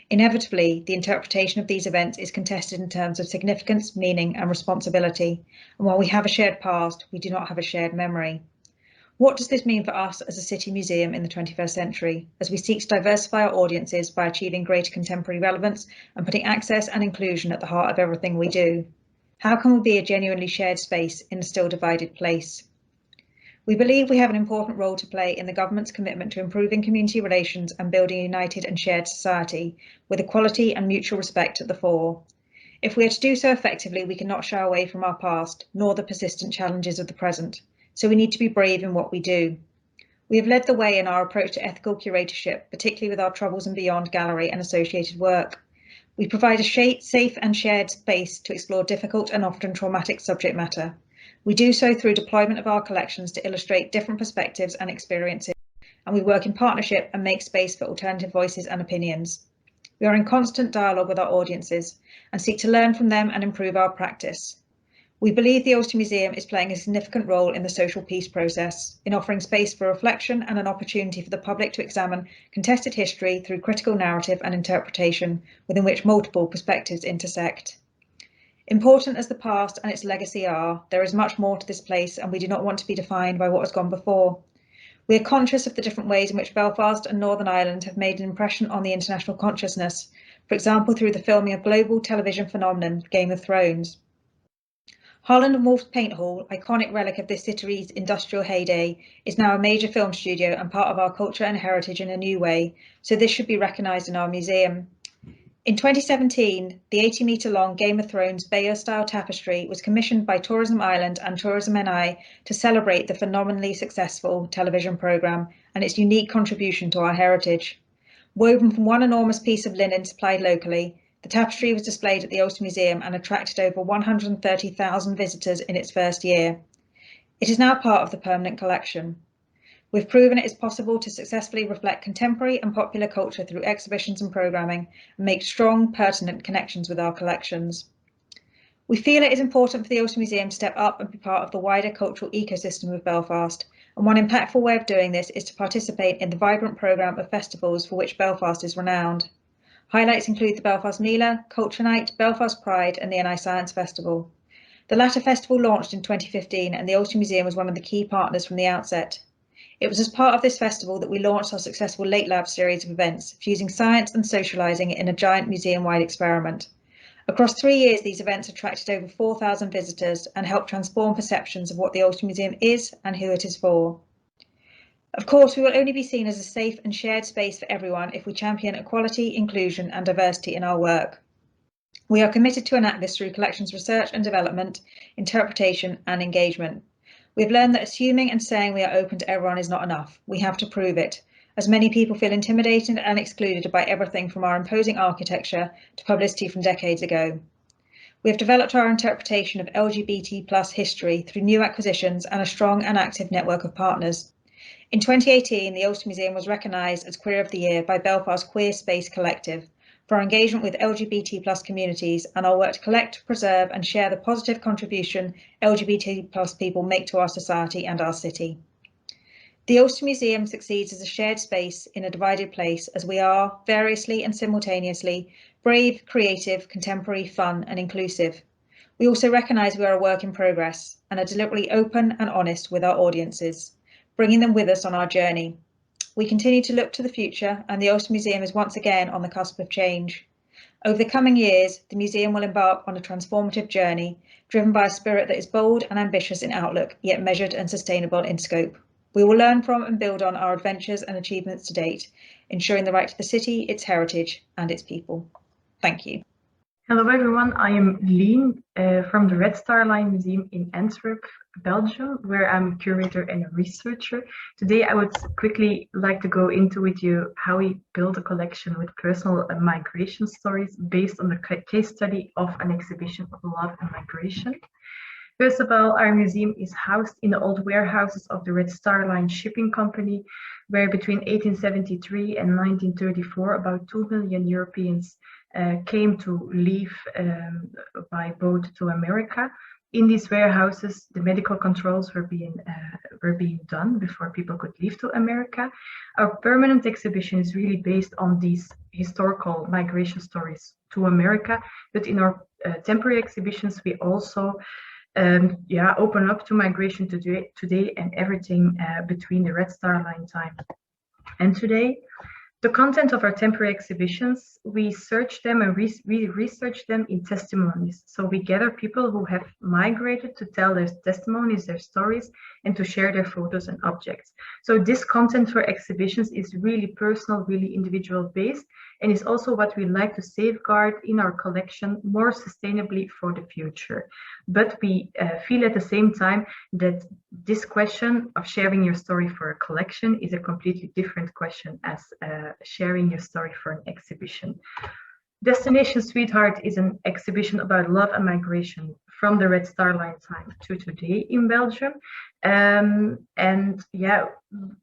Inevitably, the interpretation of these events is contested in terms of significance, meaning and responsibility, and while we have a shared past, we do not have a shared memory. What does this mean for us as a city museum in the 21st century, as we seek to diversify our audiences by achieving greater contemporary relevance and putting access and inclusion at the heart of everything we do? How can we be a genuinely shared space in a still divided place? We believe we have an important role to play in the government's commitment to improving community relations and building a united and shared society, with equality and mutual respect at the fore. If we are to do so effectively, we cannot shy away from our past, nor the persistent challenges of the present. So we need to be brave in what we do. We have led the way in our approach to ethical curatorship, particularly with our Troubles and Beyond gallery and associated work. We provide a safe and shared space to explore difficult and often traumatic subject matter. We do so through deployment of our collections to illustrate different perspectives and experiences, and we work in partnership and make space for alternative voices and opinions. We are in constant dialogue with our audiences and seek to learn from them and improve our practice. We believe the Ulster Museum is playing a significant role in the social peace process, in offering space for reflection and an opportunity for the public to examine contested history through critical narrative and interpretation within which multiple perspectives intersect. Important as the past and its legacy are, there is much more to this place, and we do not want to be defined by what has gone before. We are conscious of the different ways in which Belfast and Northern Ireland have made an impression on the international consciousness, for example through the filming of global television phenomenon Game of Thrones. Harland and Wolff's Paint Hall, iconic relic of this city's industrial heyday, is now a major film studio and part of our culture and heritage in a new way, so this should be recognised in our museum. In 2017, the 80-metre-long Game of Thrones Bayeux-style tapestry was commissioned by Tourism Ireland and Tourism NI to celebrate the phenomenally successful television programme and its unique contribution to our heritage. Woven from one enormous piece of linen supplied locally, the tapestry was displayed at the Ulster Museum and attracted over 130,000 visitors in its first year. It is now part of the permanent collection. We've proven it is possible to successfully reflect contemporary and popular culture through exhibitions and programming and make strong, pertinent connections with our collections. We feel it is important for the Ulster Museum to step up and be part of the wider cultural ecosystem of Belfast, and one impactful way of doing this is to participate in the vibrant programme of festivals for which Belfast is renowned. Highlights include the Belfast Mila, Culture Night, Belfast Pride and the NI Science Festival. The latter festival launched in 2015 and the Ulster Museum was one of the key partners from the outset. It was as part of this festival that we launched our successful Late Lab series of events, fusing science and socialising in a giant museum-wide experiment. Across 3 years, these events attracted over 4,000 visitors and helped transform perceptions of what the Ulster Museum is and who it is for. Of course, we will only be seen as a safe and shared space for everyone if we champion equality, inclusion and diversity in our work. We are committed to enact this through collections research and development, interpretation and engagement. We have learned that assuming and saying we are open to everyone is not enough. We have to prove it, as many people feel intimidated and excluded by everything from our imposing architecture to publicity from decades ago. We have developed our interpretation of LGBT+ history through new acquisitions and a strong and active network of partners. In 2018, the Ulster Museum was recognised as Queer of the Year by Belfast Queer Space Collective for our engagement with LGBT+ communities and our work to collect, preserve and share the positive contribution LGBT+ people make to our society and our city. The Ulster Museum succeeds as a shared space in a divided place as we are, variously and simultaneously, brave, creative, contemporary, fun and inclusive. We also recognise we are a work in progress and are deliberately open and honest with our audiences, bringing them with us on our journey. We continue to look to the future and the Ulster Museum is once again on the cusp of change. Over the coming years, the museum will embark on a transformative journey, driven by a spirit that is bold and ambitious in outlook, yet measured and sustainable in scope. We will learn from and build on our adventures and achievements to date, ensuring the right to the city, its heritage and its people. Thank you. Hello everyone, I am Lien from the Red Star Line Museum in Antwerp, Belgium, where I'm a curator and a researcher. Today I would quickly like to go into with you how we build a collection with personal migration stories based on the case study of an exhibition of love and migration. First of all, our museum is housed in the old warehouses of the Red Star Line shipping company, where between 1873 and 1934 about 2 million Europeans came to live by boat to America. In these warehouses, the medical controls were being done before people could leave to America. Our permanent exhibition is really based on these historical migration stories to America, but in our temporary exhibitions, we also open up to migration today and everything between the Red Star Line time and today. The content of our temporary exhibitions, we search them and we research them in testimonies. So we gather people who have migrated to tell their testimonies, their stories, and to share their photos and objects. So this content for exhibitions is really personal, really individual based, and is also what we like to safeguard in our collection more sustainably for the future. But we feel at the same time that this question of sharing your story for a collection is a completely different question as sharing your story for an exhibition. Destination Sweetheart is an exhibition about love and migration from the Red Star Line time to today in Belgium. And yeah,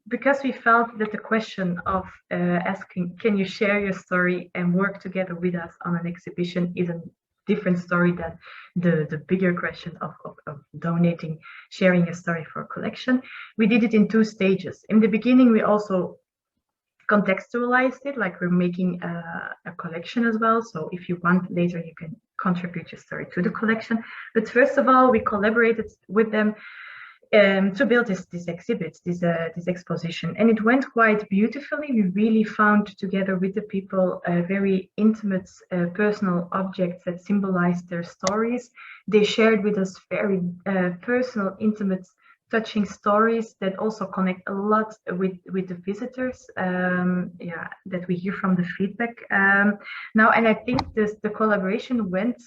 because we felt that the question of asking, can you share your story and work together with us on an exhibition is a different story than the bigger question of donating, sharing a story for a collection. We did it in 2 stages. In the beginning, we also contextualized it, like we're making a collection as well. So if you want later, you can contribute your story to the collection. But first of all, we collaborated with them to build this exhibit, this exposition, and it went quite beautifully. We really found together with the people very intimate, personal objects that symbolized their stories. They shared with us very personal, intimate, touching stories that also connect a lot with the visitors, that we hear from the feedback now. And I think the collaboration went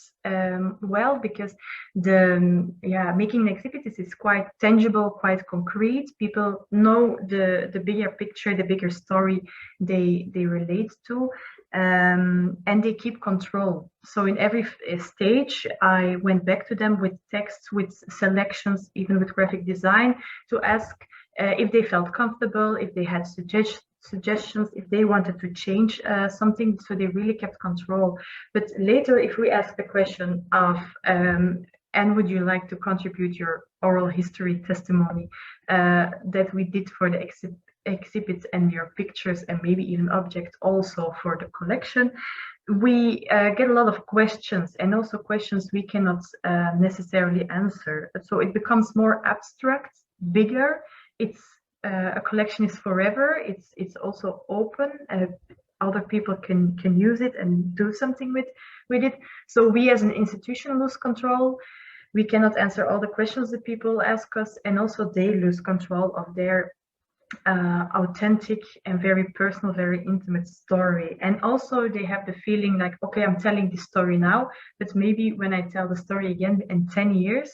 well, because making an exhibit is quite tangible, quite concrete. People know the bigger picture, the bigger story they relate to, and they keep control. So in every stage, I went back to them with texts, with selections, even with graphic design, to ask if they felt comfortable, if they had suggestions, if they wanted to change something. So they really kept control. But later, if we ask the question of, and would you like to contribute your oral history testimony that we did for the exhibits and your pictures and maybe even objects also for the collection, we get a lot of questions, and also questions we cannot necessarily answer. So it becomes more abstract, bigger. It's a collection is forever. It's also open. Other people can use it and do something with it. So we as an institution lose control. We cannot answer all the questions that people ask us, and also they lose control of their authentic and very personal, very intimate story. And also they have the feeling like, okay, I'm telling this story now, but maybe when I tell the story again in 10 years,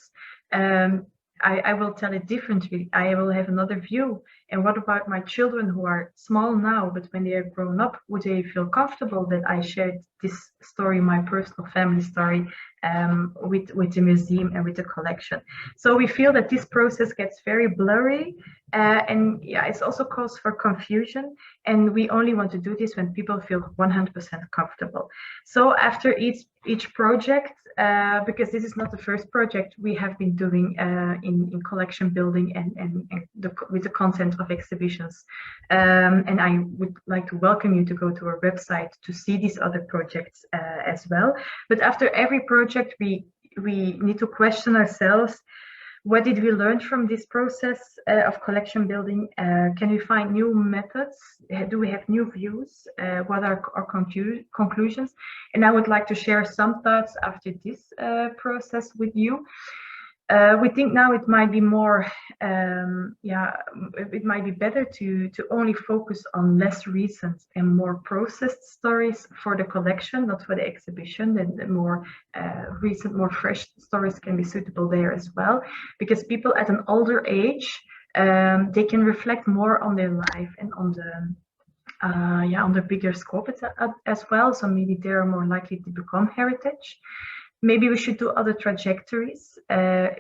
I will tell it differently. I will have another view. And what about my children who are small now, but when they are grown up, would they feel comfortable that I shared this story, my personal family story, with the museum and with the collection? So we feel that this process gets very blurry, and yeah, it's also cause for confusion. And we only want to do this when people feel 100% comfortable. So after each project, because this is not the first project we have been doing in collection building and with the content of exhibitions, and I would like to welcome you to go to our website to see these other projects as well. But after every project, we need to question ourselves. What did we learn from this process of collection building? Can we find new methods? Do we have new views? What are our conclusions? And I would like to share some thoughts after this process with you. We think now it might be more, it might be better to only focus on less recent and more processed stories for the collection, not for the exhibition. And the more recent, more fresh stories can be suitable there as well, because people at an older age, they can reflect more on their life and on the bigger scope as well. So maybe they're more likely to become heritage. Maybe we should do other trajectories.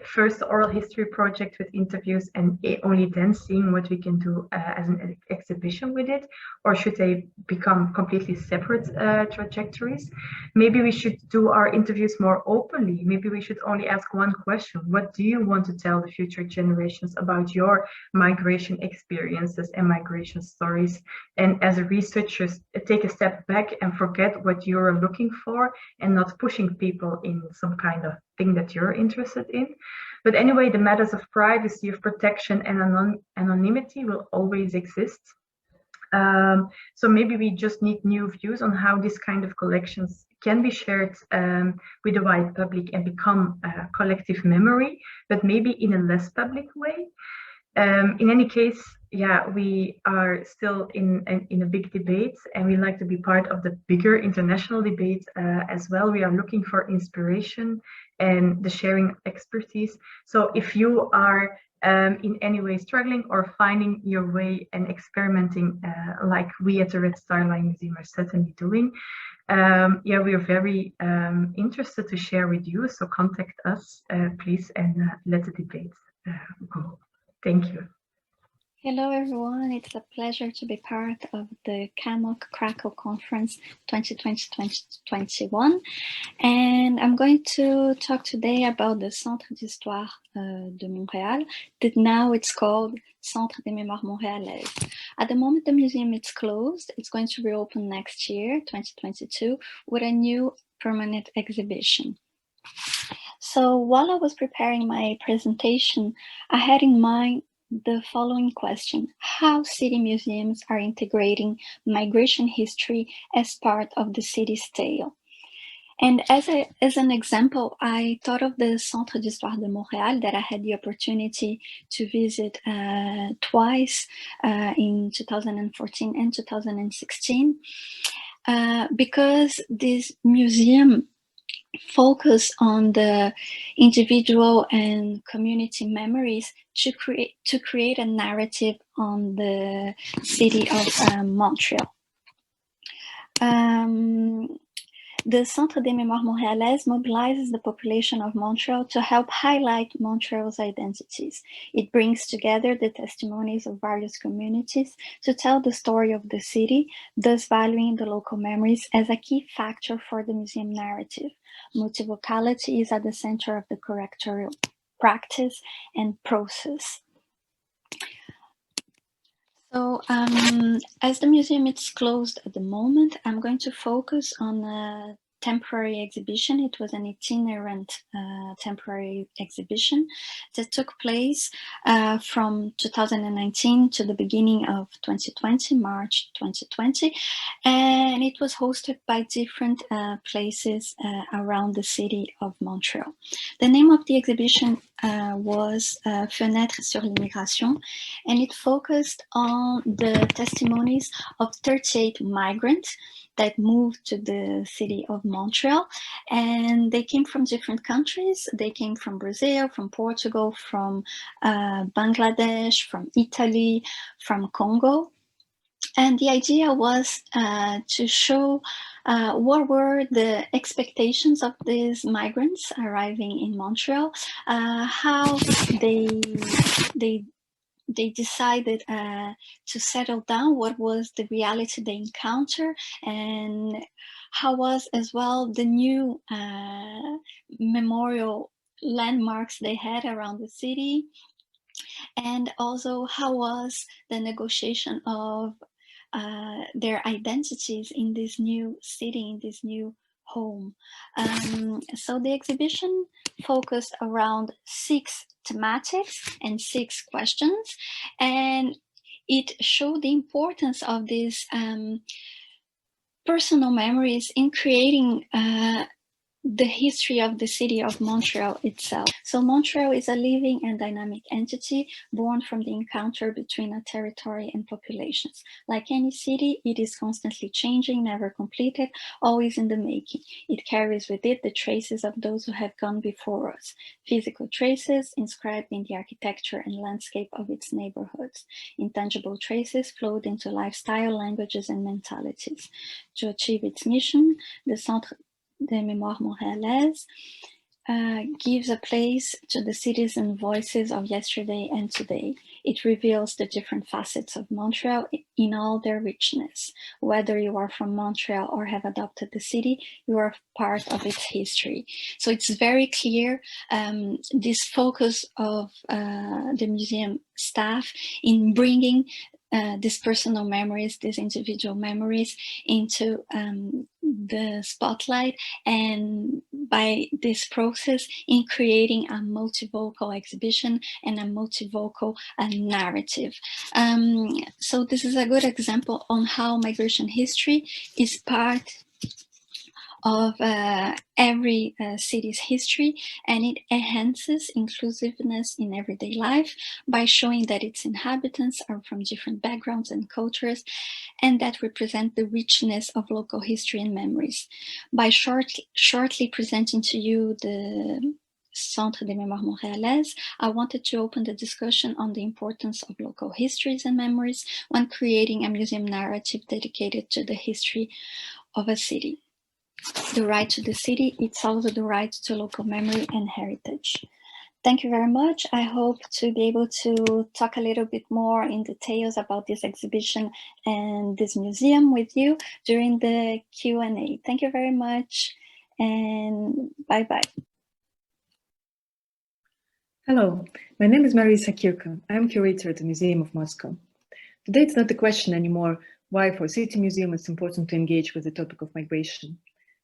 First, the oral history project with interviews, and only then seeing what we can do as an exhibition with it. Or should they become completely separate trajectories? Maybe we should do our interviews more openly. Maybe we should only ask one question. What do you want to tell the future generations about your migration experiences and migration stories? And as a researcher, take a step back and forget what you're looking for, and not pushing people in some kind of thing that you're interested in. But anyway, the matters of privacy, of protection, and anonymity will always exist. So maybe we just need new views on how this kind of collections can be shared with the wide public and become a collective memory, but maybe in a less public way. In any case, we are still in a big debate, and we like to be part of the bigger international debate as well. We are looking for inspiration and the sharing expertise. So if you are in any way struggling or finding your way and experimenting like we at the Red Star Line Museum are certainly doing, yeah, we are very interested to share with you. So contact us, please, and let the debate go. Thank you. Hello, everyone. It's a pleasure to be part of the CAMOC Krakow Conference 2020-2021. And I'm going to talk today about the Centre d'Histoire de Montréal, that now it's called Centre des Mémoires Montréalaises. At the moment, the museum is closed. It's going to reopen next year, 2022, with a new permanent exhibition. So while I was preparing my presentation, I had in mind the following question: how city museums are integrating migration history as part of the city's tale. And as an example, I thought of the Centre d'Histoire de Montréal that I had the opportunity to visit twice in 2014 and 2016, because this museum focus on the individual and community memories to create a narrative on the city of Montreal. The Centre des Mémoires Montréalaises mobilizes the population of Montreal to help highlight Montreal's identities. It brings together the testimonies of various communities to tell the story of the city, thus valuing the local memories as a key factor for the museum narrative. Multivocality is at the center of the curatorial practice and process. So as the museum is closed at the moment, I'm going to focus on a temporary exhibition. It was an itinerant temporary exhibition that took place from 2019 to the beginning of 2020, March 2020. And it was hosted by different places around the city of Montreal. The name of the exhibition was Fenêtres sur l'immigration, and it focused on the testimonies of 38 migrants that moved to the city of Montreal, and they came from different countries. They came from Brazil, from Portugal, from Bangladesh, from Italy, from Congo. And the idea was to show what were the expectations of these migrants arriving in Montreal, how they decided to settle down, what was the reality they encountered, and how was as well the new memorial landmarks they had around the city, and also how was the negotiation of their identities in this new city, in this new home. So the exhibition focused around 6 thematics and 6 questions, and it showed the importance of these personal memories in creating the history of the city of Montreal itself. So Montreal is a living and dynamic entity born from the encounter between a territory and populations. Like any city, it is constantly changing, never completed, always in the making. It carries with it the traces of those who have gone before us, physical traces inscribed in the architecture and landscape of its neighborhoods, intangible traces flowed into lifestyle, languages, and mentalities. To achieve its mission, the Centre des Mémoires Montréalaises gives a place to the citizen voices of yesterday and today. It reveals the different facets of Montreal in all their richness. Whether you are from Montreal or have adopted the city, you are part of its history. So it's very clear this focus of the museum staff in bringing these personal memories, these individual memories into the spotlight, and by this process in creating a multivocal exhibition and a multivocal narrative. So this is a good example on how migration history is part of every city's history, and it enhances inclusiveness in everyday life by showing that its inhabitants are from different backgrounds and cultures, and that represent the richness of local history and memories. By shortly presenting to you the Centre des Mémoires Montréalaises, I wanted to open the discussion on the importance of local histories and memories when creating a museum narrative dedicated to the history of a city. The right to the city, it's also the right to local memory and heritage. Thank you very much. I hope to be able to talk a little bit more in details about this exhibition and this museum with you during the Q&A. Thank you very much and bye-bye. Hello, my name is Sakirko. I'm curator at the Museum of Moscow. Today it's not the question anymore why for City Museum it's important to engage with the topic of migration.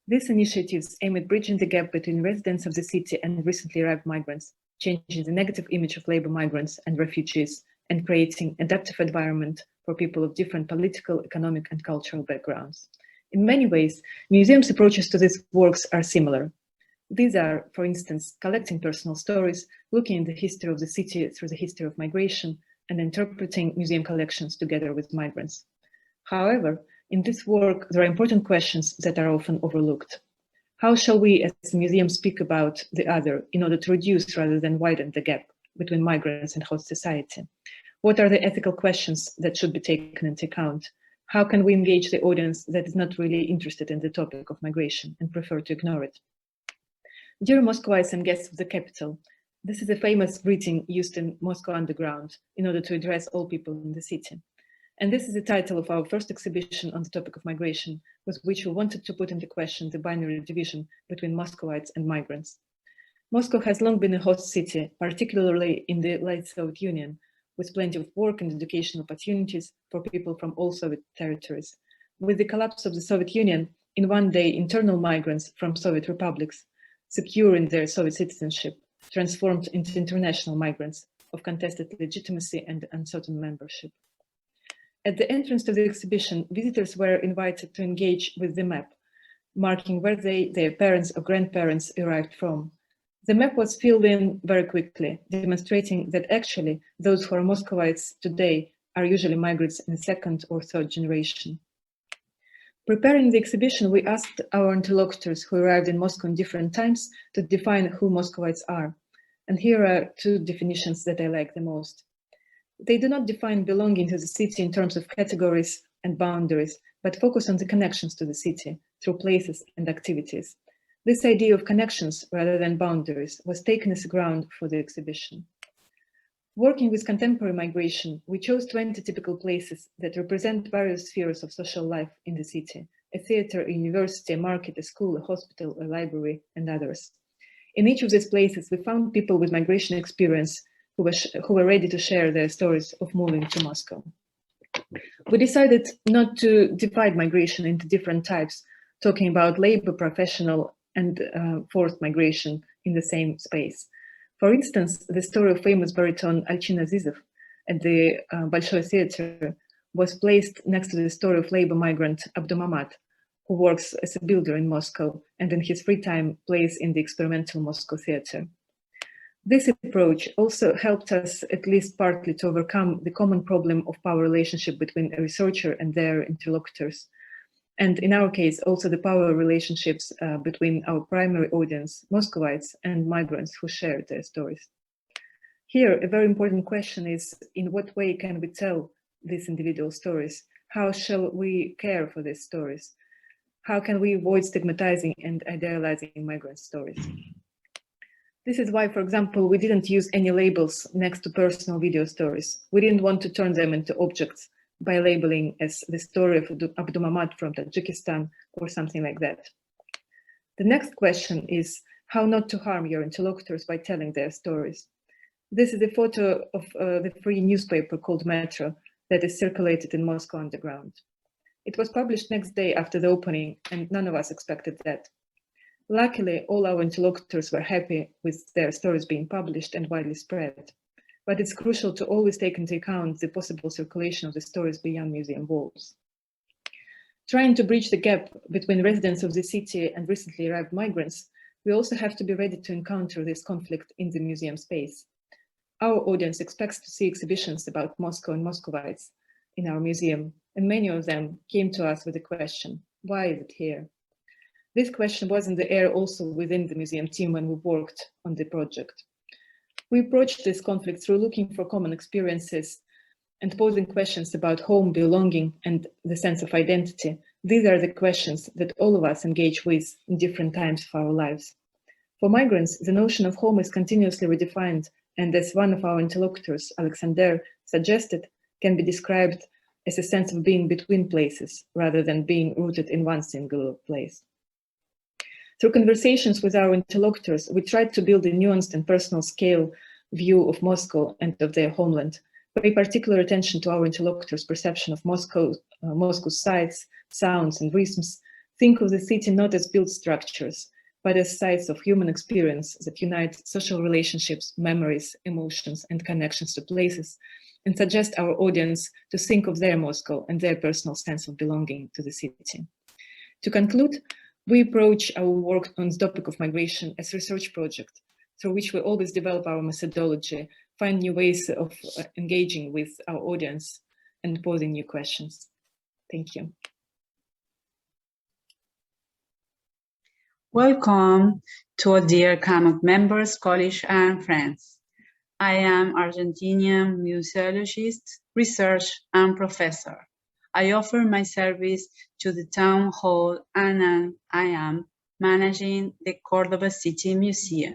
These initiatives aim at bridging the gap between residents of the city and recently arrived migrants, changing the negative image of labor migrants and refugees, and creating adaptive environment for people of different political, economic, and cultural backgrounds. In many ways, museums' approaches to these works are similar. These are, for instance, collecting personal stories, looking at the history of the city through the history of migration, and interpreting museum collections together with migrants. However, in this work, there are important questions that are often overlooked. How shall we as a museum speak about the other in order to reduce rather than widen the gap between migrants and host society? What are the ethical questions that should be taken into account? How can we engage the audience that is not really interested in the topic of migration and prefer to ignore it? Dear Moscowites and guests of the capital, this is a famous greeting used in Moscow underground in order to address all people in the city. And this is the title of our first exhibition on the topic of migration, with which we wanted to put into question the binary division between Moscowites and migrants. Moscow has long been a host city, particularly in the late Soviet Union, with plenty of work and educational opportunities for people from all Soviet territories. With the collapse of the Soviet Union, in one day, internal migrants from Soviet republics, secure in their Soviet citizenship, transformed into international migrants of contested legitimacy and uncertain membership. At the entrance to the exhibition, visitors were invited to engage with the map, marking where their parents or grandparents arrived from. The map was filled in very quickly, demonstrating that actually those who are Moscowites today are usually migrants in the second or third generation. Preparing the exhibition, we asked our interlocutors who arrived in Moscow in different times to define who Moscowites are. And here are two definitions that I like the most. They do not define belonging to the city in terms of categories and boundaries, but focus on the connections to the city through places and activities. This idea of connections rather than boundaries was taken as a ground for the exhibition. Working with contemporary migration, we chose 20 typical places that represent various spheres of social life in the city: a theater, a university, a market, a school, a hospital, a library, and others. In each of these places, we found people with migration experience who were ready to share their stories of moving to Moscow. We decided not to divide migration into different types, talking about labor, professional, and forced migration in the same space. For instance, the story of famous baritone Alcina Zizov at the Bolshoi Theater was placed next to the story of labor migrant Abdumamat, who works as a builder in Moscow and in his free time plays in the experimental Moscow Theater. This approach also helped us, at least partly, to overcome the common problem of power relationship between a researcher and their interlocutors. And in our case, also the power relationships between our primary audience, Moscowites, and migrants who shared their stories. Here, a very important question is, in what way can we tell these individual stories? How shall we care for these stories? How can we avoid stigmatizing and idealizing migrant stories? This is why, for example, we didn't use any labels next to personal video stories. We didn't want to turn them into objects by labeling as the story of Abdumamat from Tajikistan or something like that. The next question is how not to harm your interlocutors by telling their stories. This is a photo of the free newspaper called Metro that is circulated in Moscow underground. It was published next day after the opening, and none of us expected that. Luckily, all our interlocutors were happy with their stories being published and widely spread. But it's crucial to always take into account the possible circulation of the stories beyond museum walls. Trying to bridge the gap between residents of the city and recently arrived migrants, we also have to be ready to encounter this conflict in the museum space. Our audience expects to see exhibitions about Moscow and Moscowites in our museum, and many of them came to us with the question, why is it here? This question was in the air also within the museum team when we worked on the project. We approached this conflict through looking for common experiences and posing questions about home, belonging, and the sense of identity. These are the questions that all of us engage with in different times of our lives. For migrants, the notion of home is continuously redefined, and as one of our interlocutors, Alexander, suggested, can be described as a sense of being between places rather than being rooted in one single place. Through conversations with our interlocutors, we tried to build a nuanced and personal scale view of Moscow and of their homeland, pay particular attention to our interlocutors' perception of Moscow's sights, sounds, and rhythms, think of the city not as built structures, but as sites of human experience that unite social relationships, memories, emotions, and connections to places, and suggest our audience to think of their Moscow and their personal sense of belonging to the city. To conclude, we approach our work on the topic of migration as a research project, through which we always develop our methodology, find new ways of engaging with our audience, and posing new questions. Thank you. Welcome to all dear CAMOC members, colleagues, and friends. I am Argentinian museologist, research, and professor. I offer my service to the town hall and I am managing the Córdoba City Museum.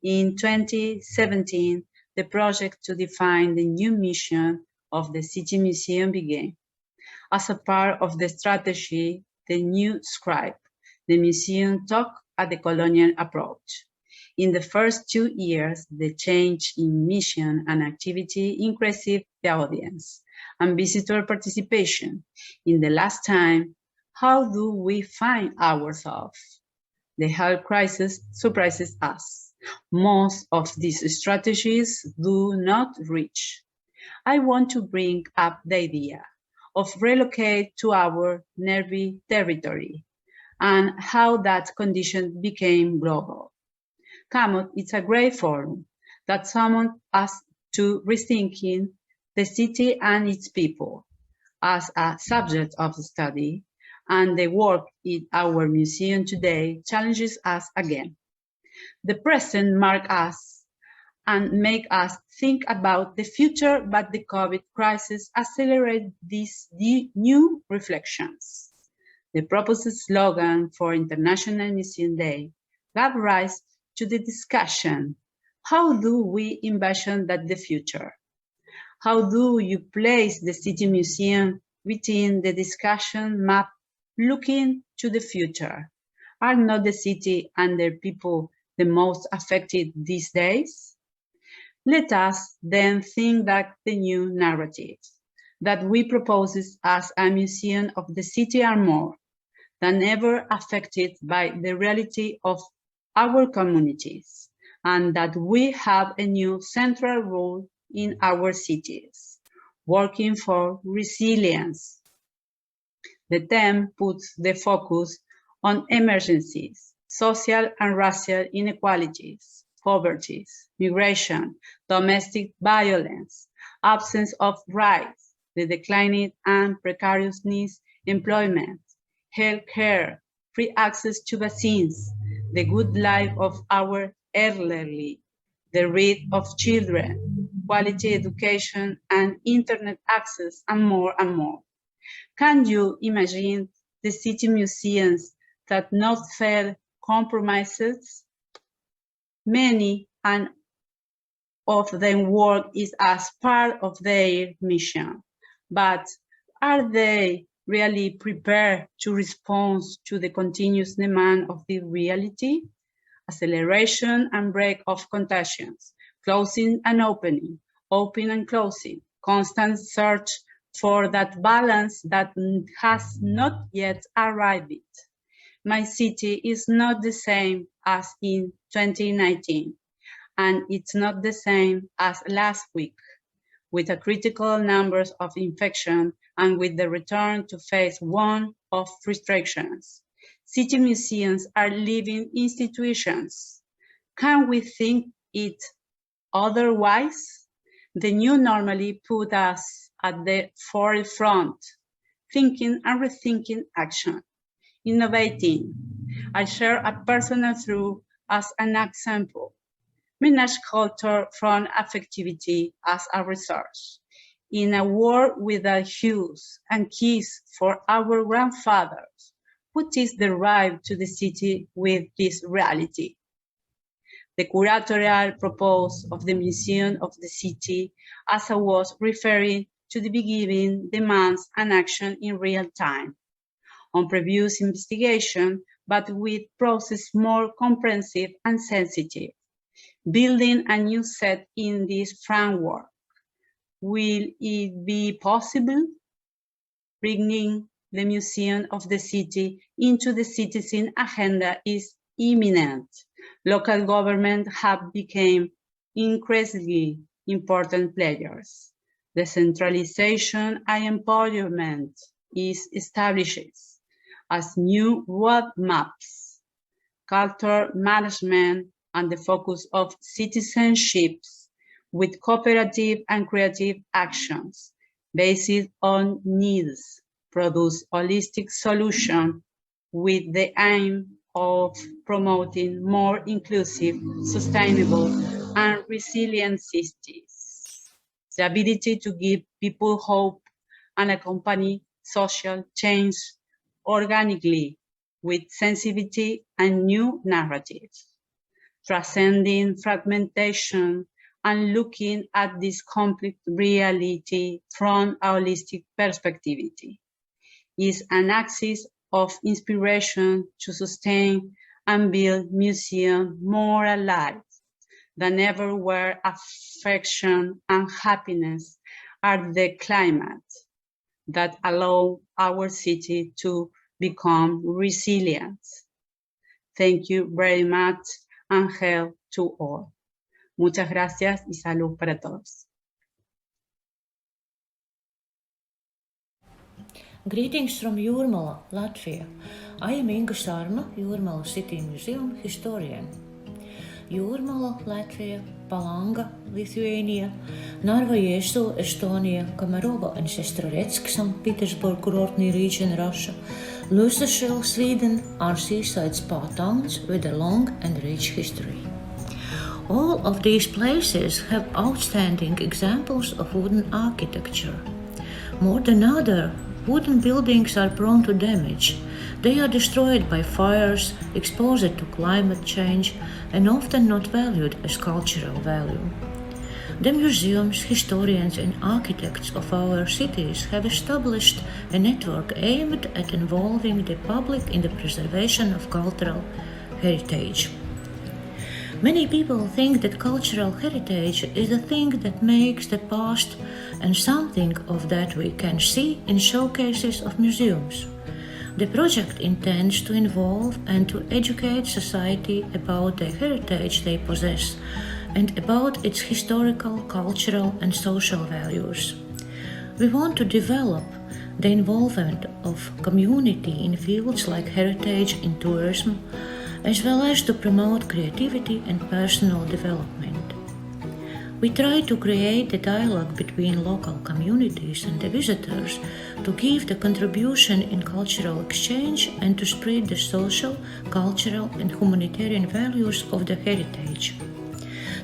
In 2017, the project to define the new mission of the City Museum began. As a part of the strategy, the new scribe, the museum took at the colonial approach. In the first 2 years, the change in mission and activity increased the audience and visitor participation. In the last time, how do we find ourselves? The health crisis surprises us. Most of these strategies do not reach. I want to bring up the idea of relocate to our nearby territory and how that condition became global. CAMOC is a great forum that summoned us to rethinking the city and its people as a subject of study, and the work in our museum today challenges us again. The present marks us and make us think about the future, but the COVID crisis accelerated these new reflections. The proposed slogan for International Museum Day gave rise to the discussion, how do we envision that the future? How do you place the City Museum within the discussion map looking to the future? Are not the city and their people the most affected these days? Let us then think that the new narratives that we propose as a museum of the city are more than ever affected by the reality of our communities, and that we have a new central role in our cities, working for resilience. The theme puts the focus on emergencies, social and racial inequalities, poverty, migration, domestic violence, absence of rights, the declining and precariousness, employment, health care, free access to vaccines, the good life of our elderly, the right of children, quality education and internet access, and more and more. Can you imagine the city museums that not felt compromises? Many and of them work is as part of their mission, but are they really prepared to respond to the continuous demand of the reality? Acceleration and break of contagions, closing and opening, open and closing, constant search for that balance that has not yet arrived. My city is not the same as in 2019, and it's not the same as last week, with a critical numbers of infection and with the return to phase 1 of restrictions. City museums are living institutions. Can we think it otherwise? The new normally put us at the forefront, thinking and rethinking action, innovating, I share a personal truth as an example. Manage culture from affectivity as a resource. In a world without hues and keys for our grandfathers, what is the right to the city with this reality? The curatorial purpose of the Museum of the City, as I was referring to the beginning, demands an action in real time on previous investigation, but with process more comprehensive and sensitive. Building a new set in this framework. Will it be possible? Bringing the Museum of the City into the citizen agenda is imminent. Local governments have become increasingly important players. Decentralization and empowerment is established as new roadmaps. Culture management and the focus of citizenships with cooperative and creative actions based on needs, produce holistic solutions with the aim of promoting more inclusive, sustainable, and resilient cities. The ability to give people hope and accompany social change organically with sensitivity and new narratives. Transcending fragmentation and looking at this complex reality from a holistic perspective is an axis of inspiration to sustain and build museums more alive than ever, where affection and happiness are the climate that allow our city to become resilient. Thank you very much and health to all. Muchas gracias y salud para todos. Greetings from Jūrmala, Latvia. I am Inga Sarma, Jūrmala City Museum historian. Jūrmala, Latvia, Palanga, Lithuania, Narva-Jesu, Estonia, Komarova and Sestroretsk, St. Petersburg, Courtney region, Russia, Lucershell, Sweden are seaside spa towns with a long and rich history. All of these places have outstanding examples of wooden architecture. More than other, wooden buildings are prone to damage. They are destroyed by fires, exposed to climate change, and often not valued as cultural value. The museums, historians, and architects of our cities have established a network aimed at involving the public in the preservation of cultural heritage. Many people think that cultural heritage is a thing that makes the past, and something of that we can see in showcases of museums. The project intends to involve and to educate society about the heritage they possess and about its historical, cultural, and social values. We want to develop the involvement of community in fields like heritage and tourism, as well as to promote creativity and personal development. We try to create a dialogue between local communities and the visitors to give the contribution in cultural exchange and to spread the social, cultural, and humanitarian values of the heritage.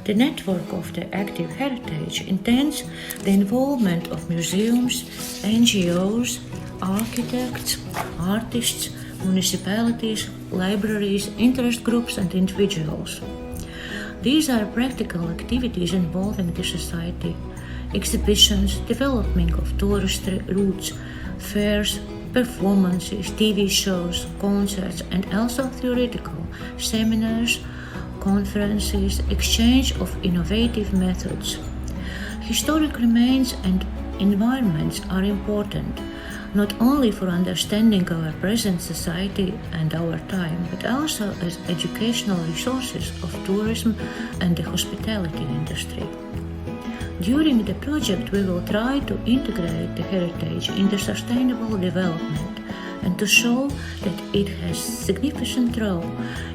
The network of the active heritage intends the involvement of museums, NGOs, architects, artists, municipalities, libraries, interest groups, and individuals. These are practical activities involving the society, exhibitions, development of tourist routes, fairs, performances, TV shows, concerts, and also theoretical seminars, conferences, exchange of innovative methods. Historic remains and environments are important, not only for understanding our present society and our time, but also as educational resources of tourism and the hospitality industry. During the project, we will try to integrate the heritage into sustainable development and to show that it has significant role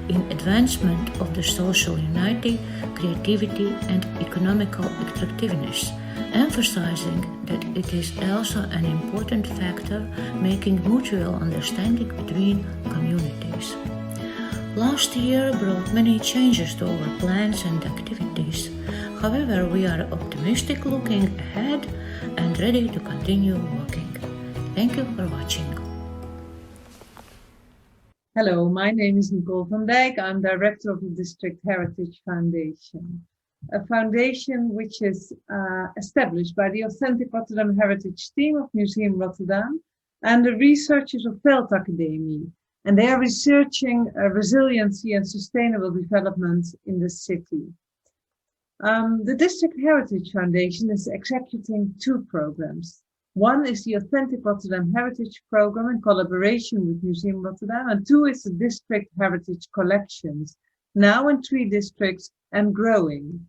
in advancement of the social unity, creativity, and economical attractiveness, emphasizing that it is also an important factor making mutual understanding between communities. Last year brought many changes to our plans and activities. However, we are optimistic looking ahead and ready to continue working. Thank you for watching. Hello, my name is Nicole van Dijk. I'm director of the District Heritage Foundation, a foundation which is established by the Authentic Rotterdam Heritage team of Museum Rotterdam and the researchers of Veld Academy. And they are researching resiliency and sustainable development in the city. The District Heritage Foundation is executing two programs. One is the Authentic Rotterdam Heritage Program in collaboration with Museum Rotterdam, and two is the District Heritage Collections, now in 3 districts and growing.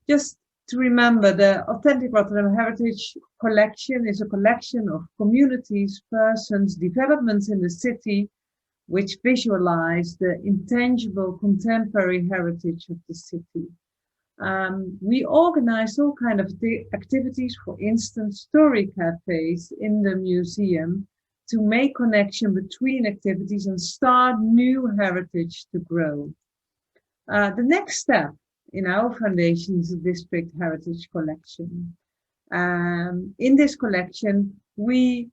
Just to remember, the Authentic Rotterdam Heritage Collection is a collection of communities, persons, developments in the city, which visualize the intangible contemporary heritage of the city. We organized all kinds of activities, for instance, story cafes in the museum to make connection between activities and start new heritage to grow. The next step in our foundation is the District Heritage Collection. In this collection, we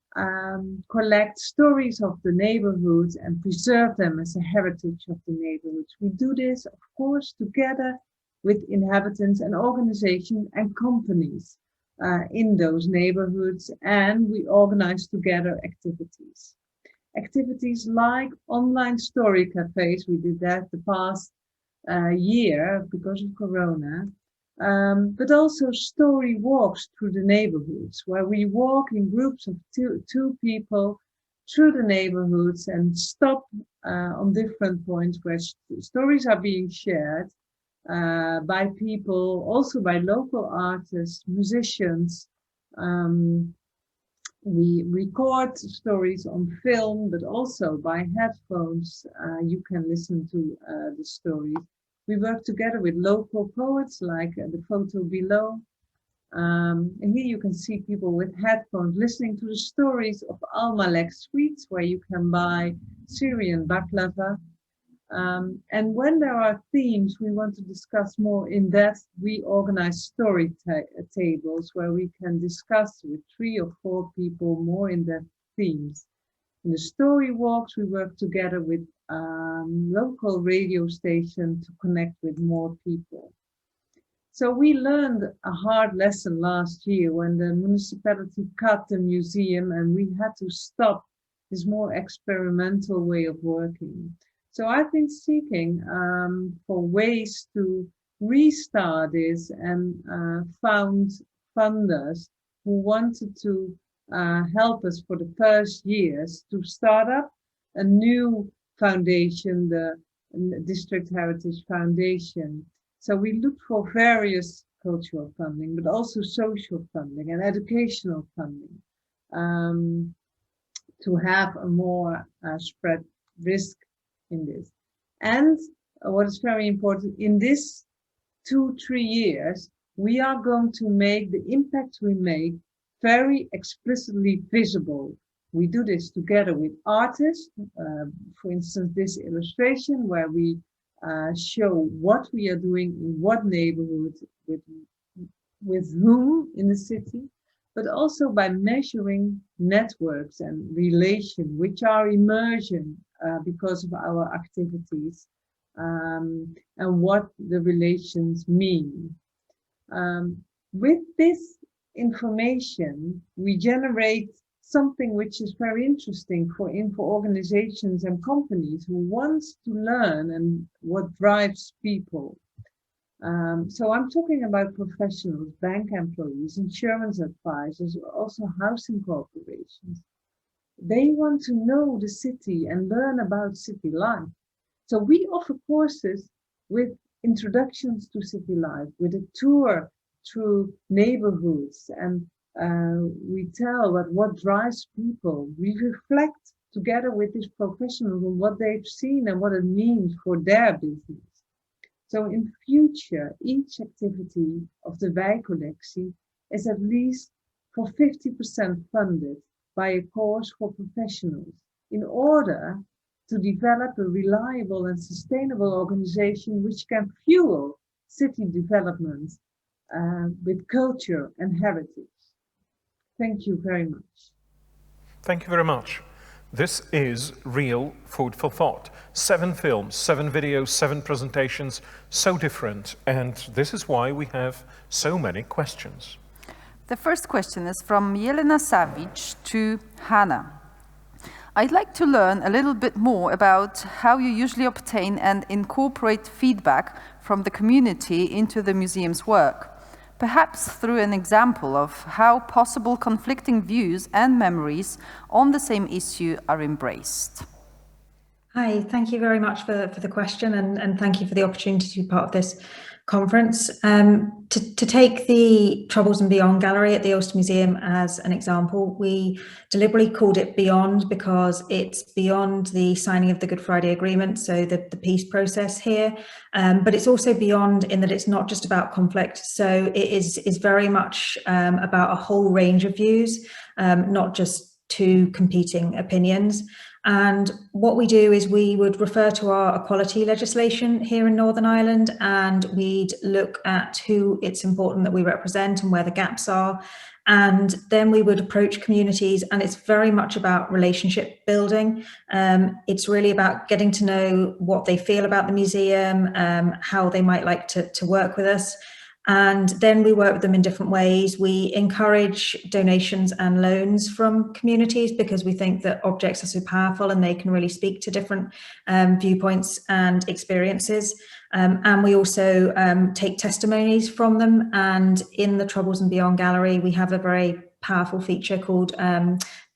collect stories of the neighborhoods and preserve them as a heritage of the neighborhoods. We do this, of course, together with inhabitants and organizations and companies in those neighborhoods, and we organize together activities. Activities like online story cafes, we did that the past year because of Corona, but also story walks through the neighborhoods, where we walk in groups of two people through the neighborhoods and stop on different points where stories are being shared by people, also by local artists, musicians. We record stories on film, but also by headphones. You can listen to the stories. We work together with local poets, like the photo below. And here you can see people with headphones listening to the stories of Almalek sweets, where you can buy Syrian baklava. And when there are themes we want to discuss more in depth, we organize story tables where we can discuss with 3 or 4 people more in depth themes. In the story walks, we work together with local radio station to connect with more people. So we learned a hard lesson last year when the municipality cut the museum and we had to stop this more experimental way of working. So I've been seeking for ways to restart this and found funders who wanted to help us for the first years to start up a new foundation, the District Heritage Foundation. So we looked for various cultural funding, but also social funding and educational funding to have a more spread risk in this. And what is very important, in this 2-3 years, we are going to make the impact we make very explicitly visible. We do this together with artists. For instance, this illustration where we show what we are doing in what neighborhood, with whom in the city, but also by measuring networks and relations which are emerging because of our activities and what the relations mean. With this information, we generate something which is very interesting for organizations and companies who want to learn and what drives people. So I'm talking about professionals, bank employees, insurance advisors, also housing corporations. They want to know the city and learn about city life. So we offer courses with introductions to city life, with a tour through neighborhoods, and we tell what drives people. We reflect together with these professionals on what they've seen and what it means for their business. So in future, each activity of the Wijkcollectie is at least for 50% funded by a course for professionals in order to develop a reliable and sustainable organization which can fuel city development with culture and heritage. Thank you very much. Thank you very much. This is real food for thought. 7 films, 7 videos, 7 presentations, so different. And this is why we have so many questions. The first question is from Jelena Savic to Hannah. I'd like to learn a little bit more about how you usually obtain and incorporate feedback from the community into the museum's work, perhaps through an example of how possible conflicting views and memories on the same issue are embraced. Hi, thank you very much for the question, and thank you for the opportunity to be part of this conference. To take the Troubles and Beyond gallery at the Ulster Museum as an example, we deliberately called it Beyond because it's beyond the signing of the Good Friday Agreement, so the peace process here, but it's also beyond in that it's not just about conflict. So it is very much about a whole range of views, not just 2 competing opinions. And what we do is we would refer to our equality legislation here in Northern Ireland, and we'd look at who it's important that we represent and where the gaps are. And then we would approach communities, and it's very much about relationship building. It's really about getting to know what they feel about the museum, how they might like to work with us. And then we work with them in different ways. We encourage donations and loans from communities because we think that objects are so powerful and they can really speak to different viewpoints and experiences. And we also take testimonies from them. And in the Troubles and Beyond gallery, we have a very powerful feature called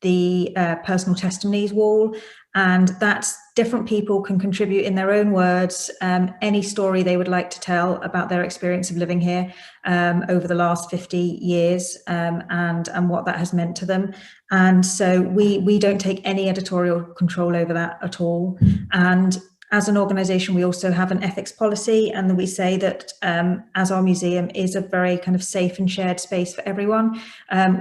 the personal testimonies wall. And that's different people can contribute in their own words any story they would like to tell about their experience of living here over the last 50 years and what that has meant to them. And so we don't take any editorial control over that at all. And as an organisation, we also have an ethics policy, and we say that as our museum is a very kind of safe and shared space for everyone,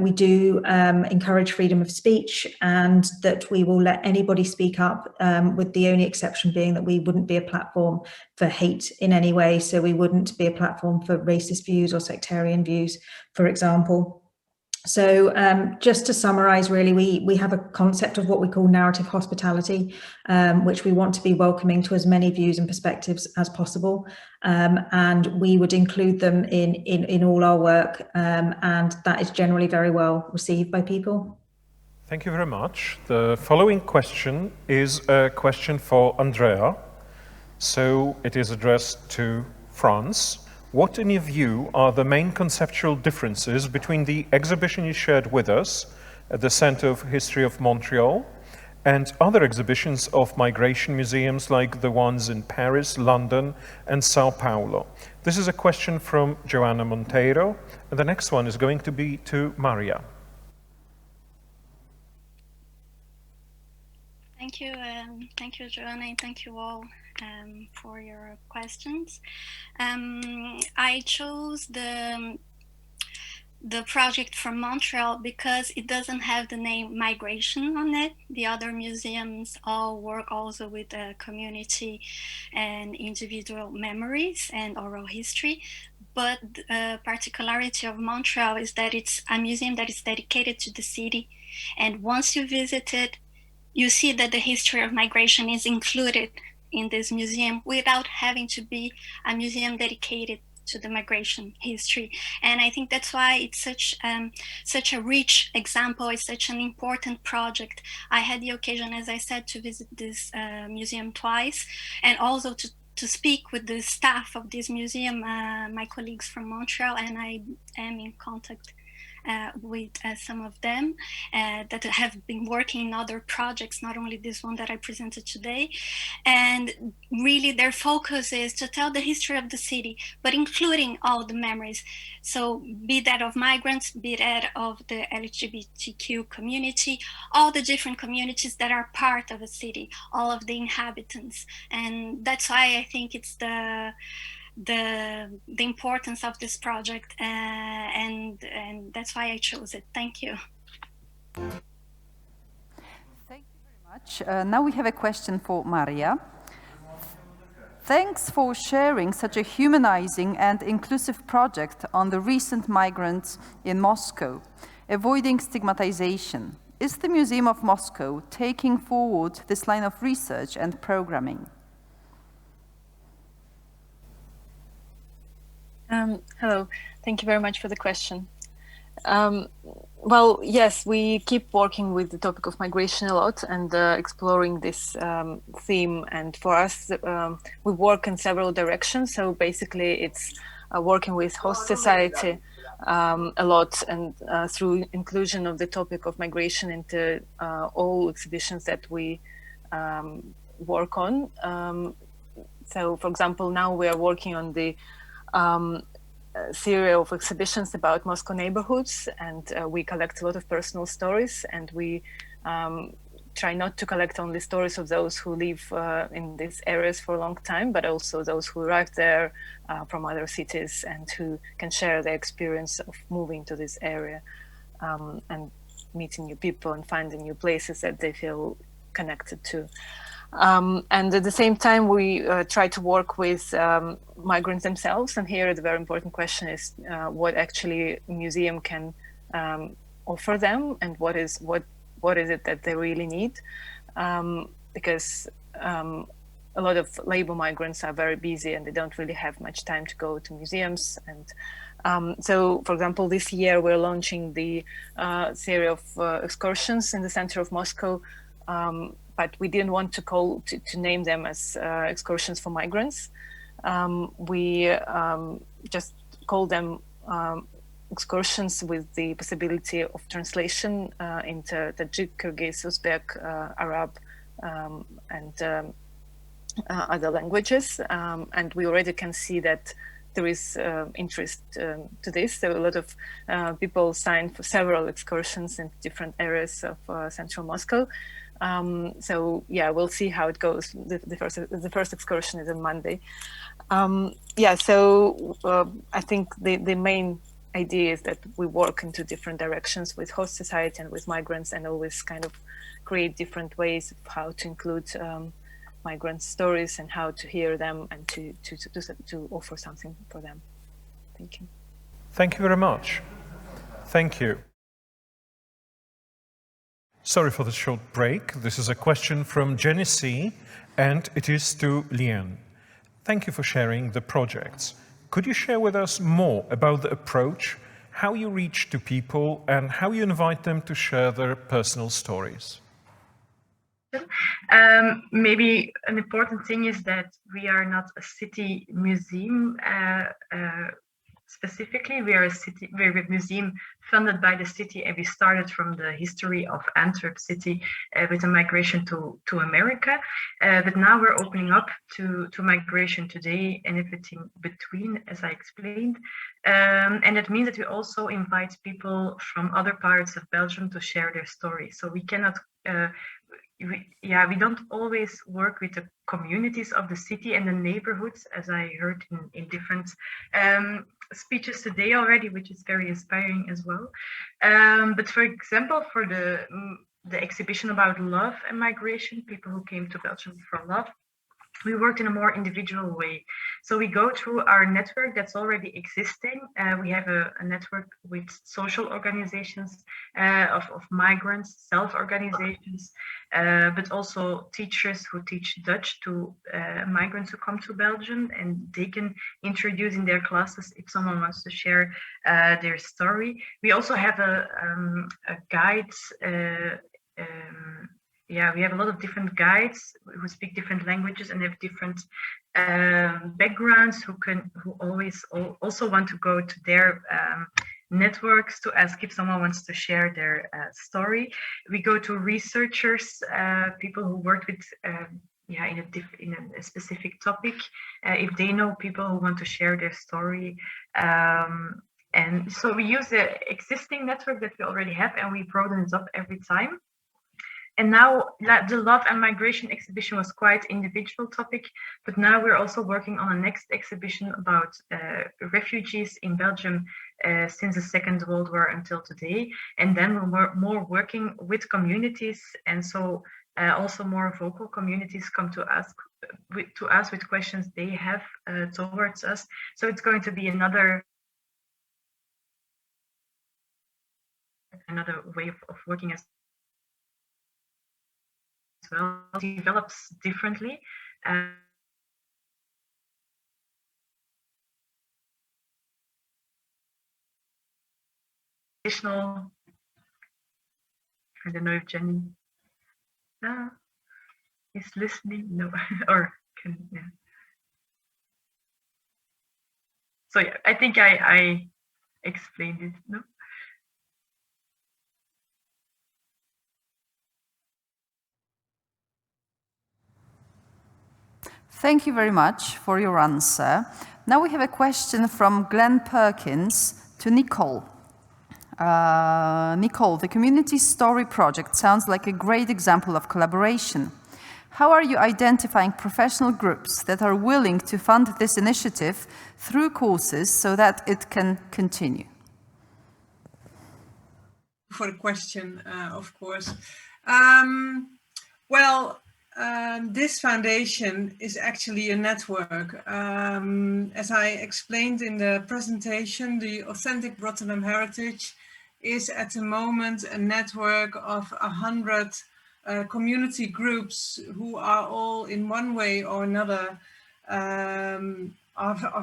we do encourage freedom of speech, and that we will let anybody speak up, with the only exception being that we wouldn't be a platform for hate in any way. So we wouldn't be a platform for racist views or sectarian views, for example. So just to summarise, really, we have a concept of what we call narrative hospitality, which we want to be welcoming to as many views and perspectives as possible. And we would include them in all our work, and that is generally very well received by people. Thank you very much. The following question is a question for Andrea. So it is addressed to France. What, in your view, are the main conceptual differences between the exhibition you shared with us at the Centre of History of Montreal and other exhibitions of migration museums like the ones in Paris, London, and Sao Paulo? This is a question from Joanna Monteiro, and the next one is going to be to Maria. Thank you, Joanna, and thank you all for your questions. I chose the project from Montreal because it doesn't have the name migration on it. The other museums all work also with community and individual memories and oral history. But the particularity of Montreal is that it's a museum that is dedicated to the city. And once you visit it, you see that the history of migration is included in this museum without having to be a museum dedicated to the migration history. And I think that's why it's such a rich example. It's such an important project. I had the occasion, as I said, to visit this museum twice, and also to speak with the staff of this museum, my colleagues from Montreal, and I am in contact with some of them that have been working in other projects, not only this one that I presented today. And really their focus is to tell the history of the city, but including all the memories. So be that of migrants, be that of the LGBTQ community, all the different communities that are part of a city, all of the inhabitants. And that's why I think it's the importance of this project, and that's why I chose it. Thank you. Thank you very Now we have a question for Maria. Thanks for sharing such a humanizing and inclusive project on the recent migrants in Moscow, avoiding stigmatization. Is the Museum of Moscow taking forward this line of research and programming? Hello, thank you very much for the question. Well, yes, we keep working with the topic of migration a lot and exploring this theme. And for us, we work in several directions. So basically, it's working with host society a lot, and through inclusion of the topic of migration into all exhibitions that we work on. So, for example, now we are working on the series of exhibitions about Moscow neighborhoods, and we collect a lot of personal stories, and we try not to collect only stories of those who live in these areas for a long time, but also those who arrived there from other cities and who can share their experience of moving to this area and meeting new people and finding new places that they feel connected to. And at the same time, we try to work with migrants themselves. And here the very important question is what actually a museum can offer them, and what is it that they really need. Because a lot of labor migrants are very busy and they don't really have much time to go to museums. And so, for example, this year we're launching the series of excursions in the center of Moscow. But we didn't want to name them as excursions for migrants. We just call them excursions with the possibility of translation into Tajik, Kyrgyz, Uzbek, Arab, and other languages. And we already can see that there is interest to this. There are a lot of people signed for several excursions in different areas of central Moscow. So yeah, we'll see how it goes. The first excursion is on Monday. Yeah, so I think the main idea is that we work into different directions with host society and with migrants, and always kind of create different ways of how to include migrant stories and how to hear them and to offer something for them. Thank you. Thank you very much. Thank you. Sorry for the short break. This is a question from Jenny C, and it is to Lien. Thank you for sharing the projects. Could you share with us more about the approach, how you reach to people, and how you invite them to share their personal stories? Maybe an important thing is that we are not a city museum specifically. We're a museum funded by the city, and we started from the history of Antwerp city with a migration to America. But now we're opening up to migration today and everything between, as I explained. And it means that we also invite people from other parts of Belgium to share their story. So we cannot we don't always work with the communities of the city and the neighborhoods, as I heard in different speeches today already, which is very inspiring as well. But for example, for the exhibition about love and migration, people who came to Belgium for love, we worked in a more individual way. So we go through our network that's already existing. We have a network with social organizations of migrants, self-organizations, but also teachers who teach Dutch to migrants who come to Belgium, and they can introduce in their classes if someone wants to share their story. We also have a guide. We have a lot of different guides who speak different languages and have different backgrounds, who always also want to go to their networks to ask if someone wants to share their story. We go to researchers, people who work with in a specific topic, if they know people who want to share their story. And so we use the existing network that we already have, and we broaden it up every time. And now the Love and Migration exhibition was quite individual topic, but now we're also working on a next exhibition about refugees in Belgium since the Second World War until today. And then we're more working with communities. And so Also, more vocal communities come to us with questions they have towards us. So it's going to be another way of working as well. It develops differently. Additional, I don't know if Jenny is listening, no, or can, yeah. So yeah, I think I explained it, no? Thank you very much for your answer. Now we have a question from Glenn Perkins to Nicole. Nicole, the Community Story Project sounds like a great example of collaboration. How are you identifying professional groups that are willing to fund this initiative through courses so that it can continue? For the question, of course. This foundation is actually a network. As I explained in the presentation, the Authentic Rotterdam Heritage is at the moment a network of 100 community groups who are all in one way or another are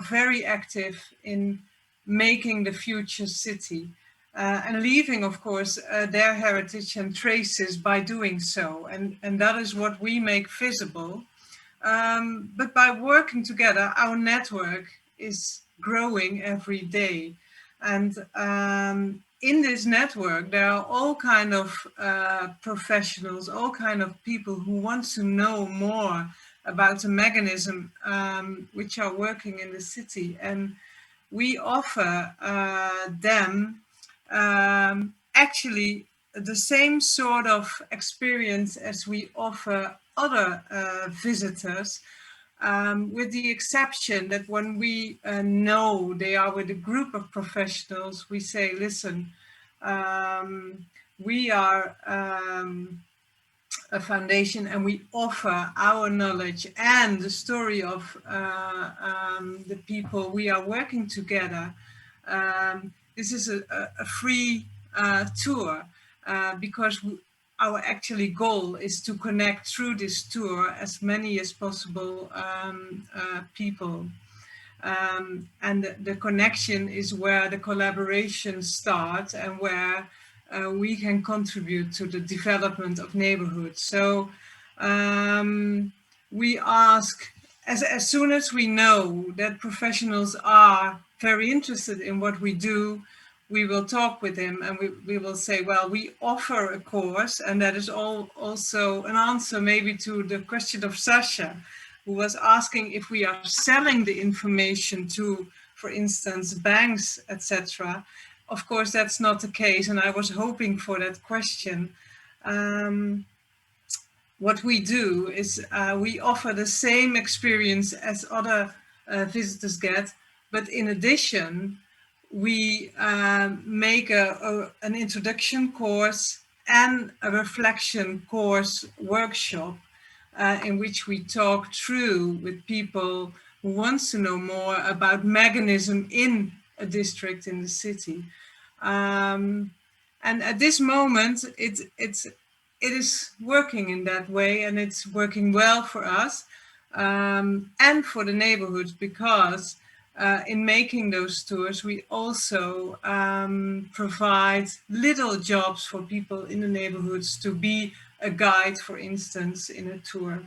very active in making the future city. And leaving, of course, their heritage and traces by doing so. And that is what we make visible. But by working together, our network is growing every day. And in this network, there are all kind of professionals, all kind of people who want to know more about the mechanism which are working in the city. And we offer them actually the same sort of experience as we offer other visitors, with the exception that when we know they are with a group of professionals, we say, listen, we are a foundation and we offer our knowledge and the story of the people we are working together. This is a free tour because our actually goal is to connect through this tour as many as possible people. And the connection is where the collaboration starts and where we can contribute to the development of neighborhoods. So we ask, as soon as we know that professionals are very interested in what we do, we will talk with them and we will say, well, we offer a course, and that is also an answer maybe to the question of Sasha, who was asking if we are selling the information to, for instance, banks, etc. Of course, that's not the case, and I was hoping for that question. What we do is we offer the same experience as other visitors get, but in addition, we make an introduction course and a reflection course workshop in which we talk through with people who want to know more about mechanism in a district in the city. And at this moment, it is working in that way, and it's working well for us and for the neighborhoods, because in making those tours, we also provide little jobs for people in the neighborhoods to be a guide, for instance, in a tour.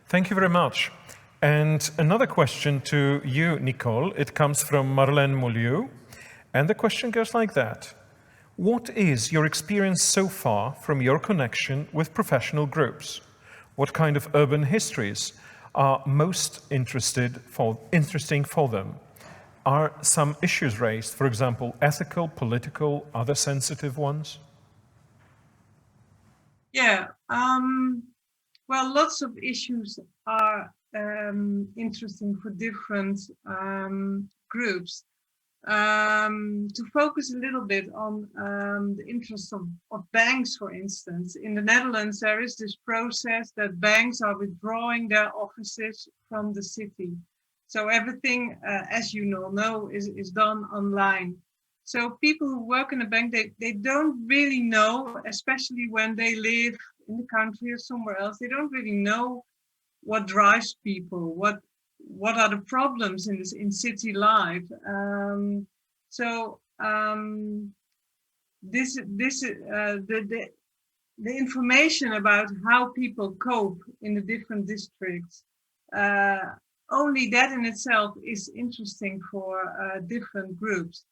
Thank you very much. And another question to you, Nicole. It comes from Marlène Mouliou. And the question goes like that. What is your experience so far from your connection with professional groups? What kind of urban histories are most interesting for them? Are some issues raised, for example, ethical, political, other sensitive ones? Yeah, well, lots of issues are interesting for different groups. to focus a little bit on the interests of banks, for instance. In the Netherlands, there is this process that banks are withdrawing their offices from the city. So everything, as you know, is done online. So people who work in a bank, they don't really know, especially when they live in the country or somewhere else, they don't really know what drives people, what are the problems in city life. The information about how people cope in the different districts, only that in itself is interesting for different groups.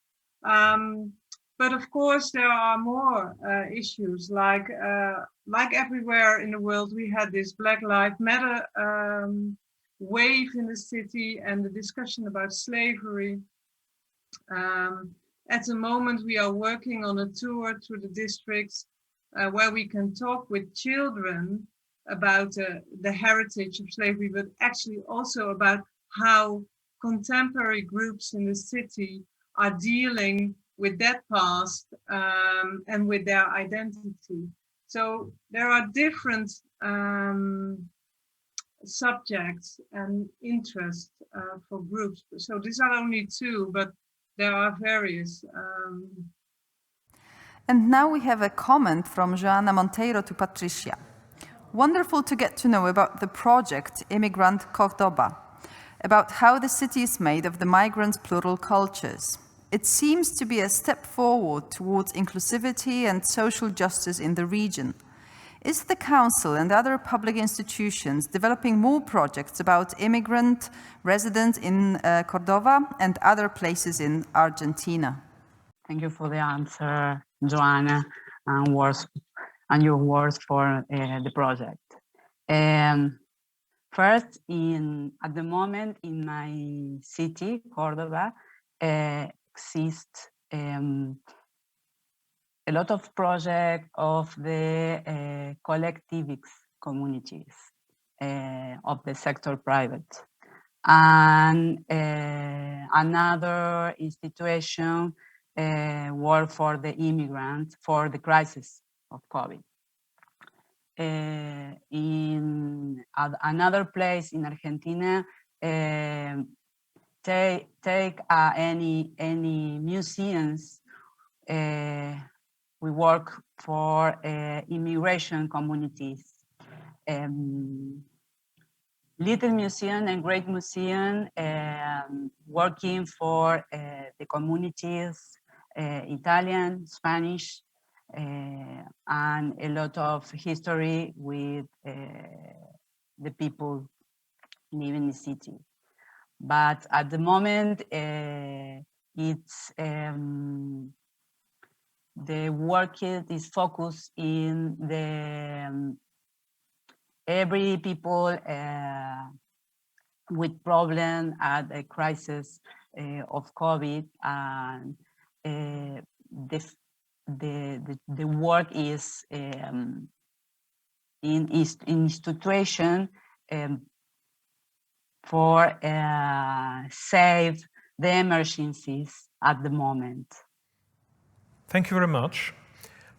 But of course, there are more issues, like everywhere in the world, we had this Black Lives Matter wave in the city and the discussion about slavery. At the moment, we are working on a tour through the districts where we can talk with children about the heritage of slavery, but actually also about how contemporary groups in the city are dealing with that past and with their identity. So there are different subjects and interests for groups. So these are only two, but there are various. And now we have a comment from Joana Monteiro to Patricia. Wonderful to get to know about the project Immigrant Cordoba, about how the city is made of the migrants' plural cultures. It seems to be a step forward towards inclusivity and social justice in the region. Is the Council and other public institutions developing more projects about immigrant residents in Cordoba and other places in Argentina? Thank you for the answer, Joanna, and your words for the project. First, at the moment in my city, Cordoba, exists a lot of projects of the collectivics communities of the sector private. And another institution work for the immigrants for the crisis of COVID. In another place in Argentina, take any museums. We work for immigration communities. Little Museum and Great Museum working for the communities, Italian, Spanish, and a lot of history with the people living in the city. But at the moment, it's the work is focused in the every people with problem at the crisis of COVID, and the work is in institution for save the emergencies at the moment. Thank you very much.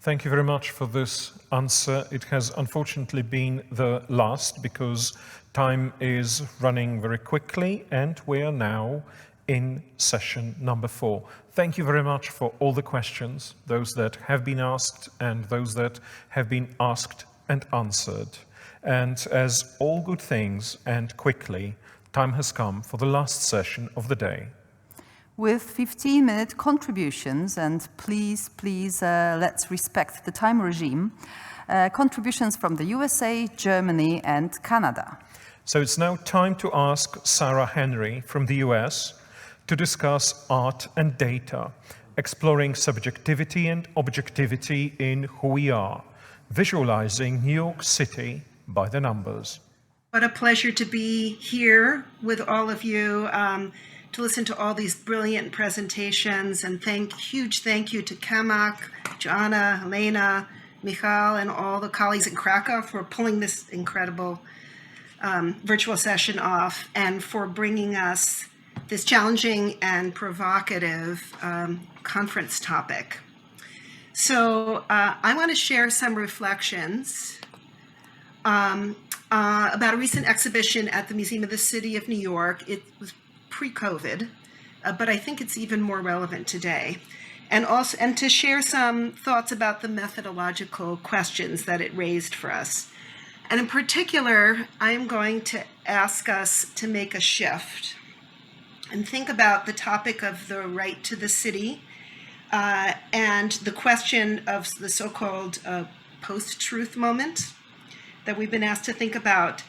Thank you very much for this answer. It has unfortunately been the last because time is running very quickly and we are now in session number 4. Thank you very much for all the questions, those that have been asked and those that have been asked and answered. And as all good things end quickly, time has come for the last session of the day. With 15-minute contributions, and please, let's respect the time regime, contributions from the USA, Germany, and Canada. So it's now time to ask Sarah Henry from the US to discuss art and data, exploring subjectivity and objectivity in who we are, visualizing New York City by the numbers. What a pleasure to be here with all of you. To listen to all these brilliant presentations, and huge thank you to CAMOC, Joanna, Elena, Michal, and all the colleagues in Krakow for pulling this incredible virtual session off and for bringing us this challenging and provocative conference topic. So I want to share some reflections about a recent exhibition at the Museum of the City of New York. It was pre-COVID, but I think it's even more relevant today. And to share some thoughts about the methodological questions that it raised for us. And in particular, I'm going to ask us to make a shift and think about the topic of the right to the city and the question of the so-called post-truth moment that we've been asked to think about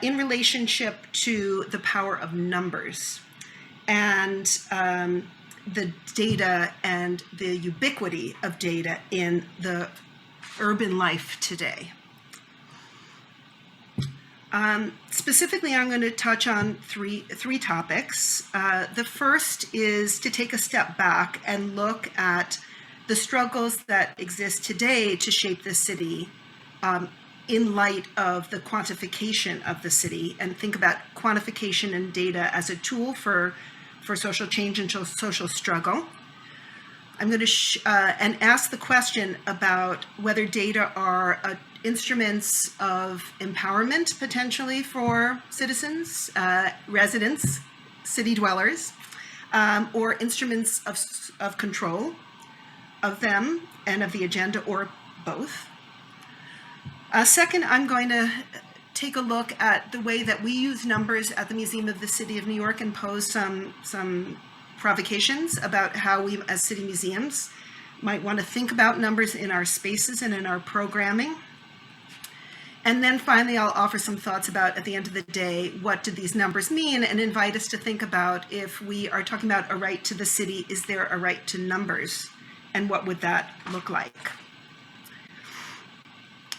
in relationship to the power of numbers and the data and the ubiquity of data in the urban life today. Specifically, I'm going to touch on three topics. The first is to take a step back and look at the struggles that exist today to shape the city in light of the quantification of the city, and think about quantification and data as a tool for social change and social struggle. I'm going to and ask the question about whether data are instruments of empowerment potentially for citizens, residents, city dwellers, or instruments of control of them and of the agenda, or both. Second, I'm going to take a look at the way that we use numbers at the Museum of the City of New York and pose some provocations about how we as city museums might want to think about numbers in our spaces and in our programming. And then finally, I'll offer some thoughts about, at the end of the day, what do these numbers mean, and invite us to think about, if we are talking about a right to the city, is there a right to numbers, and what would that look like?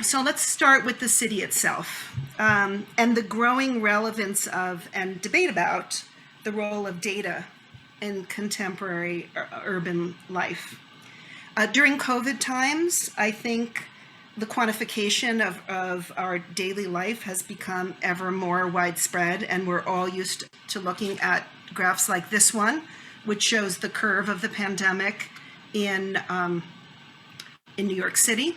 So let's start with the city itself and the growing relevance of and debate about the role of data in contemporary urban life. During COVID times, I think the quantification of our daily life has become ever more widespread, and we're all used to looking at graphs like this one, which shows the curve of the pandemic in New York City.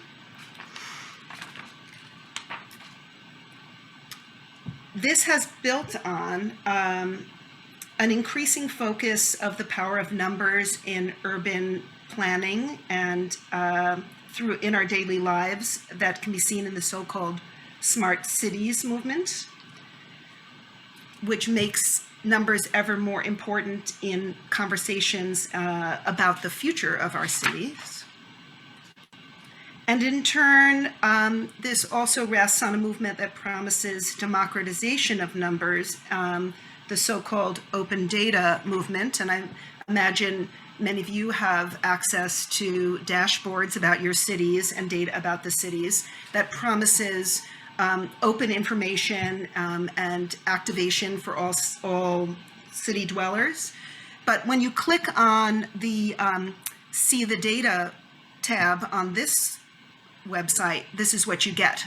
This has built on an increasing focus of the power of numbers in urban planning and in our daily lives that can be seen in the so-called smart cities movement, which makes numbers ever more important in conversations about the future of our cities. And in turn, this also rests on a movement that promises democratization of numbers, the so-called open data movement. And I imagine many of you have access to dashboards about your cities and data about the cities that promises open information and activation for all city dwellers. But when you click on the See the Data tab on this website, this is what you get.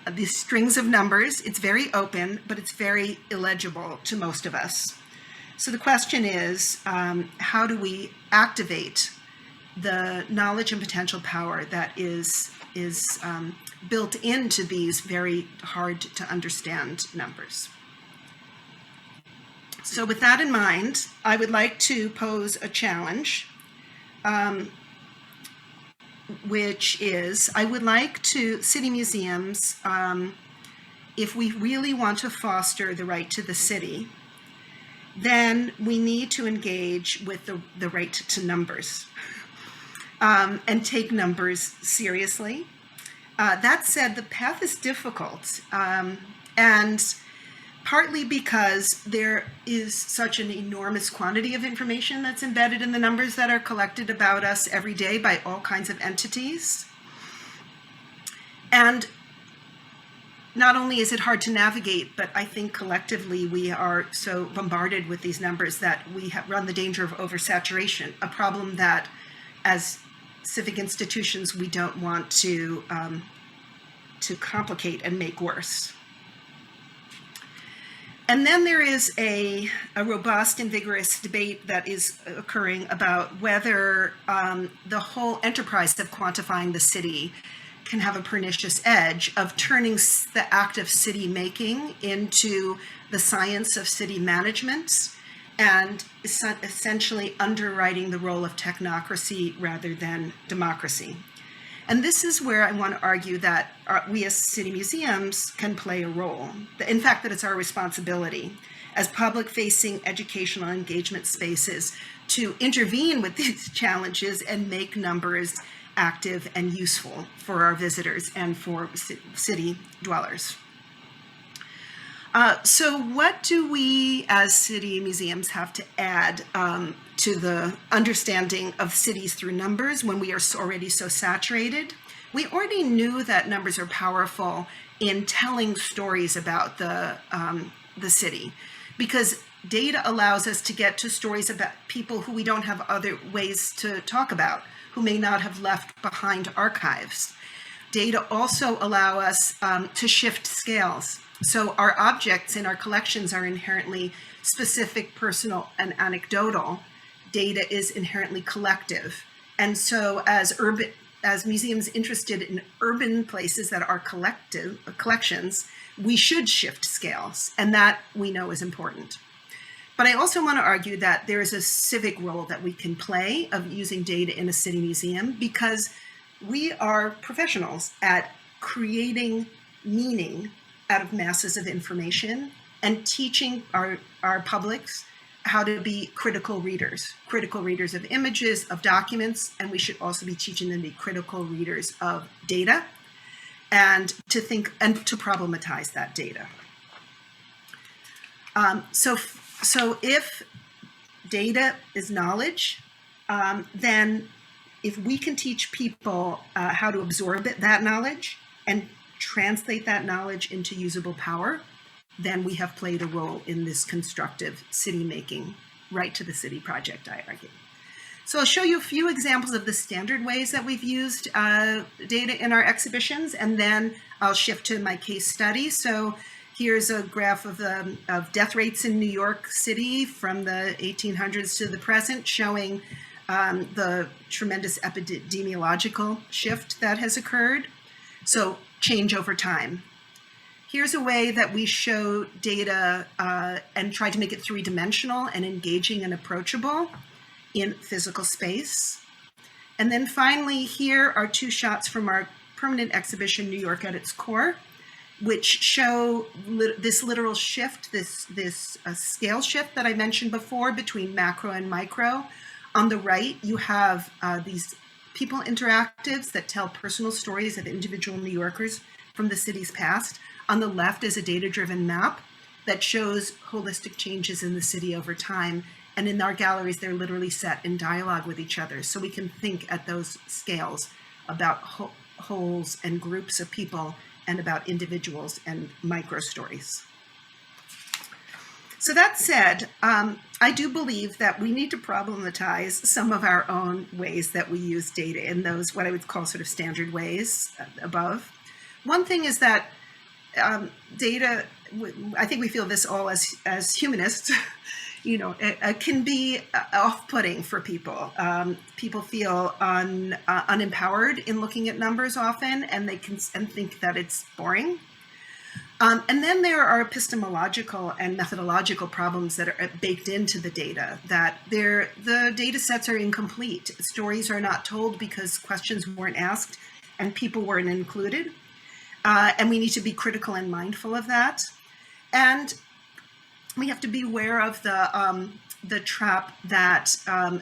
These strings of numbers. It's very open, but it's very illegible to most of us. So the question is, how do we activate the knowledge and potential power that is built into these very hard to understand numbers? So with that in mind, I would like to pose a challenge, which is, I would like to, city museums, if we really want to foster the right to the city, then we need to engage with the right to numbers and take numbers seriously. That said, the path is difficult, and partly because there is such an enormous quantity of information that's embedded in the numbers that are collected about us every day by all kinds of entities. And not only is it hard to navigate, but I think collectively we are so bombarded with these numbers that we run the danger of oversaturation, a problem that as civic institutions we don't want to complicate and make worse. And then there is a robust and vigorous debate that is occurring about whether the whole enterprise of quantifying the city can have a pernicious edge of turning the act of city making into the science of city management and essentially underwriting the role of technocracy rather than democracy. And this is where I want to argue that we as city museums can play a role. In fact, that it's our responsibility as public-facing educational engagement spaces to intervene with these challenges and make numbers active and useful for our visitors and for city dwellers. So what do we as city museums have to add to the understanding of cities through numbers when we are already so saturated? We already knew that numbers are powerful in telling stories about the city, because data allows us to get to stories about people who we don't have other ways to talk about, who may not have left behind archives. Data also allow us to shift scales. So our objects in our collections are inherently specific, personal, and anecdotal. Data is inherently collective. And so as museums interested in urban places that are collections, we should shift scales, and that we know is important. But I also want to argue that there is a civic role that we can play of using data in a city museum, because we are professionals at creating meaning out of masses of information and teaching our publics how to be critical readers of images, of documents, and we should also be teaching them to be critical readers of data and to think and to problematize that data. So if data is knowledge, then if we can teach people how to absorb that knowledge and translate that knowledge into usable power, then we have played a role in this constructive city making, right to the city project, I argue. So I'll show you a few examples of the standard ways that we've used data in our exhibitions, and then I'll shift to my case study. So here's a graph of death rates in New York City from the 1800s to the present, showing the tremendous epidemiological shift that has occurred. So change over time. Here's a way that we show data and try to make it three-dimensional and engaging and approachable in physical space. And then finally, here are two shots from our permanent exhibition, New York at its Core, which show this literal shift, this scale shift that I mentioned before between macro and micro. On the right, you have these people interactives that tell personal stories of individual New Yorkers from the city's past. On the left is a data-driven map that shows holistic changes in the city over time. And in our galleries, they're literally set in dialogue with each other. So we can think at those scales about wholes and groups of people and about individuals and micro stories. So that said, I do believe that we need to problematize some of our own ways that we use data in those, what I would call sort of standard ways above. One thing is that data, I think we feel this all as humanists, you know, it can be off-putting for people. People feel unempowered in looking at numbers often, and they can think that it's boring. And then there are epistemological and methodological problems that are baked into the data, that the data sets are incomplete. Stories are not told because questions weren't asked and people weren't included. And we need to be critical and mindful of that. And we have to be aware of the trap that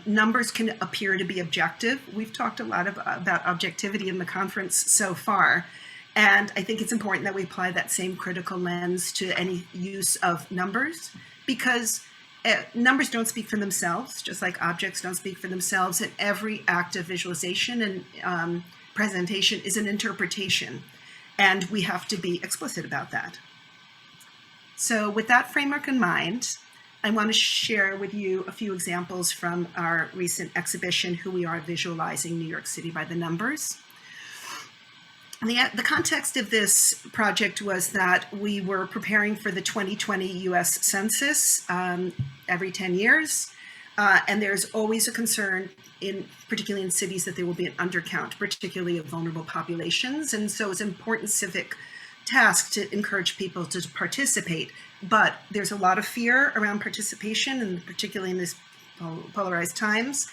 numbers can appear to be objective. We've talked a lot about objectivity in the conference so far. And I think it's important that we apply that same critical lens to any use of numbers, because numbers don't speak for themselves, just like objects don't speak for themselves. And every act of visualization and presentation is an interpretation. And we have to be explicit about that. So with that framework in mind, I want to share with you a few examples from our recent exhibition, Who We Are Visualizing New York City by the Numbers. The context of this project was that we were preparing for the 2020 US Census every 10 years. And there's always a concern, particularly in cities, that there will be an undercount, particularly of vulnerable populations. And so it's an important civic task to encourage people to participate. But there's a lot of fear around participation, and particularly in these polarized times,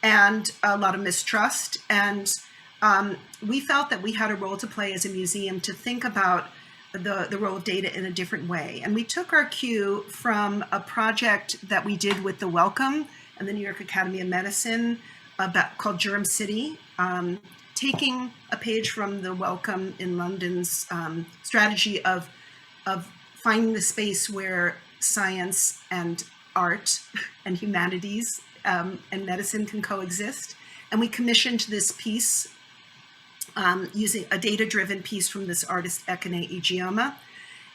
and a lot of mistrust. And we felt that we had a role to play as a museum to think about the role of data in a different way. And we took our cue from a project that we did with the Wellcome and the New York Academy of Medicine called Germ City, taking a page from the Wellcome in London's strategy of finding the space where science and art and humanities and medicine can coexist. And we commissioned this piece using a data-driven piece from this artist, Ekene Ijeoma,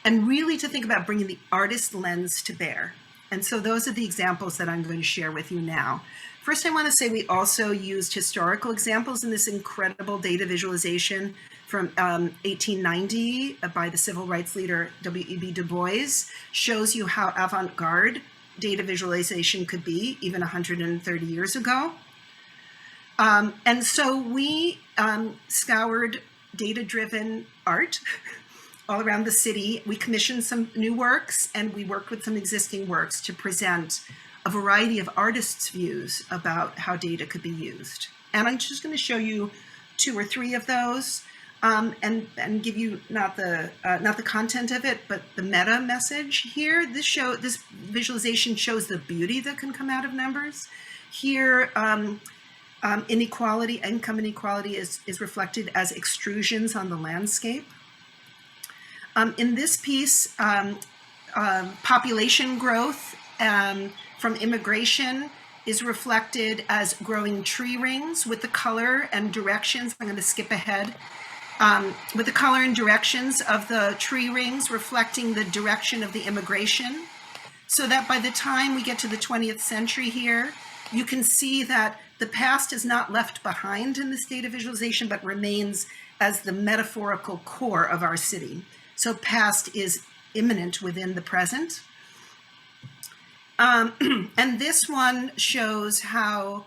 and really to think about bringing the artist lens to bear. And so those are the examples that I'm going to share with you now. First, I want to say we also used historical examples in this incredible data visualization from 1890 by the civil rights leader W.E.B. Du Bois. Shows you how avant-garde data visualization could be even 130 years ago. And so we scoured data-driven art all around the city. We commissioned some new works, and we worked with some existing works to present a variety of artists' views about how data could be used. And I'm just going to show you 2 or 3 of those, and give you not the content of it, but the meta message here. This visualization shows the beauty that can come out of numbers. Here, income inequality is reflected as extrusions on the landscape. In this piece, population growth from immigration is reflected as growing tree rings with the color and directions. I'm going to skip ahead. With the color and directions of the tree rings reflecting the direction of the immigration, so that by the time we get to the 20th century here, you can see that the past is not left behind in this data visualization, but remains as the metaphorical core of our city. So past is immanent within the present. And this one shows how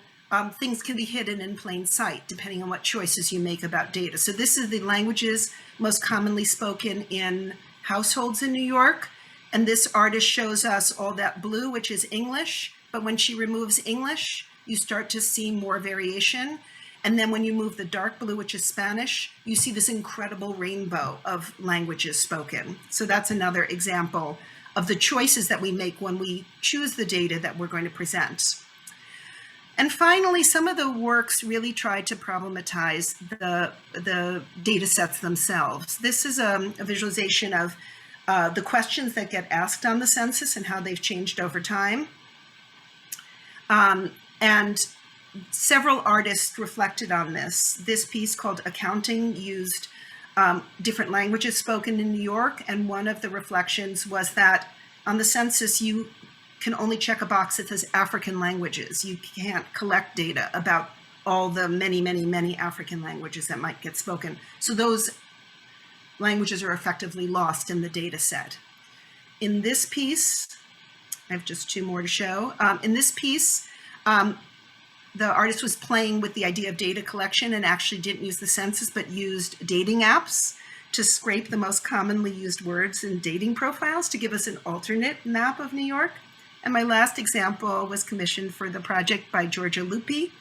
things can be hidden in plain sight, depending on what choices you make about data. So this is the languages most commonly spoken in households in New York. And this artist shows us all that blue, which is English. But when she removes English, you start to see more variation. And then when you move the dark blue, which is Spanish, you see this incredible rainbow of languages spoken. So that's another example of the choices that we make when we choose the data that we're going to present. And finally, some of the works really try to problematize the data sets themselves. This is a visualization of the questions that get asked on the census and how they've changed over time. And several artists reflected on this. This piece called Accounting used different languages spoken in New York. And one of the reflections was that on the census, you can only check a box that says African languages. You can't collect data about all the many, many, many African languages that might get spoken. So those languages are effectively lost in the data set. In this piece, I have just 2 more to show. In this piece, the artist was playing with the idea of data collection and actually didn't use the census, but used dating apps to scrape the most commonly used words in dating profiles to give us an alternate map of New York. And my last example was commissioned for the project by Georgia Lupi,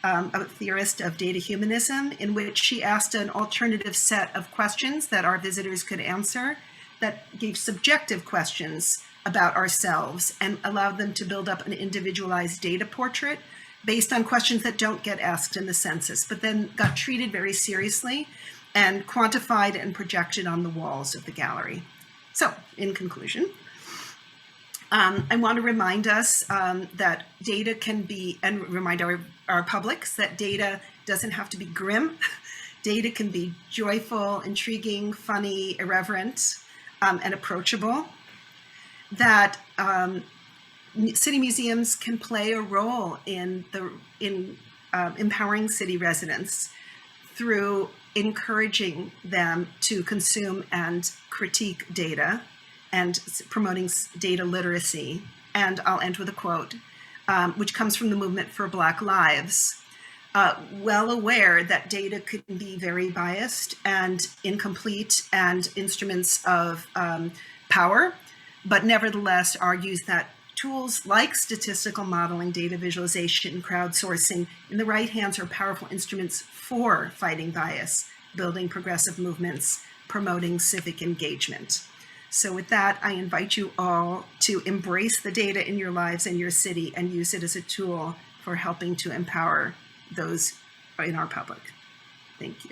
a theorist of data humanism, in which she asked an alternative set of questions that our visitors could answer that gave subjective questions about ourselves and allowed them to build up an individualized data portrait based on questions that don't get asked in the census, but then got treated very seriously and quantified and projected on the walls of the gallery. So, in conclusion, I want to remind us that data can be, and remind our publics that data doesn't have to be grim. Data can be joyful, intriguing, funny, irreverent, and approachable. That city museums can play a role in empowering city residents through encouraging them to consume and critique data and promoting data literacy. And I'll end with a quote, which comes from the Movement for Black Lives. Well aware that data could be very biased and incomplete and instruments of power, but nevertheless argues that tools like statistical modeling, data visualization, crowdsourcing in the right hands are powerful instruments for fighting bias, building progressive movements, promoting civic engagement. So with that, I invite you all to embrace the data in your lives and your city and use it as a tool for helping to empower those in our public. Thank you.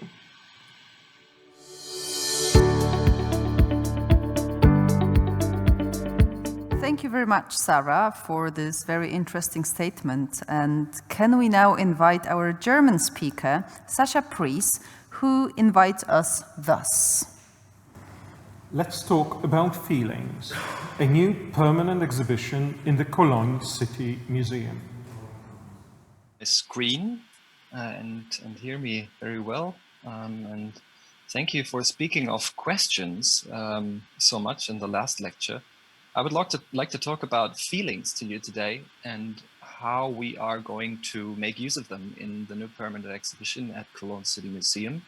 Thank you very much, Sarah, for this very interesting statement. And can we now invite our German speaker, Sascha Priess, who invites us thus. Let's talk about feelings, a new permanent exhibition in the Cologne City Museum. Screen and hear me very well. And thank you for speaking of questions so much in the last lecture. I would like to talk about feelings to you today and how we are going to make use of them in the new permanent exhibition at Cologne City Museum.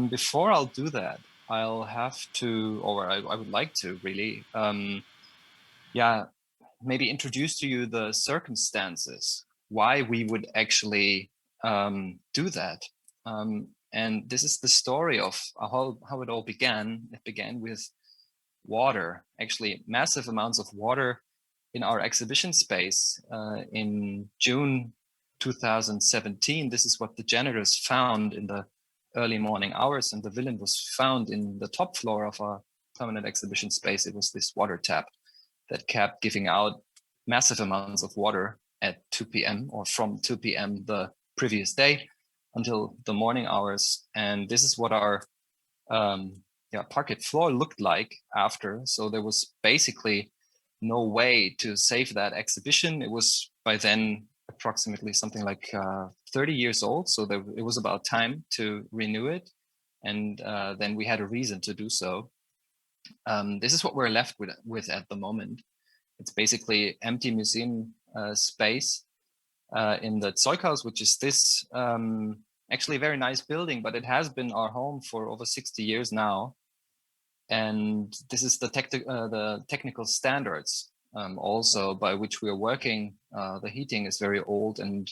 Before I'll do that, I'll have to, or I would like to really, maybe introduce to you the circumstances why we would actually do that. And this is the story of how it all began. It began with water, actually massive amounts of water in our exhibition space in June 2017. This is what the janitors found in the early morning hours, and the villain was found in the top floor of our permanent exhibition space. It was this water tap that kept giving out massive amounts of water at 2 p.m. or from 2 p.m. the previous day until the morning hours. And this is what our parquet floor looked like after. So there was basically no way to save that exhibition. It was by then approximately something like 30 years old. So it was about time to renew it. And then we had a reason to do so. This is what we're left with at the moment. It's basically empty museum space in the Zeughaus, which is this actually very nice building, but it has been our home for over 60 years now. And this is the technical standards also by which we are working. The heating is very old and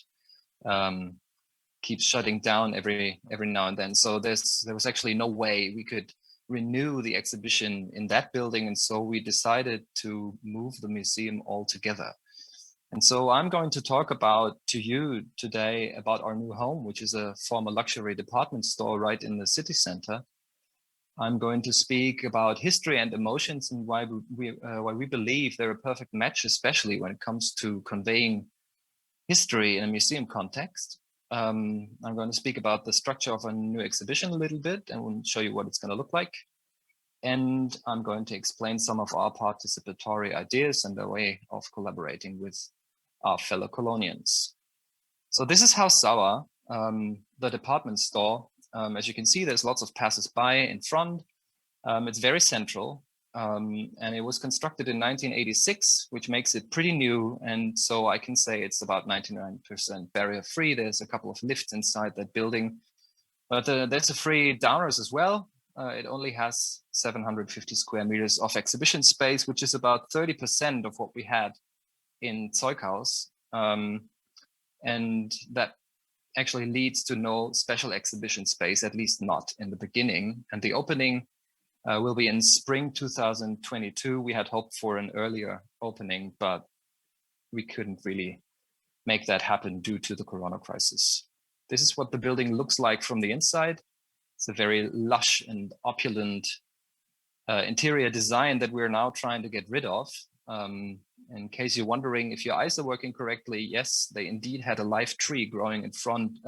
keeps shutting down every now and then. So there was actually no way we could renew the exhibition in that building. And so we decided to move the museum altogether. And so I'm going to talk to you today about our new home, which is a former luxury department store right in the city center. I'm going to speak about history and emotions and why we believe they're a perfect match, especially when it comes to conveying history in a museum context. I'm going to speak about the structure of a new exhibition a little bit and we'll show you what it's going to look like. And I'm going to explain some of our participatory ideas and the way of collaborating with our fellow Colonians. So this is Haus Sauer, the department store. As you can see, there's lots of passers-by in front. It's very central, and it was constructed in 1986, which makes it pretty new. And so I can say it's about 99% barrier-free. There's a couple of lifts inside that building, but there's a free downers as well. It only has 750 square meters of exhibition space, which is about 30% of what we had in Zeughaus. And that actually leads to no special exhibition space, at least not in the beginning. And the opening will be in spring 2022. We had hoped for an earlier opening, but we couldn't really make that happen due to the Corona crisis. This is what the building looks like from the inside. It's a very lush and opulent interior design that we're now trying to get rid of. In case you're wondering if your eyes are working correctly, yes, they indeed had a live tree growing in front,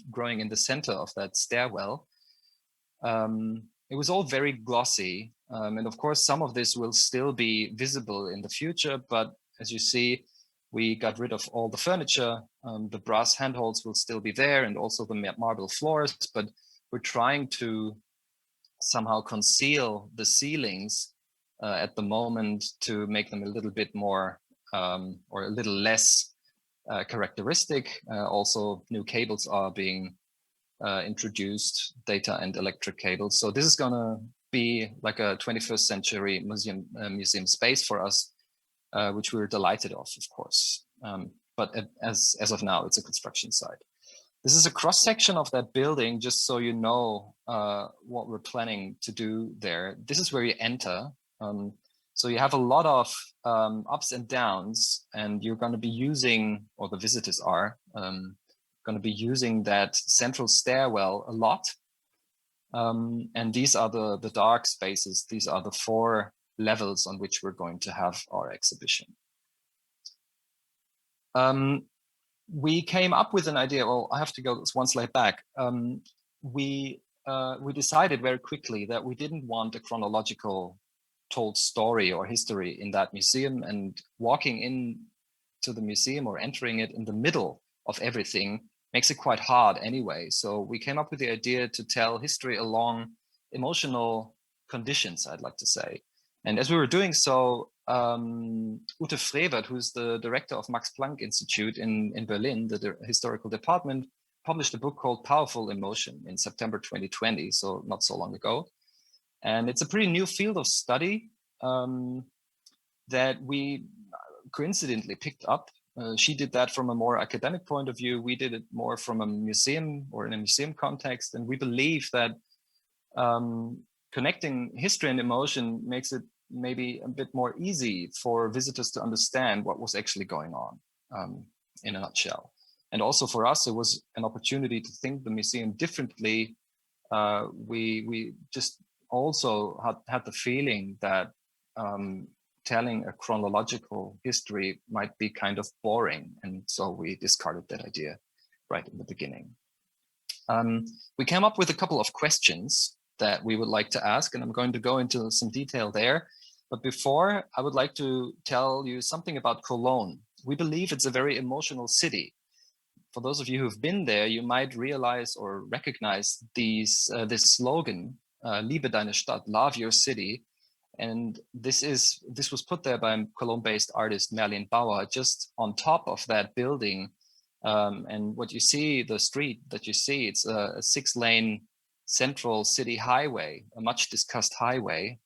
growing in the center of that stairwell. It was all very glossy. And of course, some of this will still be visible in the future. But as you see, We got rid of all the furniture. The brass handholds will still be there, and also the marble floors, but we're trying to somehow conceal the ceilings at the moment to make them a little bit more or a little less characteristic. Also, new cables are being introduced, data and electric cables. So this is gonna be like a 21st century museum space for us, which we're delighted of course. But as of now, it's a construction site. This is a cross section of that building, just so you know what we're planning to do there. This is where you enter. So you have a lot of ups and downs, and you're going to be using, or the visitors are going to be using that central stairwell a lot. And these are the dark spaces. These are the 4 levels on which we're going to have our exhibition. We came up with an idea. Well, I have to go one slide back. We decided very quickly that we didn't want a chronological told story or history in that museum, and walking into the museum or entering it in the middle of everything makes it quite hard anyway. So we came up with the idea to tell history along emotional conditions, I'd like to say. And as we were doing so, Ute Frevert, who's the director of Max Planck Institute in Berlin, the historical department, published a book called Powerful Emotion in September 2020, so not so long ago. And it's a pretty new field of study that we coincidentally picked up. She did that from a more academic point of view. We did it more from a museum or in a museum context. And we believe that connecting history and emotion makes it maybe a bit more easy for visitors to understand what was actually going on in a nutshell. And also for us, it was an opportunity to think the museum differently. We just also had the feeling that telling a chronological history might be kind of boring. And so we discarded that idea right in the beginning. We came up with a couple of questions that we would like to ask, and I'm going to go into some detail there. But before, I would like to tell you something about Cologne. We believe it's a very emotional city. For those of you who've been there, you might realize or recognize this slogan, Liebe deine Stadt, love your city. And this was put there by Cologne-based artist Merlin Bauer, just on top of that building. And what you see, the street that you see, it's a 6-lane central city highway, a much discussed highway.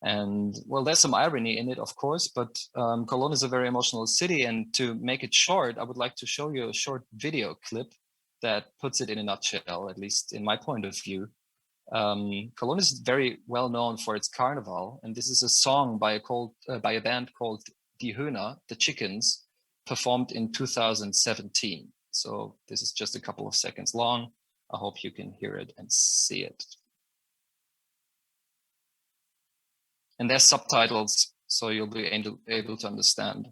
And well, there's some irony in it, of course, but Cologne is a very emotional city. And to make it short, I would like to show you a short video clip that puts it in a nutshell, at least in my point of view. Cologne is very well known for its carnival, and this is a song by a band called Die Hühner, the Chickens, performed in 2017. So this is just a couple of seconds long. I hope you can hear it and see it. And there's subtitles, so you'll be able to understand.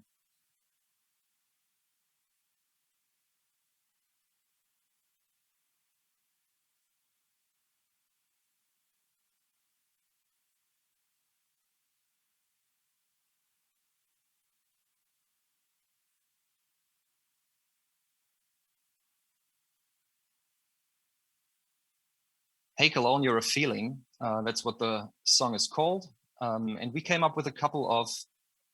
Hey Cologne, you're a feeling. That's what the song is called. And we came up with a couple of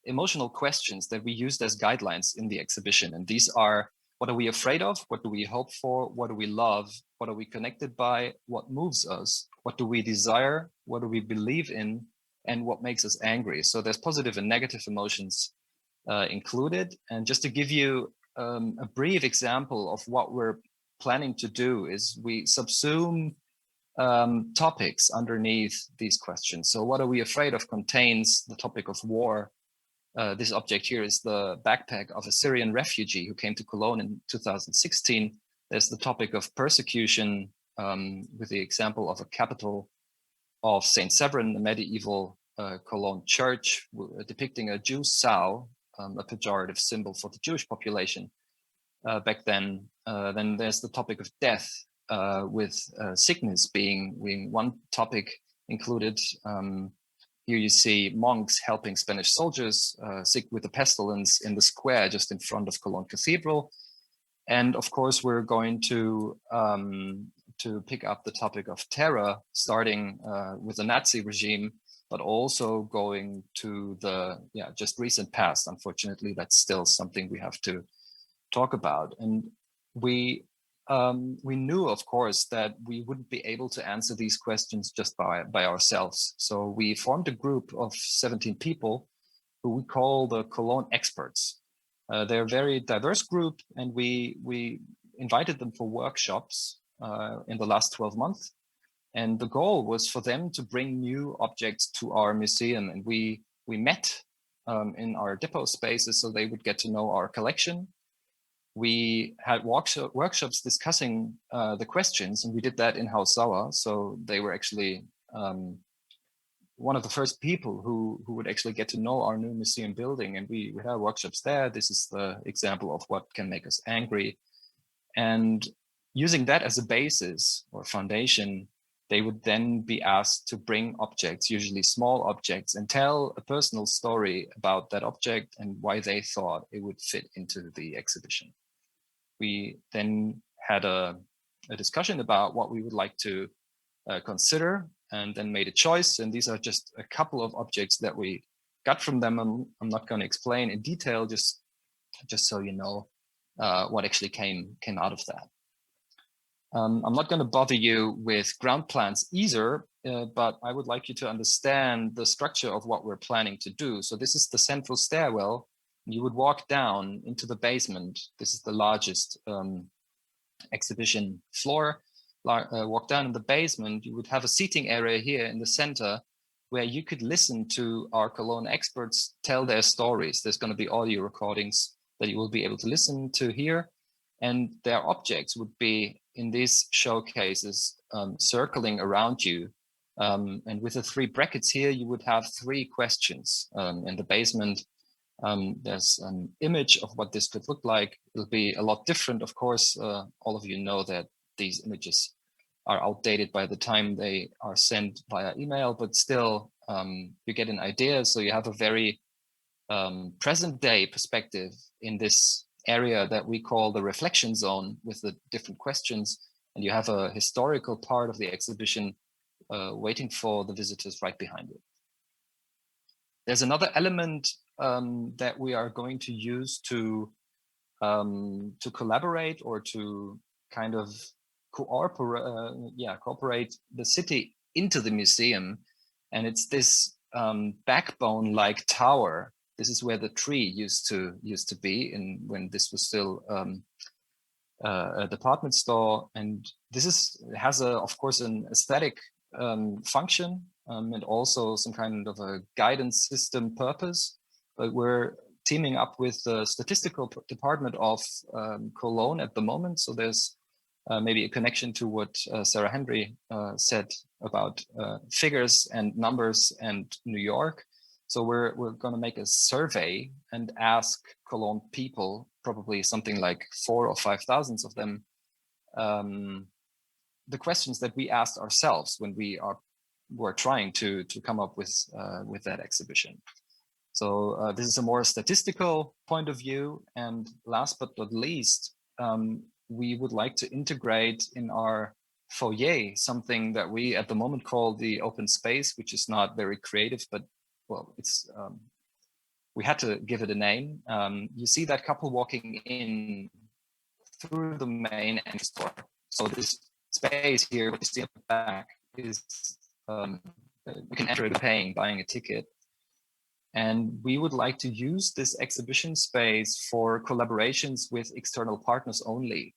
emotional questions that we used as guidelines in the exhibition. And these are, what are we afraid of? What do we hope for? What do we love? What are we connected by? What moves us? What do we desire? What do we believe in? And what makes us angry? So there's positive and negative emotions included. And just to give you a brief example of what we're planning to do is we subsume topics underneath these questions. So what are we afraid of contains the topic of war. This object here is the backpack of a Syrian refugee who came to Cologne in 2016. There's the topic of persecution with the example of a capital of St. Severin, a medieval Cologne church depicting a Jew sow, a pejorative symbol for the Jewish population back then. Then there's the topic of death, with sickness being one topic included. Here you see monks helping Spanish soldiers sick with the pestilence in the square just in front of Cologne Cathedral. And of course, we're going to pick up the topic of terror, starting with the Nazi regime, but also going to the just recent past. Unfortunately, that's still something we have to talk about. And we knew, of course, that we wouldn't be able to answer these questions just by ourselves. So we formed a group of 17 people who we call the Cologne experts. They're a very diverse group, and we invited them for workshops in the last 12 months. And the goal was for them to bring new objects to our museum. And we met in our depot spaces so they would get to know our collection. We had workshops discussing the questions, and we did that in Haussauer. So they were actually one of the first people who would actually get to know our new museum building. And we had workshops there. This is the example of what can make us angry. And using that as a basis or foundation, they would then be asked to bring objects, usually small objects, and tell a personal story about that object and why they thought it would fit into the exhibition. We then had a discussion about what we would like to consider, and then made a choice. And these are just a couple of objects that we got from them. I'm not going to explain in detail, just so you know what actually came out of that. I'm not going to bother you with ground plans either, but I would like you to understand the structure of what we're planning to do. So this is the central stairwell. You would walk down into the basement. This is the largest exhibition floor. Walk down in the basement. You would have a seating area here in the center where you could listen to our Cologne experts tell their stories. There's going to be audio recordings that you will be able to listen to here. And their objects would be in these showcases circling around you. And with the 3 brackets here, you would have 3 questions. In the basement, there's an image of what this could look like. It'll be a lot different, of course. All of you know that these images are outdated by the time they are sent via email, but still you get an idea. So you have a very present day perspective in this area that we call the reflection zone with the different questions. And you have a historical part of the exhibition waiting for the visitors right behind it. There's another element that we are going to use to collaborate or to kind of cooperate the city into the museum. And it's this backbone-like tower. This is where the tree used to be when this was still a department store. And this has of course an aesthetic function and also some kind of a guidance system purpose. But we're teaming up with the statistical department of Cologne at the moment. So there's maybe a connection to what Sarah Henry said about figures and numbers and New York. So we're going to make a survey and ask Cologne people, probably something like 4,000 or 5,000 of them, the questions that we asked ourselves when were trying to come up with that exhibition. So this is a more statistical point of view. And last but not least, we would like to integrate in our foyer something that we at the moment call the open space, which is not very creative, but well, it's we had to give it a name. You see that couple walking in through the main entrance door. So this space here, what you see at the back, is you can enter it buying a ticket. And we would like to use this exhibition space for collaborations with external partners only.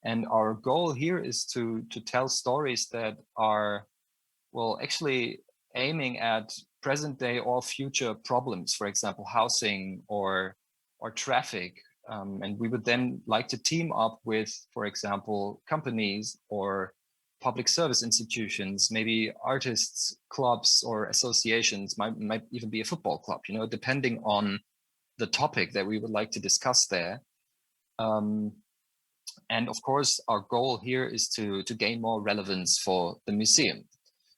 And our goal here is to tell stories that are, well, actually aiming at present day or future problems, for example, housing or traffic. And we would then like to team up with, for example, companies or public service institutions, maybe artists, clubs or associations, might even be a football club, depending on the topic that we would like to discuss there. And of course, our goal here is to gain more relevance for the museum.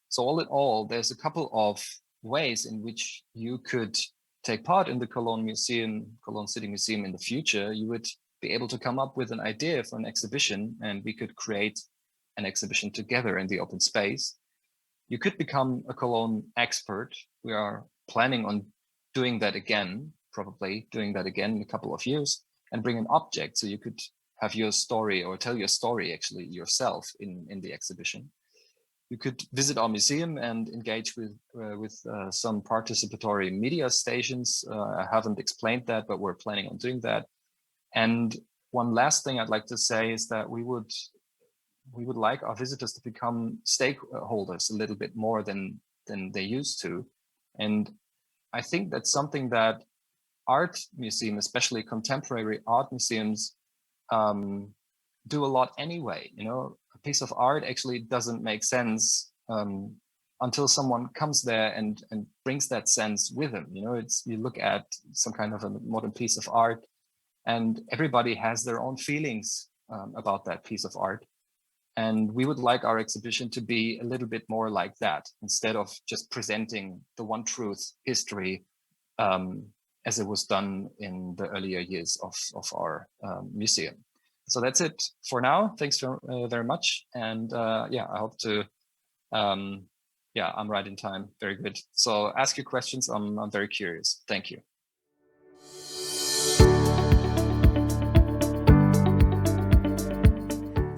So all in all, there's a couple of ways in which you could take part in the Cologne City Museum in the future, you would be able to come up with an idea for an exhibition, and we could create an exhibition together in the open space. You could become a Cologne expert. We are planning on doing that again, probably doing that again in a couple of years, and bring an object so you could have your story or tell your story actually yourself in the exhibition. You could visit our museum and engage with some participatory media stations. I haven't explained that, but we're planning on doing that. And one last thing I'd like to say is that we would like our visitors to become stakeholders a little bit more than they used to. And I think that's something that art museums, especially contemporary art museums, do a lot anyway. You know, a piece of art actually doesn't make sense until someone comes there and brings that sense with them. You know, you look at some kind of a modern piece of art, and everybody has their own feelings about that piece of art. And we would like our exhibition to be a little bit more like that, instead of just presenting the one truth history as it was done in the earlier years of our museum. So that's it for now. Thanks very much. And yeah, I hope to, yeah, I'm right in time. Very good. So ask your questions. I'm very curious. Thank you.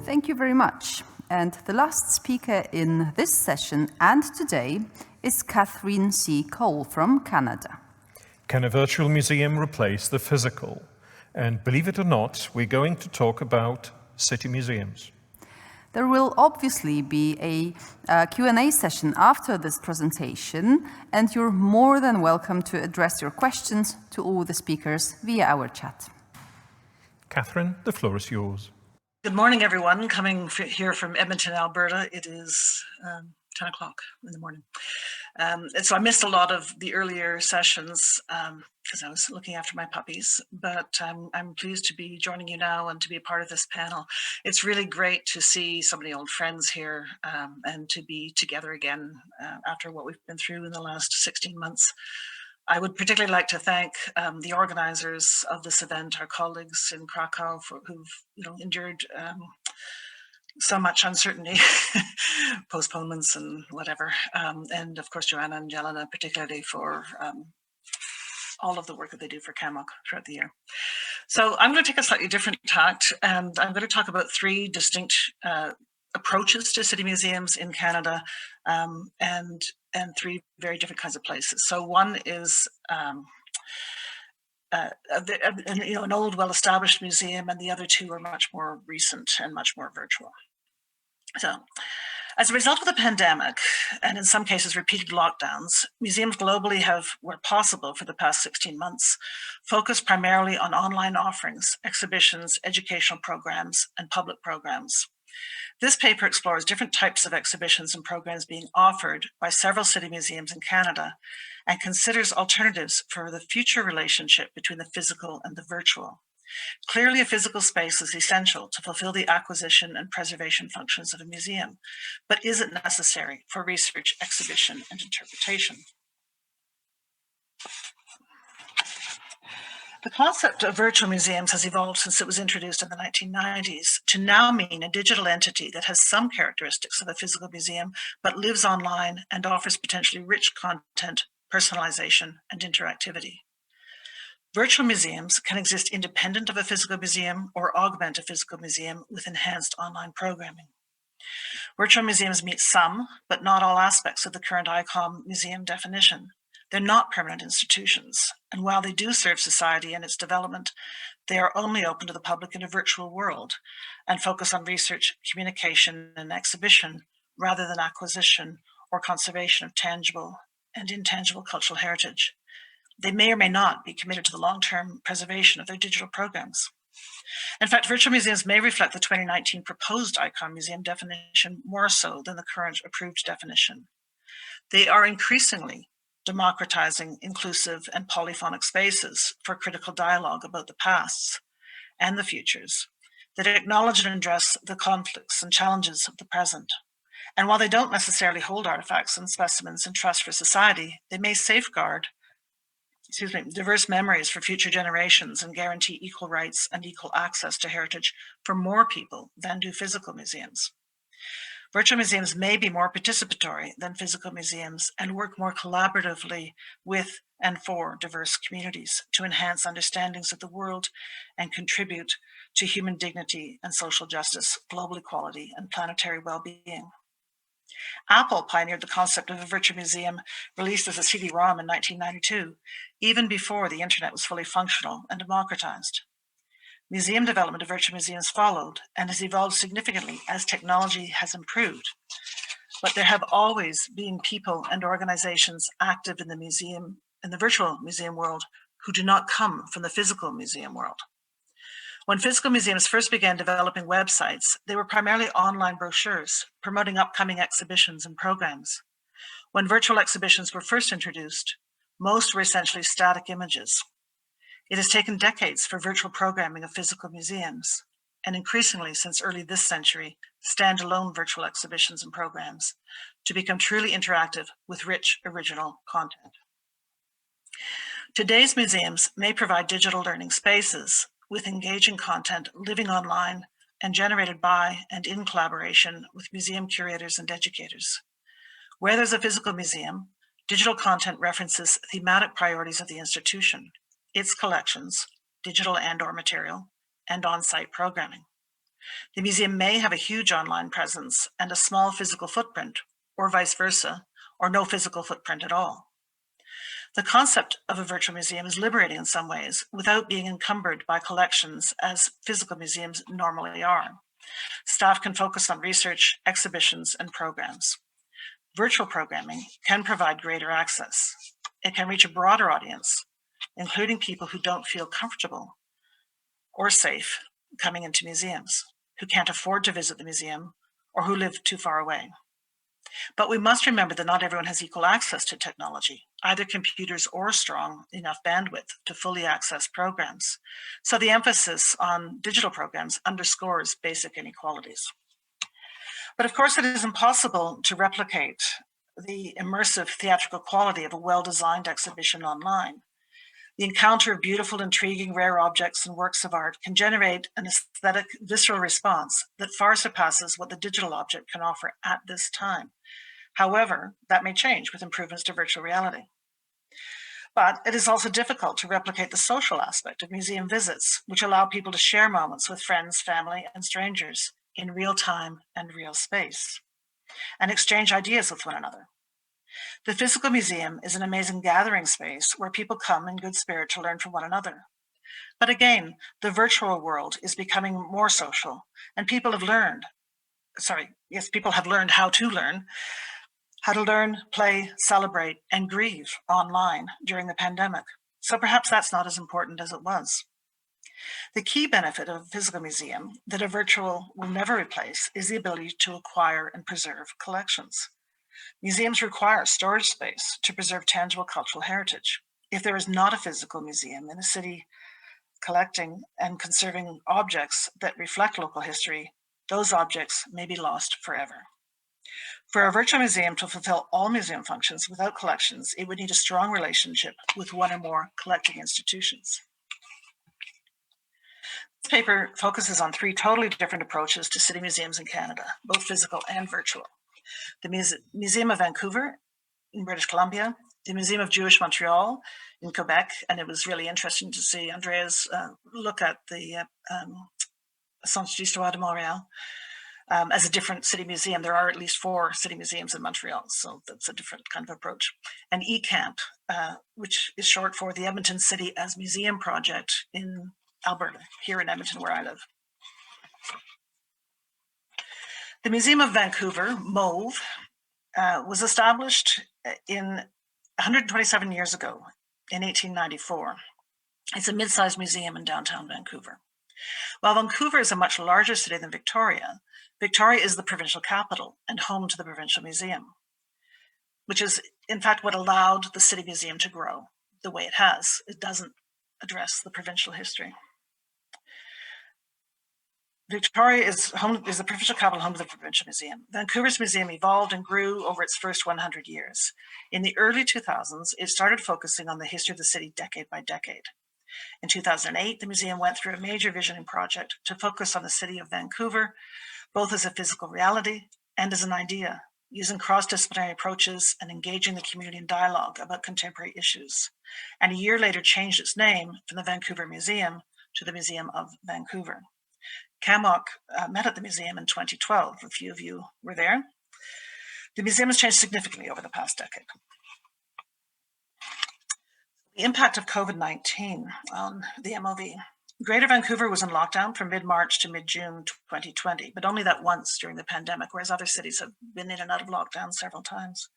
Thank you very much. And the last speaker in this session and today is Catherine C. Cole from Canada. Can a virtual museum replace the physical? And believe it or not, we're going to talk about city museums. There will obviously be a Q&A session after this presentation, and you're more than welcome to address your questions to all the speakers via our chat. Catherine, the floor is yours. Good morning, everyone. Coming here from Edmonton, Alberta. It is 10 o'clock in the morning. And so I missed a lot of the earlier sessions because I was looking after my puppies, but I'm pleased to be joining you now and to be a part of this panel. It's really great to see so many old friends here and to be together again after what we've been through in the last 16 months. I would particularly like to thank the organizers of this event, our colleagues in Krakow, who've endured so much uncertainty, postponements and whatever, and of course Joanna and Jelena, particularly for all of the work that they do for CAMOC throughout the year. So I'm going to take a slightly different tact, and I'm going to talk about three distinct approaches to city museums in Canada, and three very different kinds of places. So one is an old, well-established museum, and the other two are much more recent and much more virtual. So, as a result of the pandemic, and in some cases repeated lockdowns, museums globally have, where possible for the past 16 months, focused primarily on online offerings, exhibitions, educational programs, and public programs. This paper explores different types of exhibitions and programs being offered by several city museums in Canada and considers alternatives for the future relationship between the physical and the virtual. Clearly, a physical space is essential to fulfill the acquisition and preservation functions of a museum, but is it necessary for research, exhibition, and interpretation? The concept of virtual museums has evolved since it was introduced in the 1990s to now mean a digital entity that has some characteristics of a physical museum, but lives online and offers potentially rich content, personalization, and interactivity. Virtual museums can exist independent of a physical museum or augment a physical museum with enhanced online programming. Virtual museums meet some, but not all aspects of the current ICOM museum definition. They're not permanent institutions, and while they do serve society and its development, they are only open to the public in a virtual world and focus on research, communication, and exhibition rather than acquisition or conservation of tangible and intangible cultural heritage. They may or may not be committed to the long-term preservation of their digital programs. In fact, virtual museums may reflect the 2019 proposed ICOM museum definition more so than the current approved definition. They are increasingly democratizing inclusive and polyphonic spaces for critical dialogue about the pasts and the futures that acknowledge and address the conflicts and challenges of the present, And while they don't necessarily hold artifacts and specimens in trust for society, they may safeguard diverse memories for future generations and guarantee equal rights and equal access to heritage for more people than do physical museums. Virtual museums may be more participatory than physical museums and work more collaboratively with and for diverse communities to enhance understandings of the world and contribute to human dignity and social justice, global equality, and planetary well-being. Apple pioneered the concept of a virtual museum released as a CD-ROM in 1992, even before the internet was fully functional and democratized. Museum development of virtual museums followed and has evolved significantly as technology has improved. But there have always been people and organizations active in the virtual museum world who do not come from the physical museum world. When physical museums first began developing websites, they were primarily online brochures promoting upcoming exhibitions and programs. When virtual exhibitions were first introduced, most were essentially static images. It has taken decades for virtual programming of physical museums, and increasingly since early this century, standalone virtual exhibitions and programs to become truly interactive with rich original content. Today's museums may provide digital learning spaces with engaging content living online and generated by and in collaboration with museum curators and educators. Where there's a physical museum, digital content references thematic priorities of the institution, its collections, digital and/or material, and on-site programming. The museum may have a huge online presence and a small physical footprint, or vice versa, or no physical footprint at all. The concept of a virtual museum is liberating in some ways without being encumbered by collections as physical museums normally are. Staff can focus on research, exhibitions, and programs. Virtual programming can provide greater access. It can reach a broader audience, including people who don't feel comfortable or safe coming into museums, who can't afford to visit the museum, or who live too far away. But we must remember that not everyone has equal access to technology, either computers or strong enough bandwidth to fully access programs. So the emphasis on digital programs underscores basic inequalities. But of course, it is impossible to replicate the immersive theatrical quality of a well-designed exhibition online. The encounter of beautiful, intriguing, rare objects and works of art can generate an aesthetic, visceral response that far surpasses what the digital object can offer at this time. However, that may change with improvements to virtual reality. But it is also difficult to replicate the social aspect of museum visits, which allow people to share moments with friends, family, and strangers in real time and real space, and exchange ideas with one another. The physical museum is an amazing gathering space where people come in good spirit to learn from one another. But again, the virtual world is becoming more social, and people have learned how to learn, play, celebrate, and grieve online during the pandemic. So perhaps that's not as important as it was. The key benefit of a physical museum that a virtual will never replace is the ability to acquire and preserve collections. Museums require storage space to preserve tangible cultural heritage. If there is not a physical museum in a city collecting and conserving objects that reflect local history, those objects may be lost forever. For a virtual museum to fulfill all museum functions without collections, it would need a strong relationship with one or more collecting institutions. This paper focuses on three totally different approaches to city museums in Canada, both physical and virtual. The Museum of Vancouver in British Columbia, the Museum of Jewish Montreal in Quebec, and it was really interesting to see Andrea's look at the Centre d'Histoire de Montréal as a different city museum. There are at least 4 city museums in Montreal, so that's a different kind of approach. And ECAMP, which is short for the Edmonton City as Museum Project in Alberta, here in Edmonton, where I live. The Museum of Vancouver, MOVE, was established in 127 years ago, in 1894. It's a mid-sized museum in downtown Vancouver. While Vancouver is a much larger city than Victoria, Victoria is the provincial capital and home to the Provincial Museum, which is in fact what allowed the city museum to grow the way it has. It doesn't address the provincial history. Victoria is the provincial capital, home of the Provincial Museum. Vancouver's museum evolved and grew over its first 100 years. In the early 2000s, it started focusing on the history of the city decade by decade. In 2008, the museum went through a major visioning project to focus on the city of Vancouver, both as a physical reality and as an idea, using cross-disciplinary approaches and engaging the community in dialogue about contemporary issues. And a year later changed its name from the Vancouver Museum to the Museum of Vancouver. CAMOC met at the museum in 2012. A few of you were there. The museum has changed significantly over the past decade. The impact of COVID-19 on the MOV. Greater Vancouver was in lockdown from mid-March to mid-June 2020, but only that once during the pandemic, whereas other cities have been in and out of lockdown several times.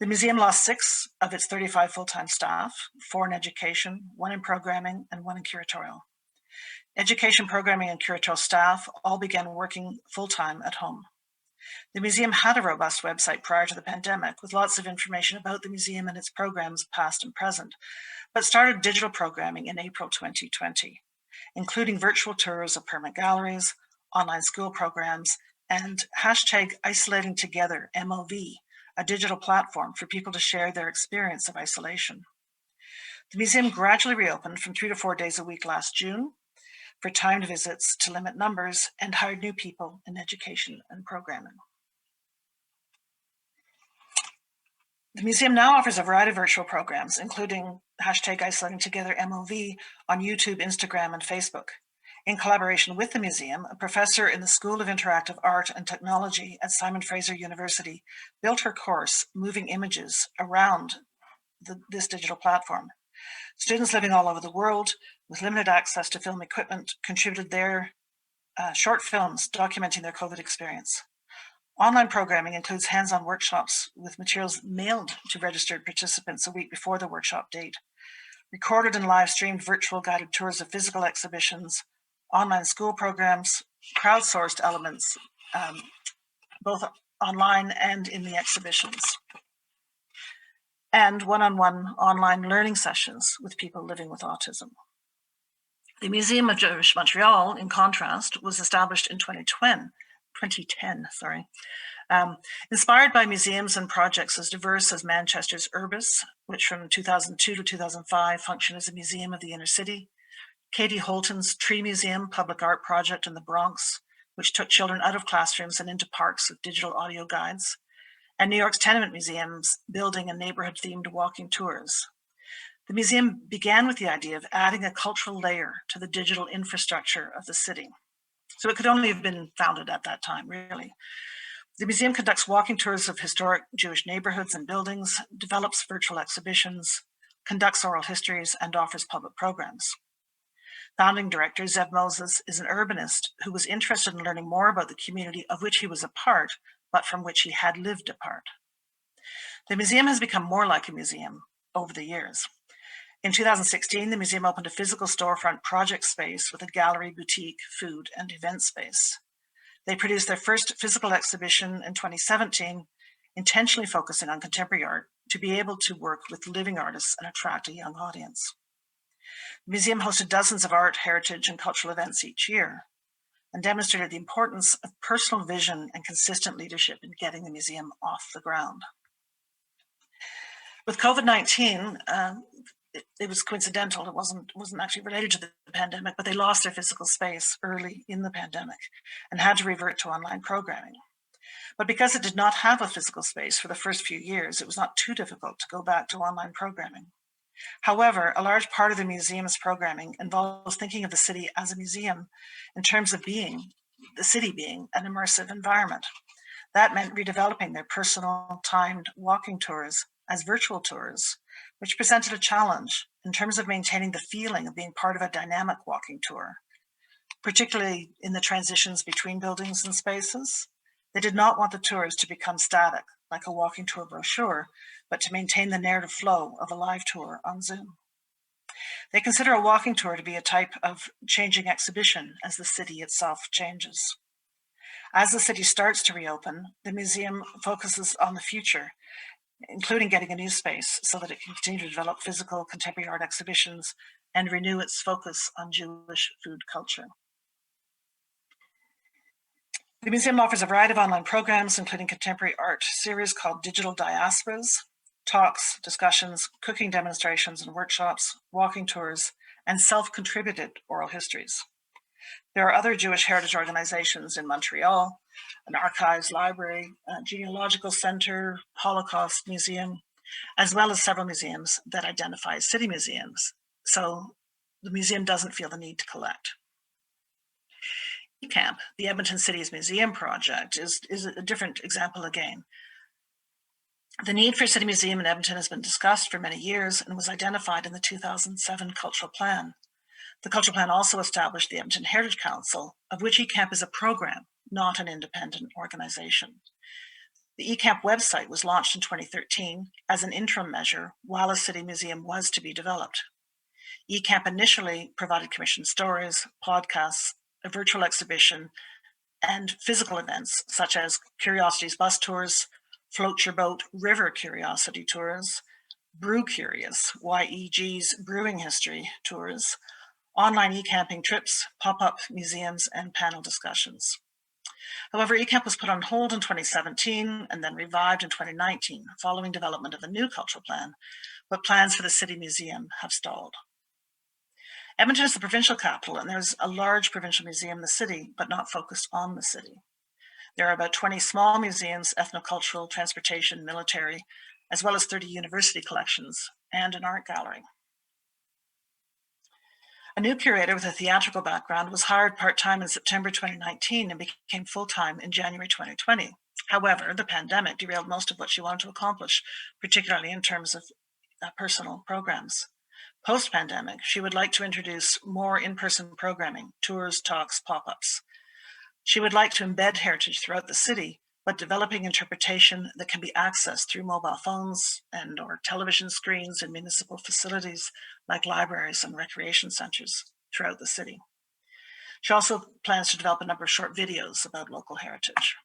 The museum lost 6 of its 35 full-time staff, 4 in education, 1 in programming, and 1 in curatorial. Education, programming, and curatorial staff all began working full-time at home. The museum had a robust website prior to the pandemic with lots of information about the museum and its programs past and present, but started digital programming in April 2020, including virtual tours of permanent galleries, online school programs, and hashtag Isolating Together, MOV, a digital platform for people to share their experience of isolation. The museum gradually reopened from 3 to 4 days a week last June for timed visits to limit numbers and hired new people in education and programming. The museum now offers a variety of virtual programs, including hashtag Isolating Together MOV on YouTube, Instagram, and Facebook. In collaboration with the museum, a professor in the School of Interactive Art and Technology at Simon Fraser University built her course, Moving Images, around this digital platform. Students living all over the world with limited access to film equipment contributed their short films documenting their COVID experience. Online programming includes hands-on workshops with materials mailed to registered participants a week before the workshop date, recorded and live-streamed virtual guided tours of physical exhibitions, online school programs, crowdsourced elements, both online and in the exhibitions, and one-on-one online learning sessions with people living with autism. The Museum of Jewish Montreal, in contrast, was established in 2010, inspired by museums and projects as diverse as Manchester's Urbis, which from 2002 to 2005 functioned as a museum of the inner city, Katie Holton's Tree Museum public art project in the Bronx, which took children out of classrooms and into parks with digital audio guides, and New York's tenement museums building and neighborhood-themed walking tours. The museum began with the idea of adding a cultural layer to the digital infrastructure of the city. So it could only have been founded at that time, really. The museum conducts walking tours of historic Jewish neighborhoods and buildings, develops virtual exhibitions, conducts oral histories, and offers public programs. Founding director Zev Moses is an urbanist who was interested in learning more about the community of which he was a part, but from which he had lived apart. The museum has become more like a museum over the years. In 2016, the museum opened a physical storefront project space with a gallery, boutique, food, and event space. They produced their first physical exhibition in 2017, intentionally focusing on contemporary art to be able to work with living artists and attract a young audience. The museum hosted dozens of art, heritage, and cultural events each year and demonstrated the importance of personal vision and consistent leadership in getting the museum off the ground. With COVID-19, it was coincidental. It wasn't actually related to the pandemic, but they lost their physical space early in the pandemic and had to revert to online programming. But because it did not have a physical space for the first few years, it was not too difficult to go back to online programming. However, a large part of the museum's programming involves thinking of the city as a museum in terms of the city being an immersive environment. That meant redeveloping their personal, timed walking tours as virtual tours, which presented a challenge in terms of maintaining the feeling of being part of a dynamic walking tour, particularly in the transitions between buildings and spaces. They did not want the tours to become static, like a walking tour brochure, but to maintain the narrative flow of a live tour on Zoom. They consider a walking tour to be a type of changing exhibition as the city itself changes. As the city starts to reopen, the museum focuses on the future, including getting a new space so that it can continue to develop physical contemporary art exhibitions and renew its focus on Jewish food culture. The museum offers a variety of online programs, including contemporary art series called Digital Diasporas, talks, discussions, cooking demonstrations and workshops, walking tours, and self-contributed oral histories. There are other Jewish heritage organizations in Montreal, an archives library, a genealogical center, Holocaust museum, as well as several museums that identify as city museums. So the museum doesn't feel the need to collect. eCamp, the Edmonton City's Museum project, is a different example again. The need for a city museum in Edmonton has been discussed for many years and was identified in the 2007 Cultural Plan. The Cultural Plan also established the Edmonton Heritage Council, of which eCamp is a program, not an independent organization. The eCamp website was launched in 2013 as an interim measure while a city museum was to be developed. eCamp initially provided commissioned stories, podcasts, a virtual exhibition, and physical events such as Curiosities bus tours, Float Your Boat River Curiosity tours, Brew Curious, YEG's Brewing History tours, online e-camping trips, pop-up museums, and panel discussions. However, eCamp was put on hold in 2017 and then revived in 2019 following development of a new cultural plan, but plans for the city museum have stalled. Edmonton is the provincial capital, and there's a large provincial museum in the city, but not focused on the city. There are about 20 small museums, ethnocultural, transportation, military, as well as 30 university collections and an art gallery. A new curator with a theatrical background was hired part-time in September 2019 and became full-time in January 2020. However, the pandemic derailed most of what she wanted to accomplish, particularly in terms of personal programs. Post-pandemic, she would like to introduce more in-person programming, tours, talks, pop-ups. She would like to embed heritage throughout the city, but developing interpretation that can be accessed through mobile phones and or television screens in municipal facilities like libraries and recreation centers throughout the city. She also plans to develop a number of short videos about local heritage.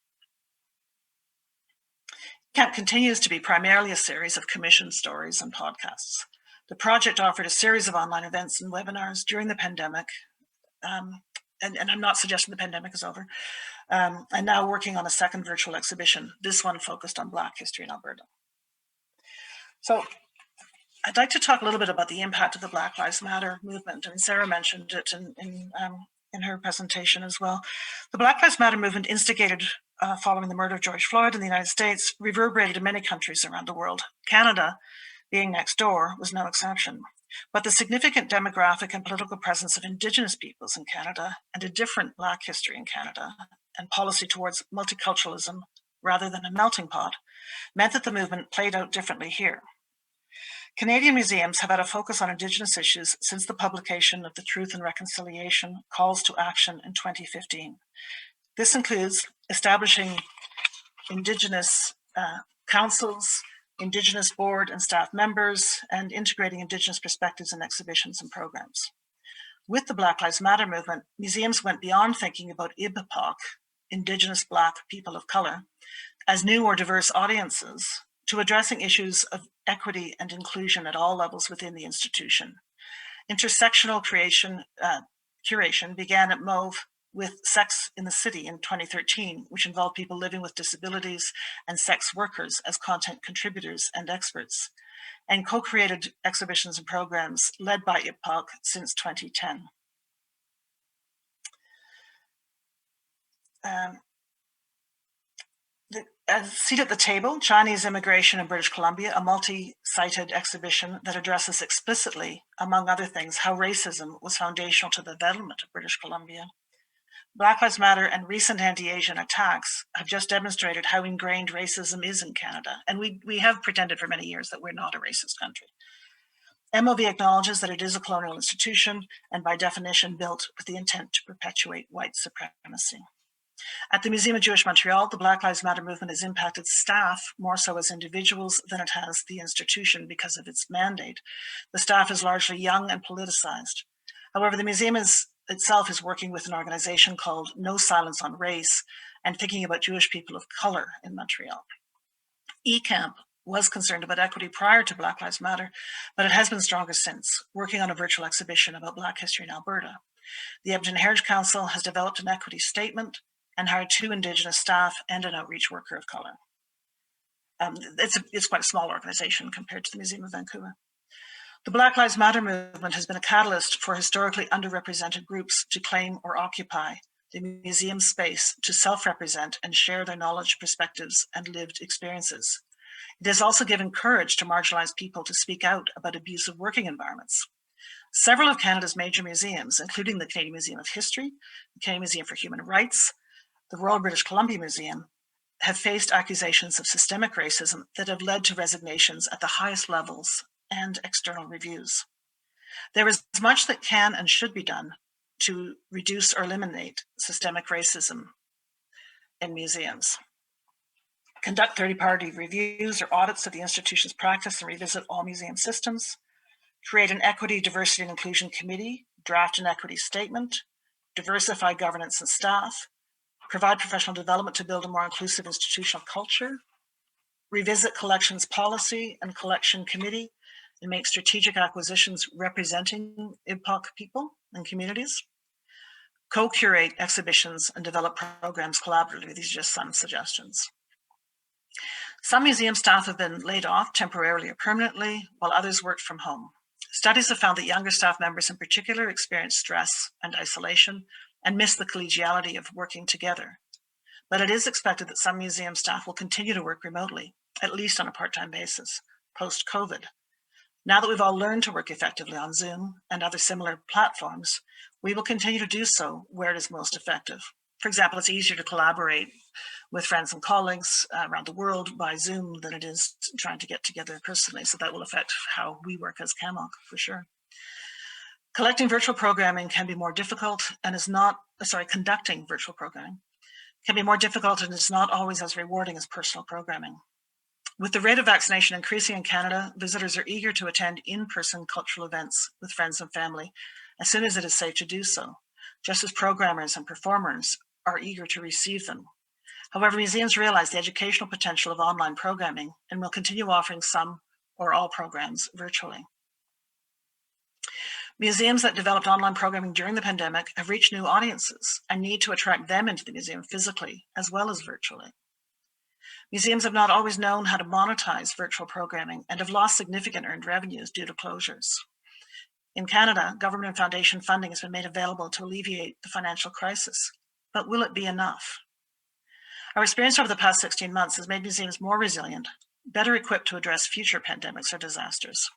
CAMP continues to be primarily a series of commissioned stories and podcasts. The project offered a series of online events and webinars during the pandemic, and I'm not suggesting the pandemic is over, and now working on a second virtual exhibition, this one focused on Black history in Alberta. So I'd like to talk a little bit about the impact of the Black Lives Matter movement, and Sarah mentioned it in her presentation as well. The Black Lives Matter movement, instigated following the murder of George Floyd in the United States, reverberated in many countries around the world. Canada, being next door, was no exception. But the significant demographic and political presence of Indigenous peoples in Canada and a different Black history in Canada and policy towards multiculturalism rather than a melting pot meant that the movement played out differently here. Canadian museums have had a focus on Indigenous issues since the publication of the Truth and Reconciliation Calls to Action in 2015. This includes establishing Indigenous councils, Indigenous board and staff members, and integrating Indigenous perspectives in exhibitions and programs. With the Black Lives Matter movement, museums went beyond thinking about IBPOC, Indigenous Black people of color, as new or diverse audiences, to addressing issues of equity and inclusion at all levels within the institution. Intersectional curation began at Mauve with Sex in the City in 2013, which involved people living with disabilities and sex workers as content contributors and experts, and co-created exhibitions and programs led by IBPOC since 2010. A Seat at the Table, Chinese Immigration in British Columbia, a multi-sited exhibition that addresses explicitly, among other things, how racism was foundational to the development of British Columbia. Black Lives Matter and recent anti-Asian attacks have just demonstrated how ingrained racism is in Canada, and we have pretended for many years that we're not a racist country. MOV acknowledges that it is a colonial institution and by definition built with the intent to perpetuate white supremacy. At the Museum of Jewish Montreal, the Black Lives Matter movement has impacted staff more so as individuals than it has the institution because of its mandate. The staff is largely young and politicized. However, the museum itself is working with an organization called No Silence on Race and thinking about Jewish people of color in Montreal. eCamp was concerned about equity prior to Black Lives Matter, but it has been stronger since, working on a virtual exhibition about Black history in Alberta. The Edmonton Heritage Council has developed an equity statement and hired 2 Indigenous staff and an outreach worker of color. It's quite a small organization compared to the Museum of Vancouver. The Black Lives Matter movement has been a catalyst for historically underrepresented groups to claim or occupy the museum space to self-represent and share their knowledge, perspectives, and lived experiences. It has also given courage to marginalized people to speak out about abusive working environments. Several of Canada's major museums, including the Canadian Museum of History, the Canadian Museum for Human Rights, the Royal British Columbia Museum, have faced accusations of systemic racism that have led to resignations at the highest levels and external reviews. There is much that can and should be done to reduce or eliminate systemic racism in museums. Conduct third-party reviews or audits of the institution's practice and revisit all museum systems. Create an equity, diversity, and inclusion committee, draft an equity statement, diversify governance and staff, provide professional development to build a more inclusive institutional culture, revisit collections policy and collection committee, and make strategic acquisitions representing IBPOC people and communities, co-curate exhibitions and develop programs collaboratively. These are just some suggestions. Some museum staff have been laid off temporarily or permanently, while others worked from home. Studies have found that younger staff members in particular experience stress and isolation and miss the collegiality of working together. But it is expected that some museum staff will continue to work remotely, at least on a part-time basis, post-COVID. Now that we've all learned to work effectively on Zoom and other similar platforms, we will continue to do so where it is most effective. For example, it's easier to collaborate with friends and colleagues around the world by Zoom than it is trying to get together personally. So that will affect how we work as CAMOC for sure. Collecting virtual programming can be more difficult and is not, conducting virtual programming can be more difficult and is not always as rewarding as personal programming. With the rate of vaccination increasing in Canada, visitors are eager to attend in-person cultural events with friends and family as soon as it is safe to do so, just as programmers and performers are eager to receive them. However, museums realize the educational potential of online programming and will continue offering some or all programs virtually. Museums that developed online programming during the pandemic have reached new audiences and need to attract them into the museum physically as well as virtually. Museums have not always known how to monetize virtual programming and have lost significant earned revenues due to closures. In Canada, government and foundation funding has been made available to alleviate the financial crisis, but will it be enough? Our experience over the past 16 months has made museums more resilient, better equipped to address future pandemics or disasters.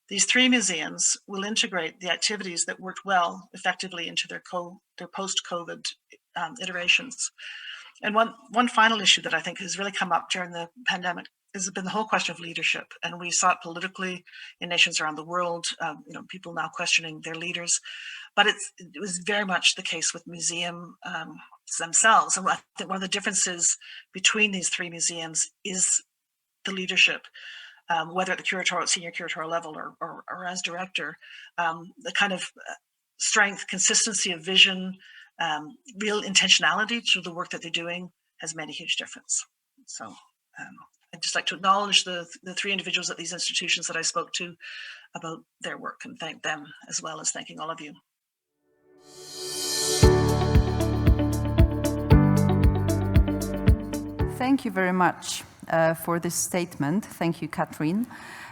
These 3 museums will integrate the activities that worked well effectively into their post-COVID iterations. And one final issue that I think has really come up during the pandemic has been the whole question of leadership. And we saw it politically in nations around the world, people now questioning their leaders. But it was very much the case with museums themselves. And I think one of the differences between these 3 museums is the leadership, whether at the senior curatorial level or as director, the kind of strength, consistency of vision, real intentionality to the work that they're doing has made a huge difference. So I'd just like to acknowledge the 3 individuals at these institutions that I spoke to about their work and thank them as well as thanking all of you. Thank you very much for this statement. Thank you, Catherine.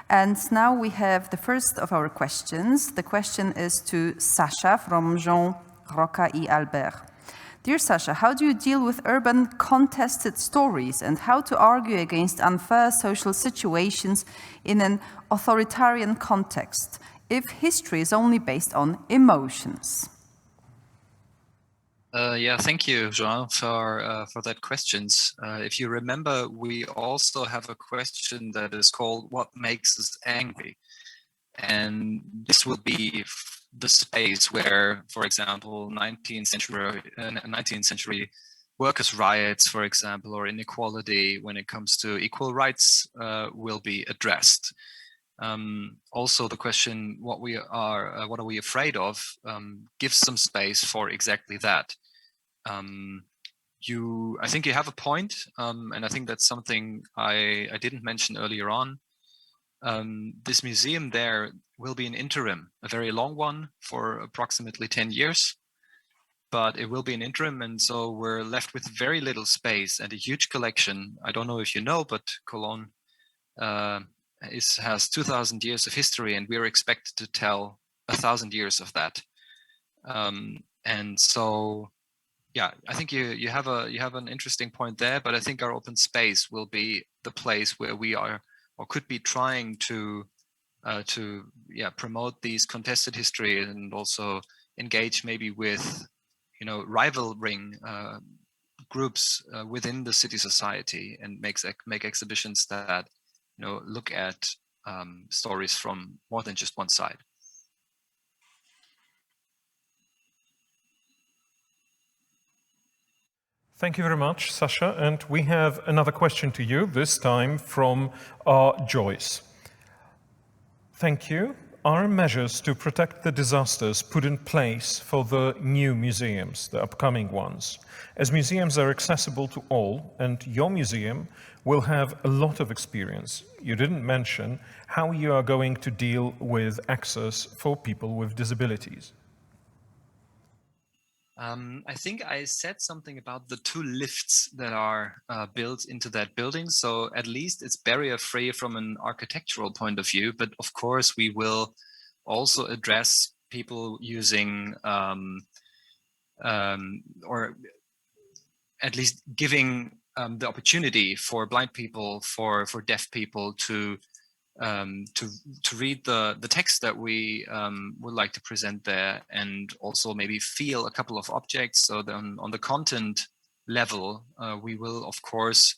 And now we have the first of our questions. The question is to Sasha from Joan, Roca y Albert. Dear Sasha, how do you deal with urban contested stories and how to argue against unfair social situations in an authoritarian context if history is only based on emotions? Yeah, thank you, Joan, for that questions. If you remember, we also have a question that is called "What makes us angry?" And this will be the space where, for example, 19th century workers' riots, for example, or inequality when it comes to equal rights will be addressed. Also, the question, what are we afraid of, gives some space for exactly that. I think you have a point, and I think that's something I didn't mention earlier on. This museum there will be an interim, a very long one for approximately 10 years. but it will be an interim, and so we're left with very little space and a huge collection. I don't know if you know, but Cologne has 2,000 years of history, and we're expected to tell 1,000 years of that. And so, yeah, I think you have an interesting point there, but I think our open space will be the place where we are or could be trying to promote these contested history and also engage maybe with rivaling groups within the city society and make exhibitions that look at stories from more than just one side. Thank you very much, Sasha. And we have another question to you, this time from Joyce. Thank you. Are measures to protect the disasters put in place for the new museums, the upcoming ones? As museums are accessible to all, and your museum will have a lot of experience, you didn't mention how you are going to deal with access for people with disabilities. I think I said something about the 2 lifts that are built into that building. So at least it's barrier-free from an architectural point of view. But of course, we will also address people using, or at least giving the opportunity for blind people, for deaf people to read the text that we would like to present there, and also maybe feel a couple of objects. So then on the content level, we will of course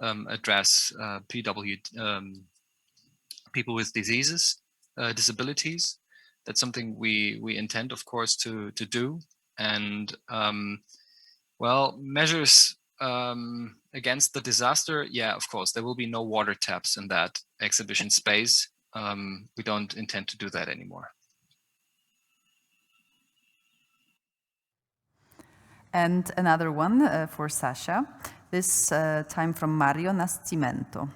address people with disabilities. That's something we intend, of course, to do. And well, measures against the disaster, yeah, of course, there will be no water taps in that exhibition space. We don't intend to do that anymore. And another one for Sasha, this time from Mario Nascimento.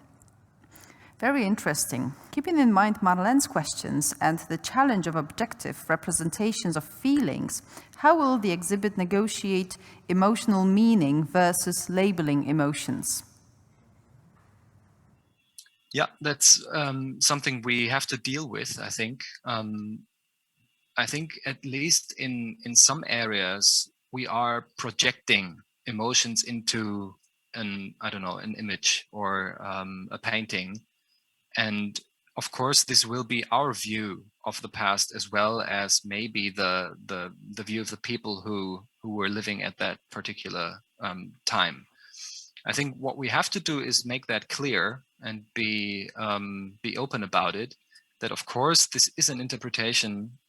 Very interesting. Keeping in mind Marlene's questions and the challenge of objective representations of feelings, how will the exhibit negotiate emotional meaning versus labeling emotions? Yeah, that's something we have to deal with, I think. I think at least in some areas, we are projecting emotions into an image or a painting. And of course, this will be our view of the past, as well as maybe the view of the people who were living at that particular time. I think what we have to do is make that clear and be open about it. That of course this is an interpretation,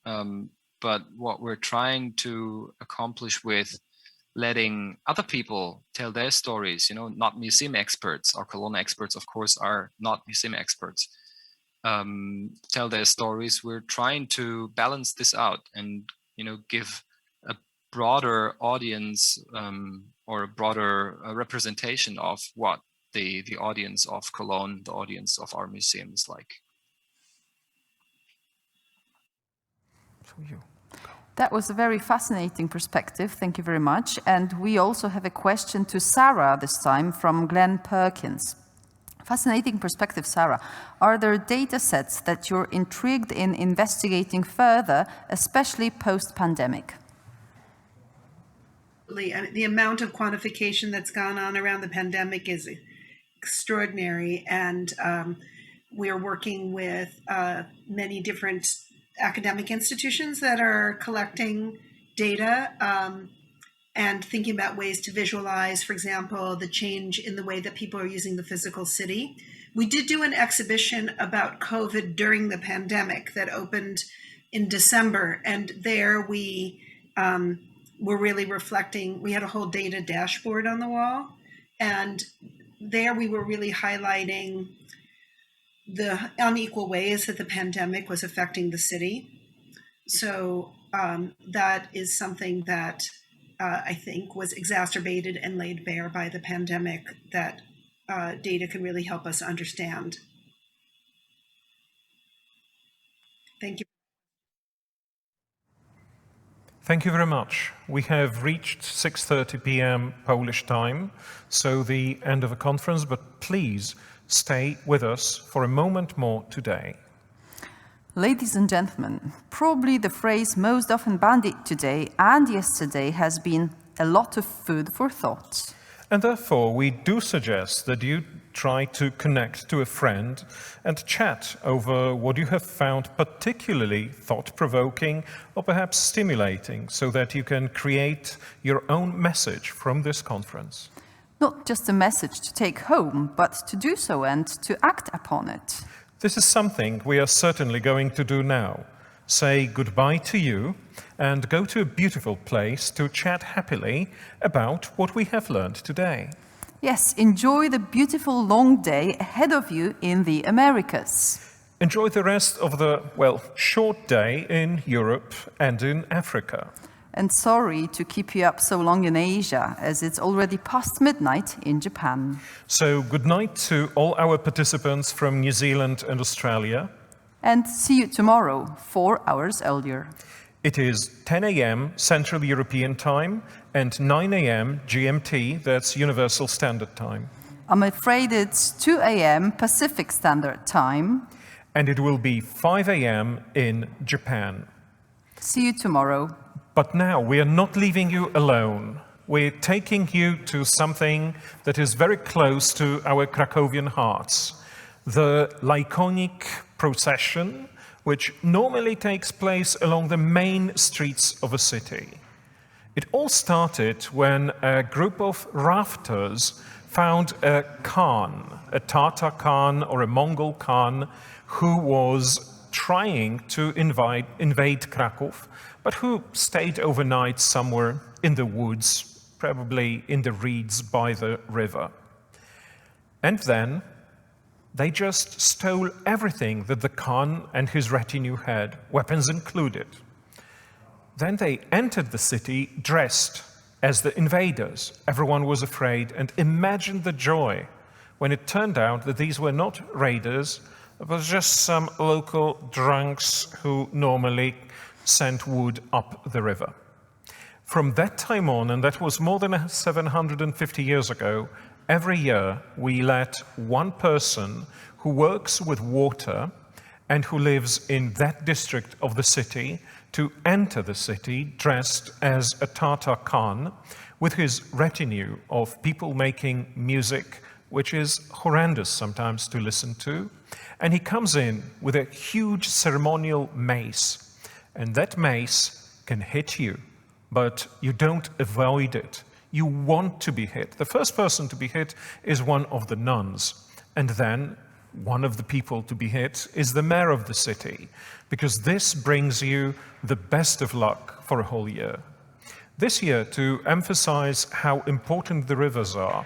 but what we're trying to accomplish with letting other people tell their stories, not museum experts. Our Cologne experts, of course, are not museum experts. Tell their stories. We're trying to balance this out and give a broader audience or a broader representation of what the audience of Cologne, the audience of our museum is like. That was a very fascinating perspective. Thank you very much. And we also have a question to Sarah this time from Glenn Perkins. Fascinating perspective, Sarah. Are there data sets that you're intrigued in investigating further, especially post-pandemic? The amount of quantification that's gone on around the pandemic is extraordinary. And we're working with many different academic institutions that are collecting data and thinking about ways to visualize, for example, the change in the way that people are using the physical city. We did do an exhibition about COVID during the pandemic that opened in December, and there we were really reflecting. We had a whole data dashboard on the wall, and there we were really highlighting the unequal ways that the pandemic was affecting the city. So that is something that I think was exacerbated and laid bare by the pandemic that data can really help us understand. Thank you. Thank you very much. We have reached 6:30 p.m. Polish time, so the end of the conference, but please stay with us for a moment more today. Ladies and gentlemen, probably the phrase most often bandied today and yesterday has been a lot of food for thought. And therefore, we do suggest that you try to connect to a friend and chat over what you have found particularly thought-provoking or perhaps stimulating, so that you can create your own message from this conference. Not just a message to take home, but to do so and to act upon it. This is something we are certainly going to do now. Say goodbye to you and go to a beautiful place to chat happily about what we have learned today. Yes, enjoy the beautiful long day ahead of you in the Americas. Enjoy the rest of the, well, short day in Europe and in Africa. And sorry to keep you up so long in Asia, as it's already past midnight in Japan. So good night to all our participants from New Zealand and Australia. And see you tomorrow, 4 hours earlier. It is 10 a.m. Central European Time and 9 a.m. GMT, that's Universal Standard Time. I'm afraid it's 2 a.m. Pacific Standard Time. And it will be 5 a.m. in Japan. See you tomorrow. But now we are not leaving you alone. We're taking you to something that is very close to our Krakowian hearts. The iconic procession, which normally takes place along the main streets of a city. It all started when a group of rafters found a Khan, a Tatar Khan or a Mongol Khan, who was trying to invade Krakow, but who stayed overnight somewhere in the woods, probably in the reeds by the river. And then they just stole everything that the Khan and his retinue had, weapons included. Then they entered the city dressed as the invaders. Everyone was afraid, and imagine the joy when it turned out that these were not raiders, but just some local drunks who normally sent wood up the river. From that time on, and that was more than 750 years ago, every year we let one person who works with water and who lives in that district of the city to enter the city dressed as a Tatar Khan with his retinue of people making music, which is horrendous sometimes to listen to. And he comes in with a huge ceremonial mace, and that mace can hit you, but you don't avoid it. You want to be hit. The first person to be hit is one of the nuns, and then one of the people to be hit is the mayor of the city, because this brings you the best of luck for a whole year. This year, to emphasize how important the rivers are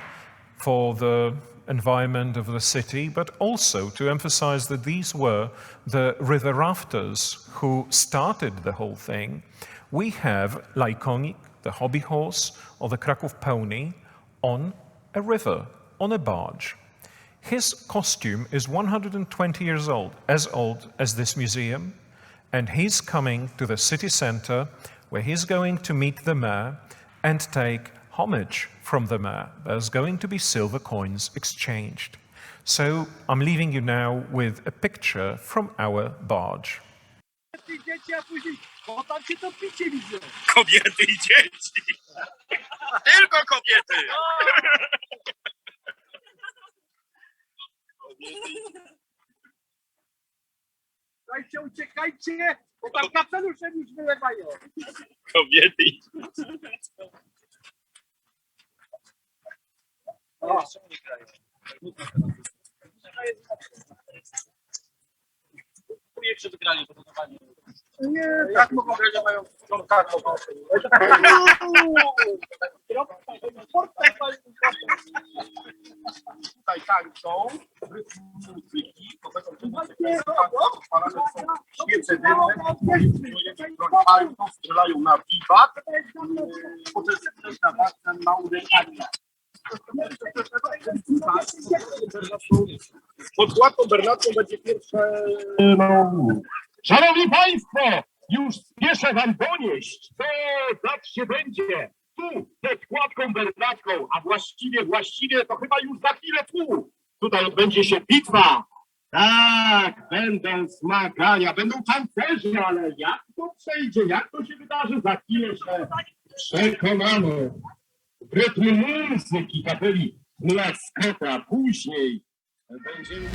for the environment of the city, but also to emphasize that these were the river rafters who started the whole thing, we have iconic, the hobby horse or the Krakow pony, on a river, on a barge. His costume is 120 years old as this museum, and he's coming to the city center where he's going to meet the mayor and take homage from the mayor. There's going to be silver coins exchanged. So I'm leaving you now with a picture from our barge. Kobiety i dzieci. Tylko kobiety. Uciekajcie, uciekajcie, bo tam kapelusze już wylewają. Kobiety i Przy wygraniu, nie, tak mogą grać, mają kartę. Tutaj tańczą, rytm muzyki, to świece dymne, strzelają na wiwat, potem na uderzanie. Pod Łatą Bernatką będzie pierwsze... Szanowni Państwo, już Spieszę wam ponieść, co dać się będzie. Tu, przed kładką bernacką, a właściwie to chyba już za chwilę tu. Tutaj odbędzie się bitwa. Tak, będą zmagania, będą tancerze, ale jak to przejdzie, jak to się wydarzy, za chwilę się przekonamy. W rytm muzyki kapeli Laskota, później będziemy...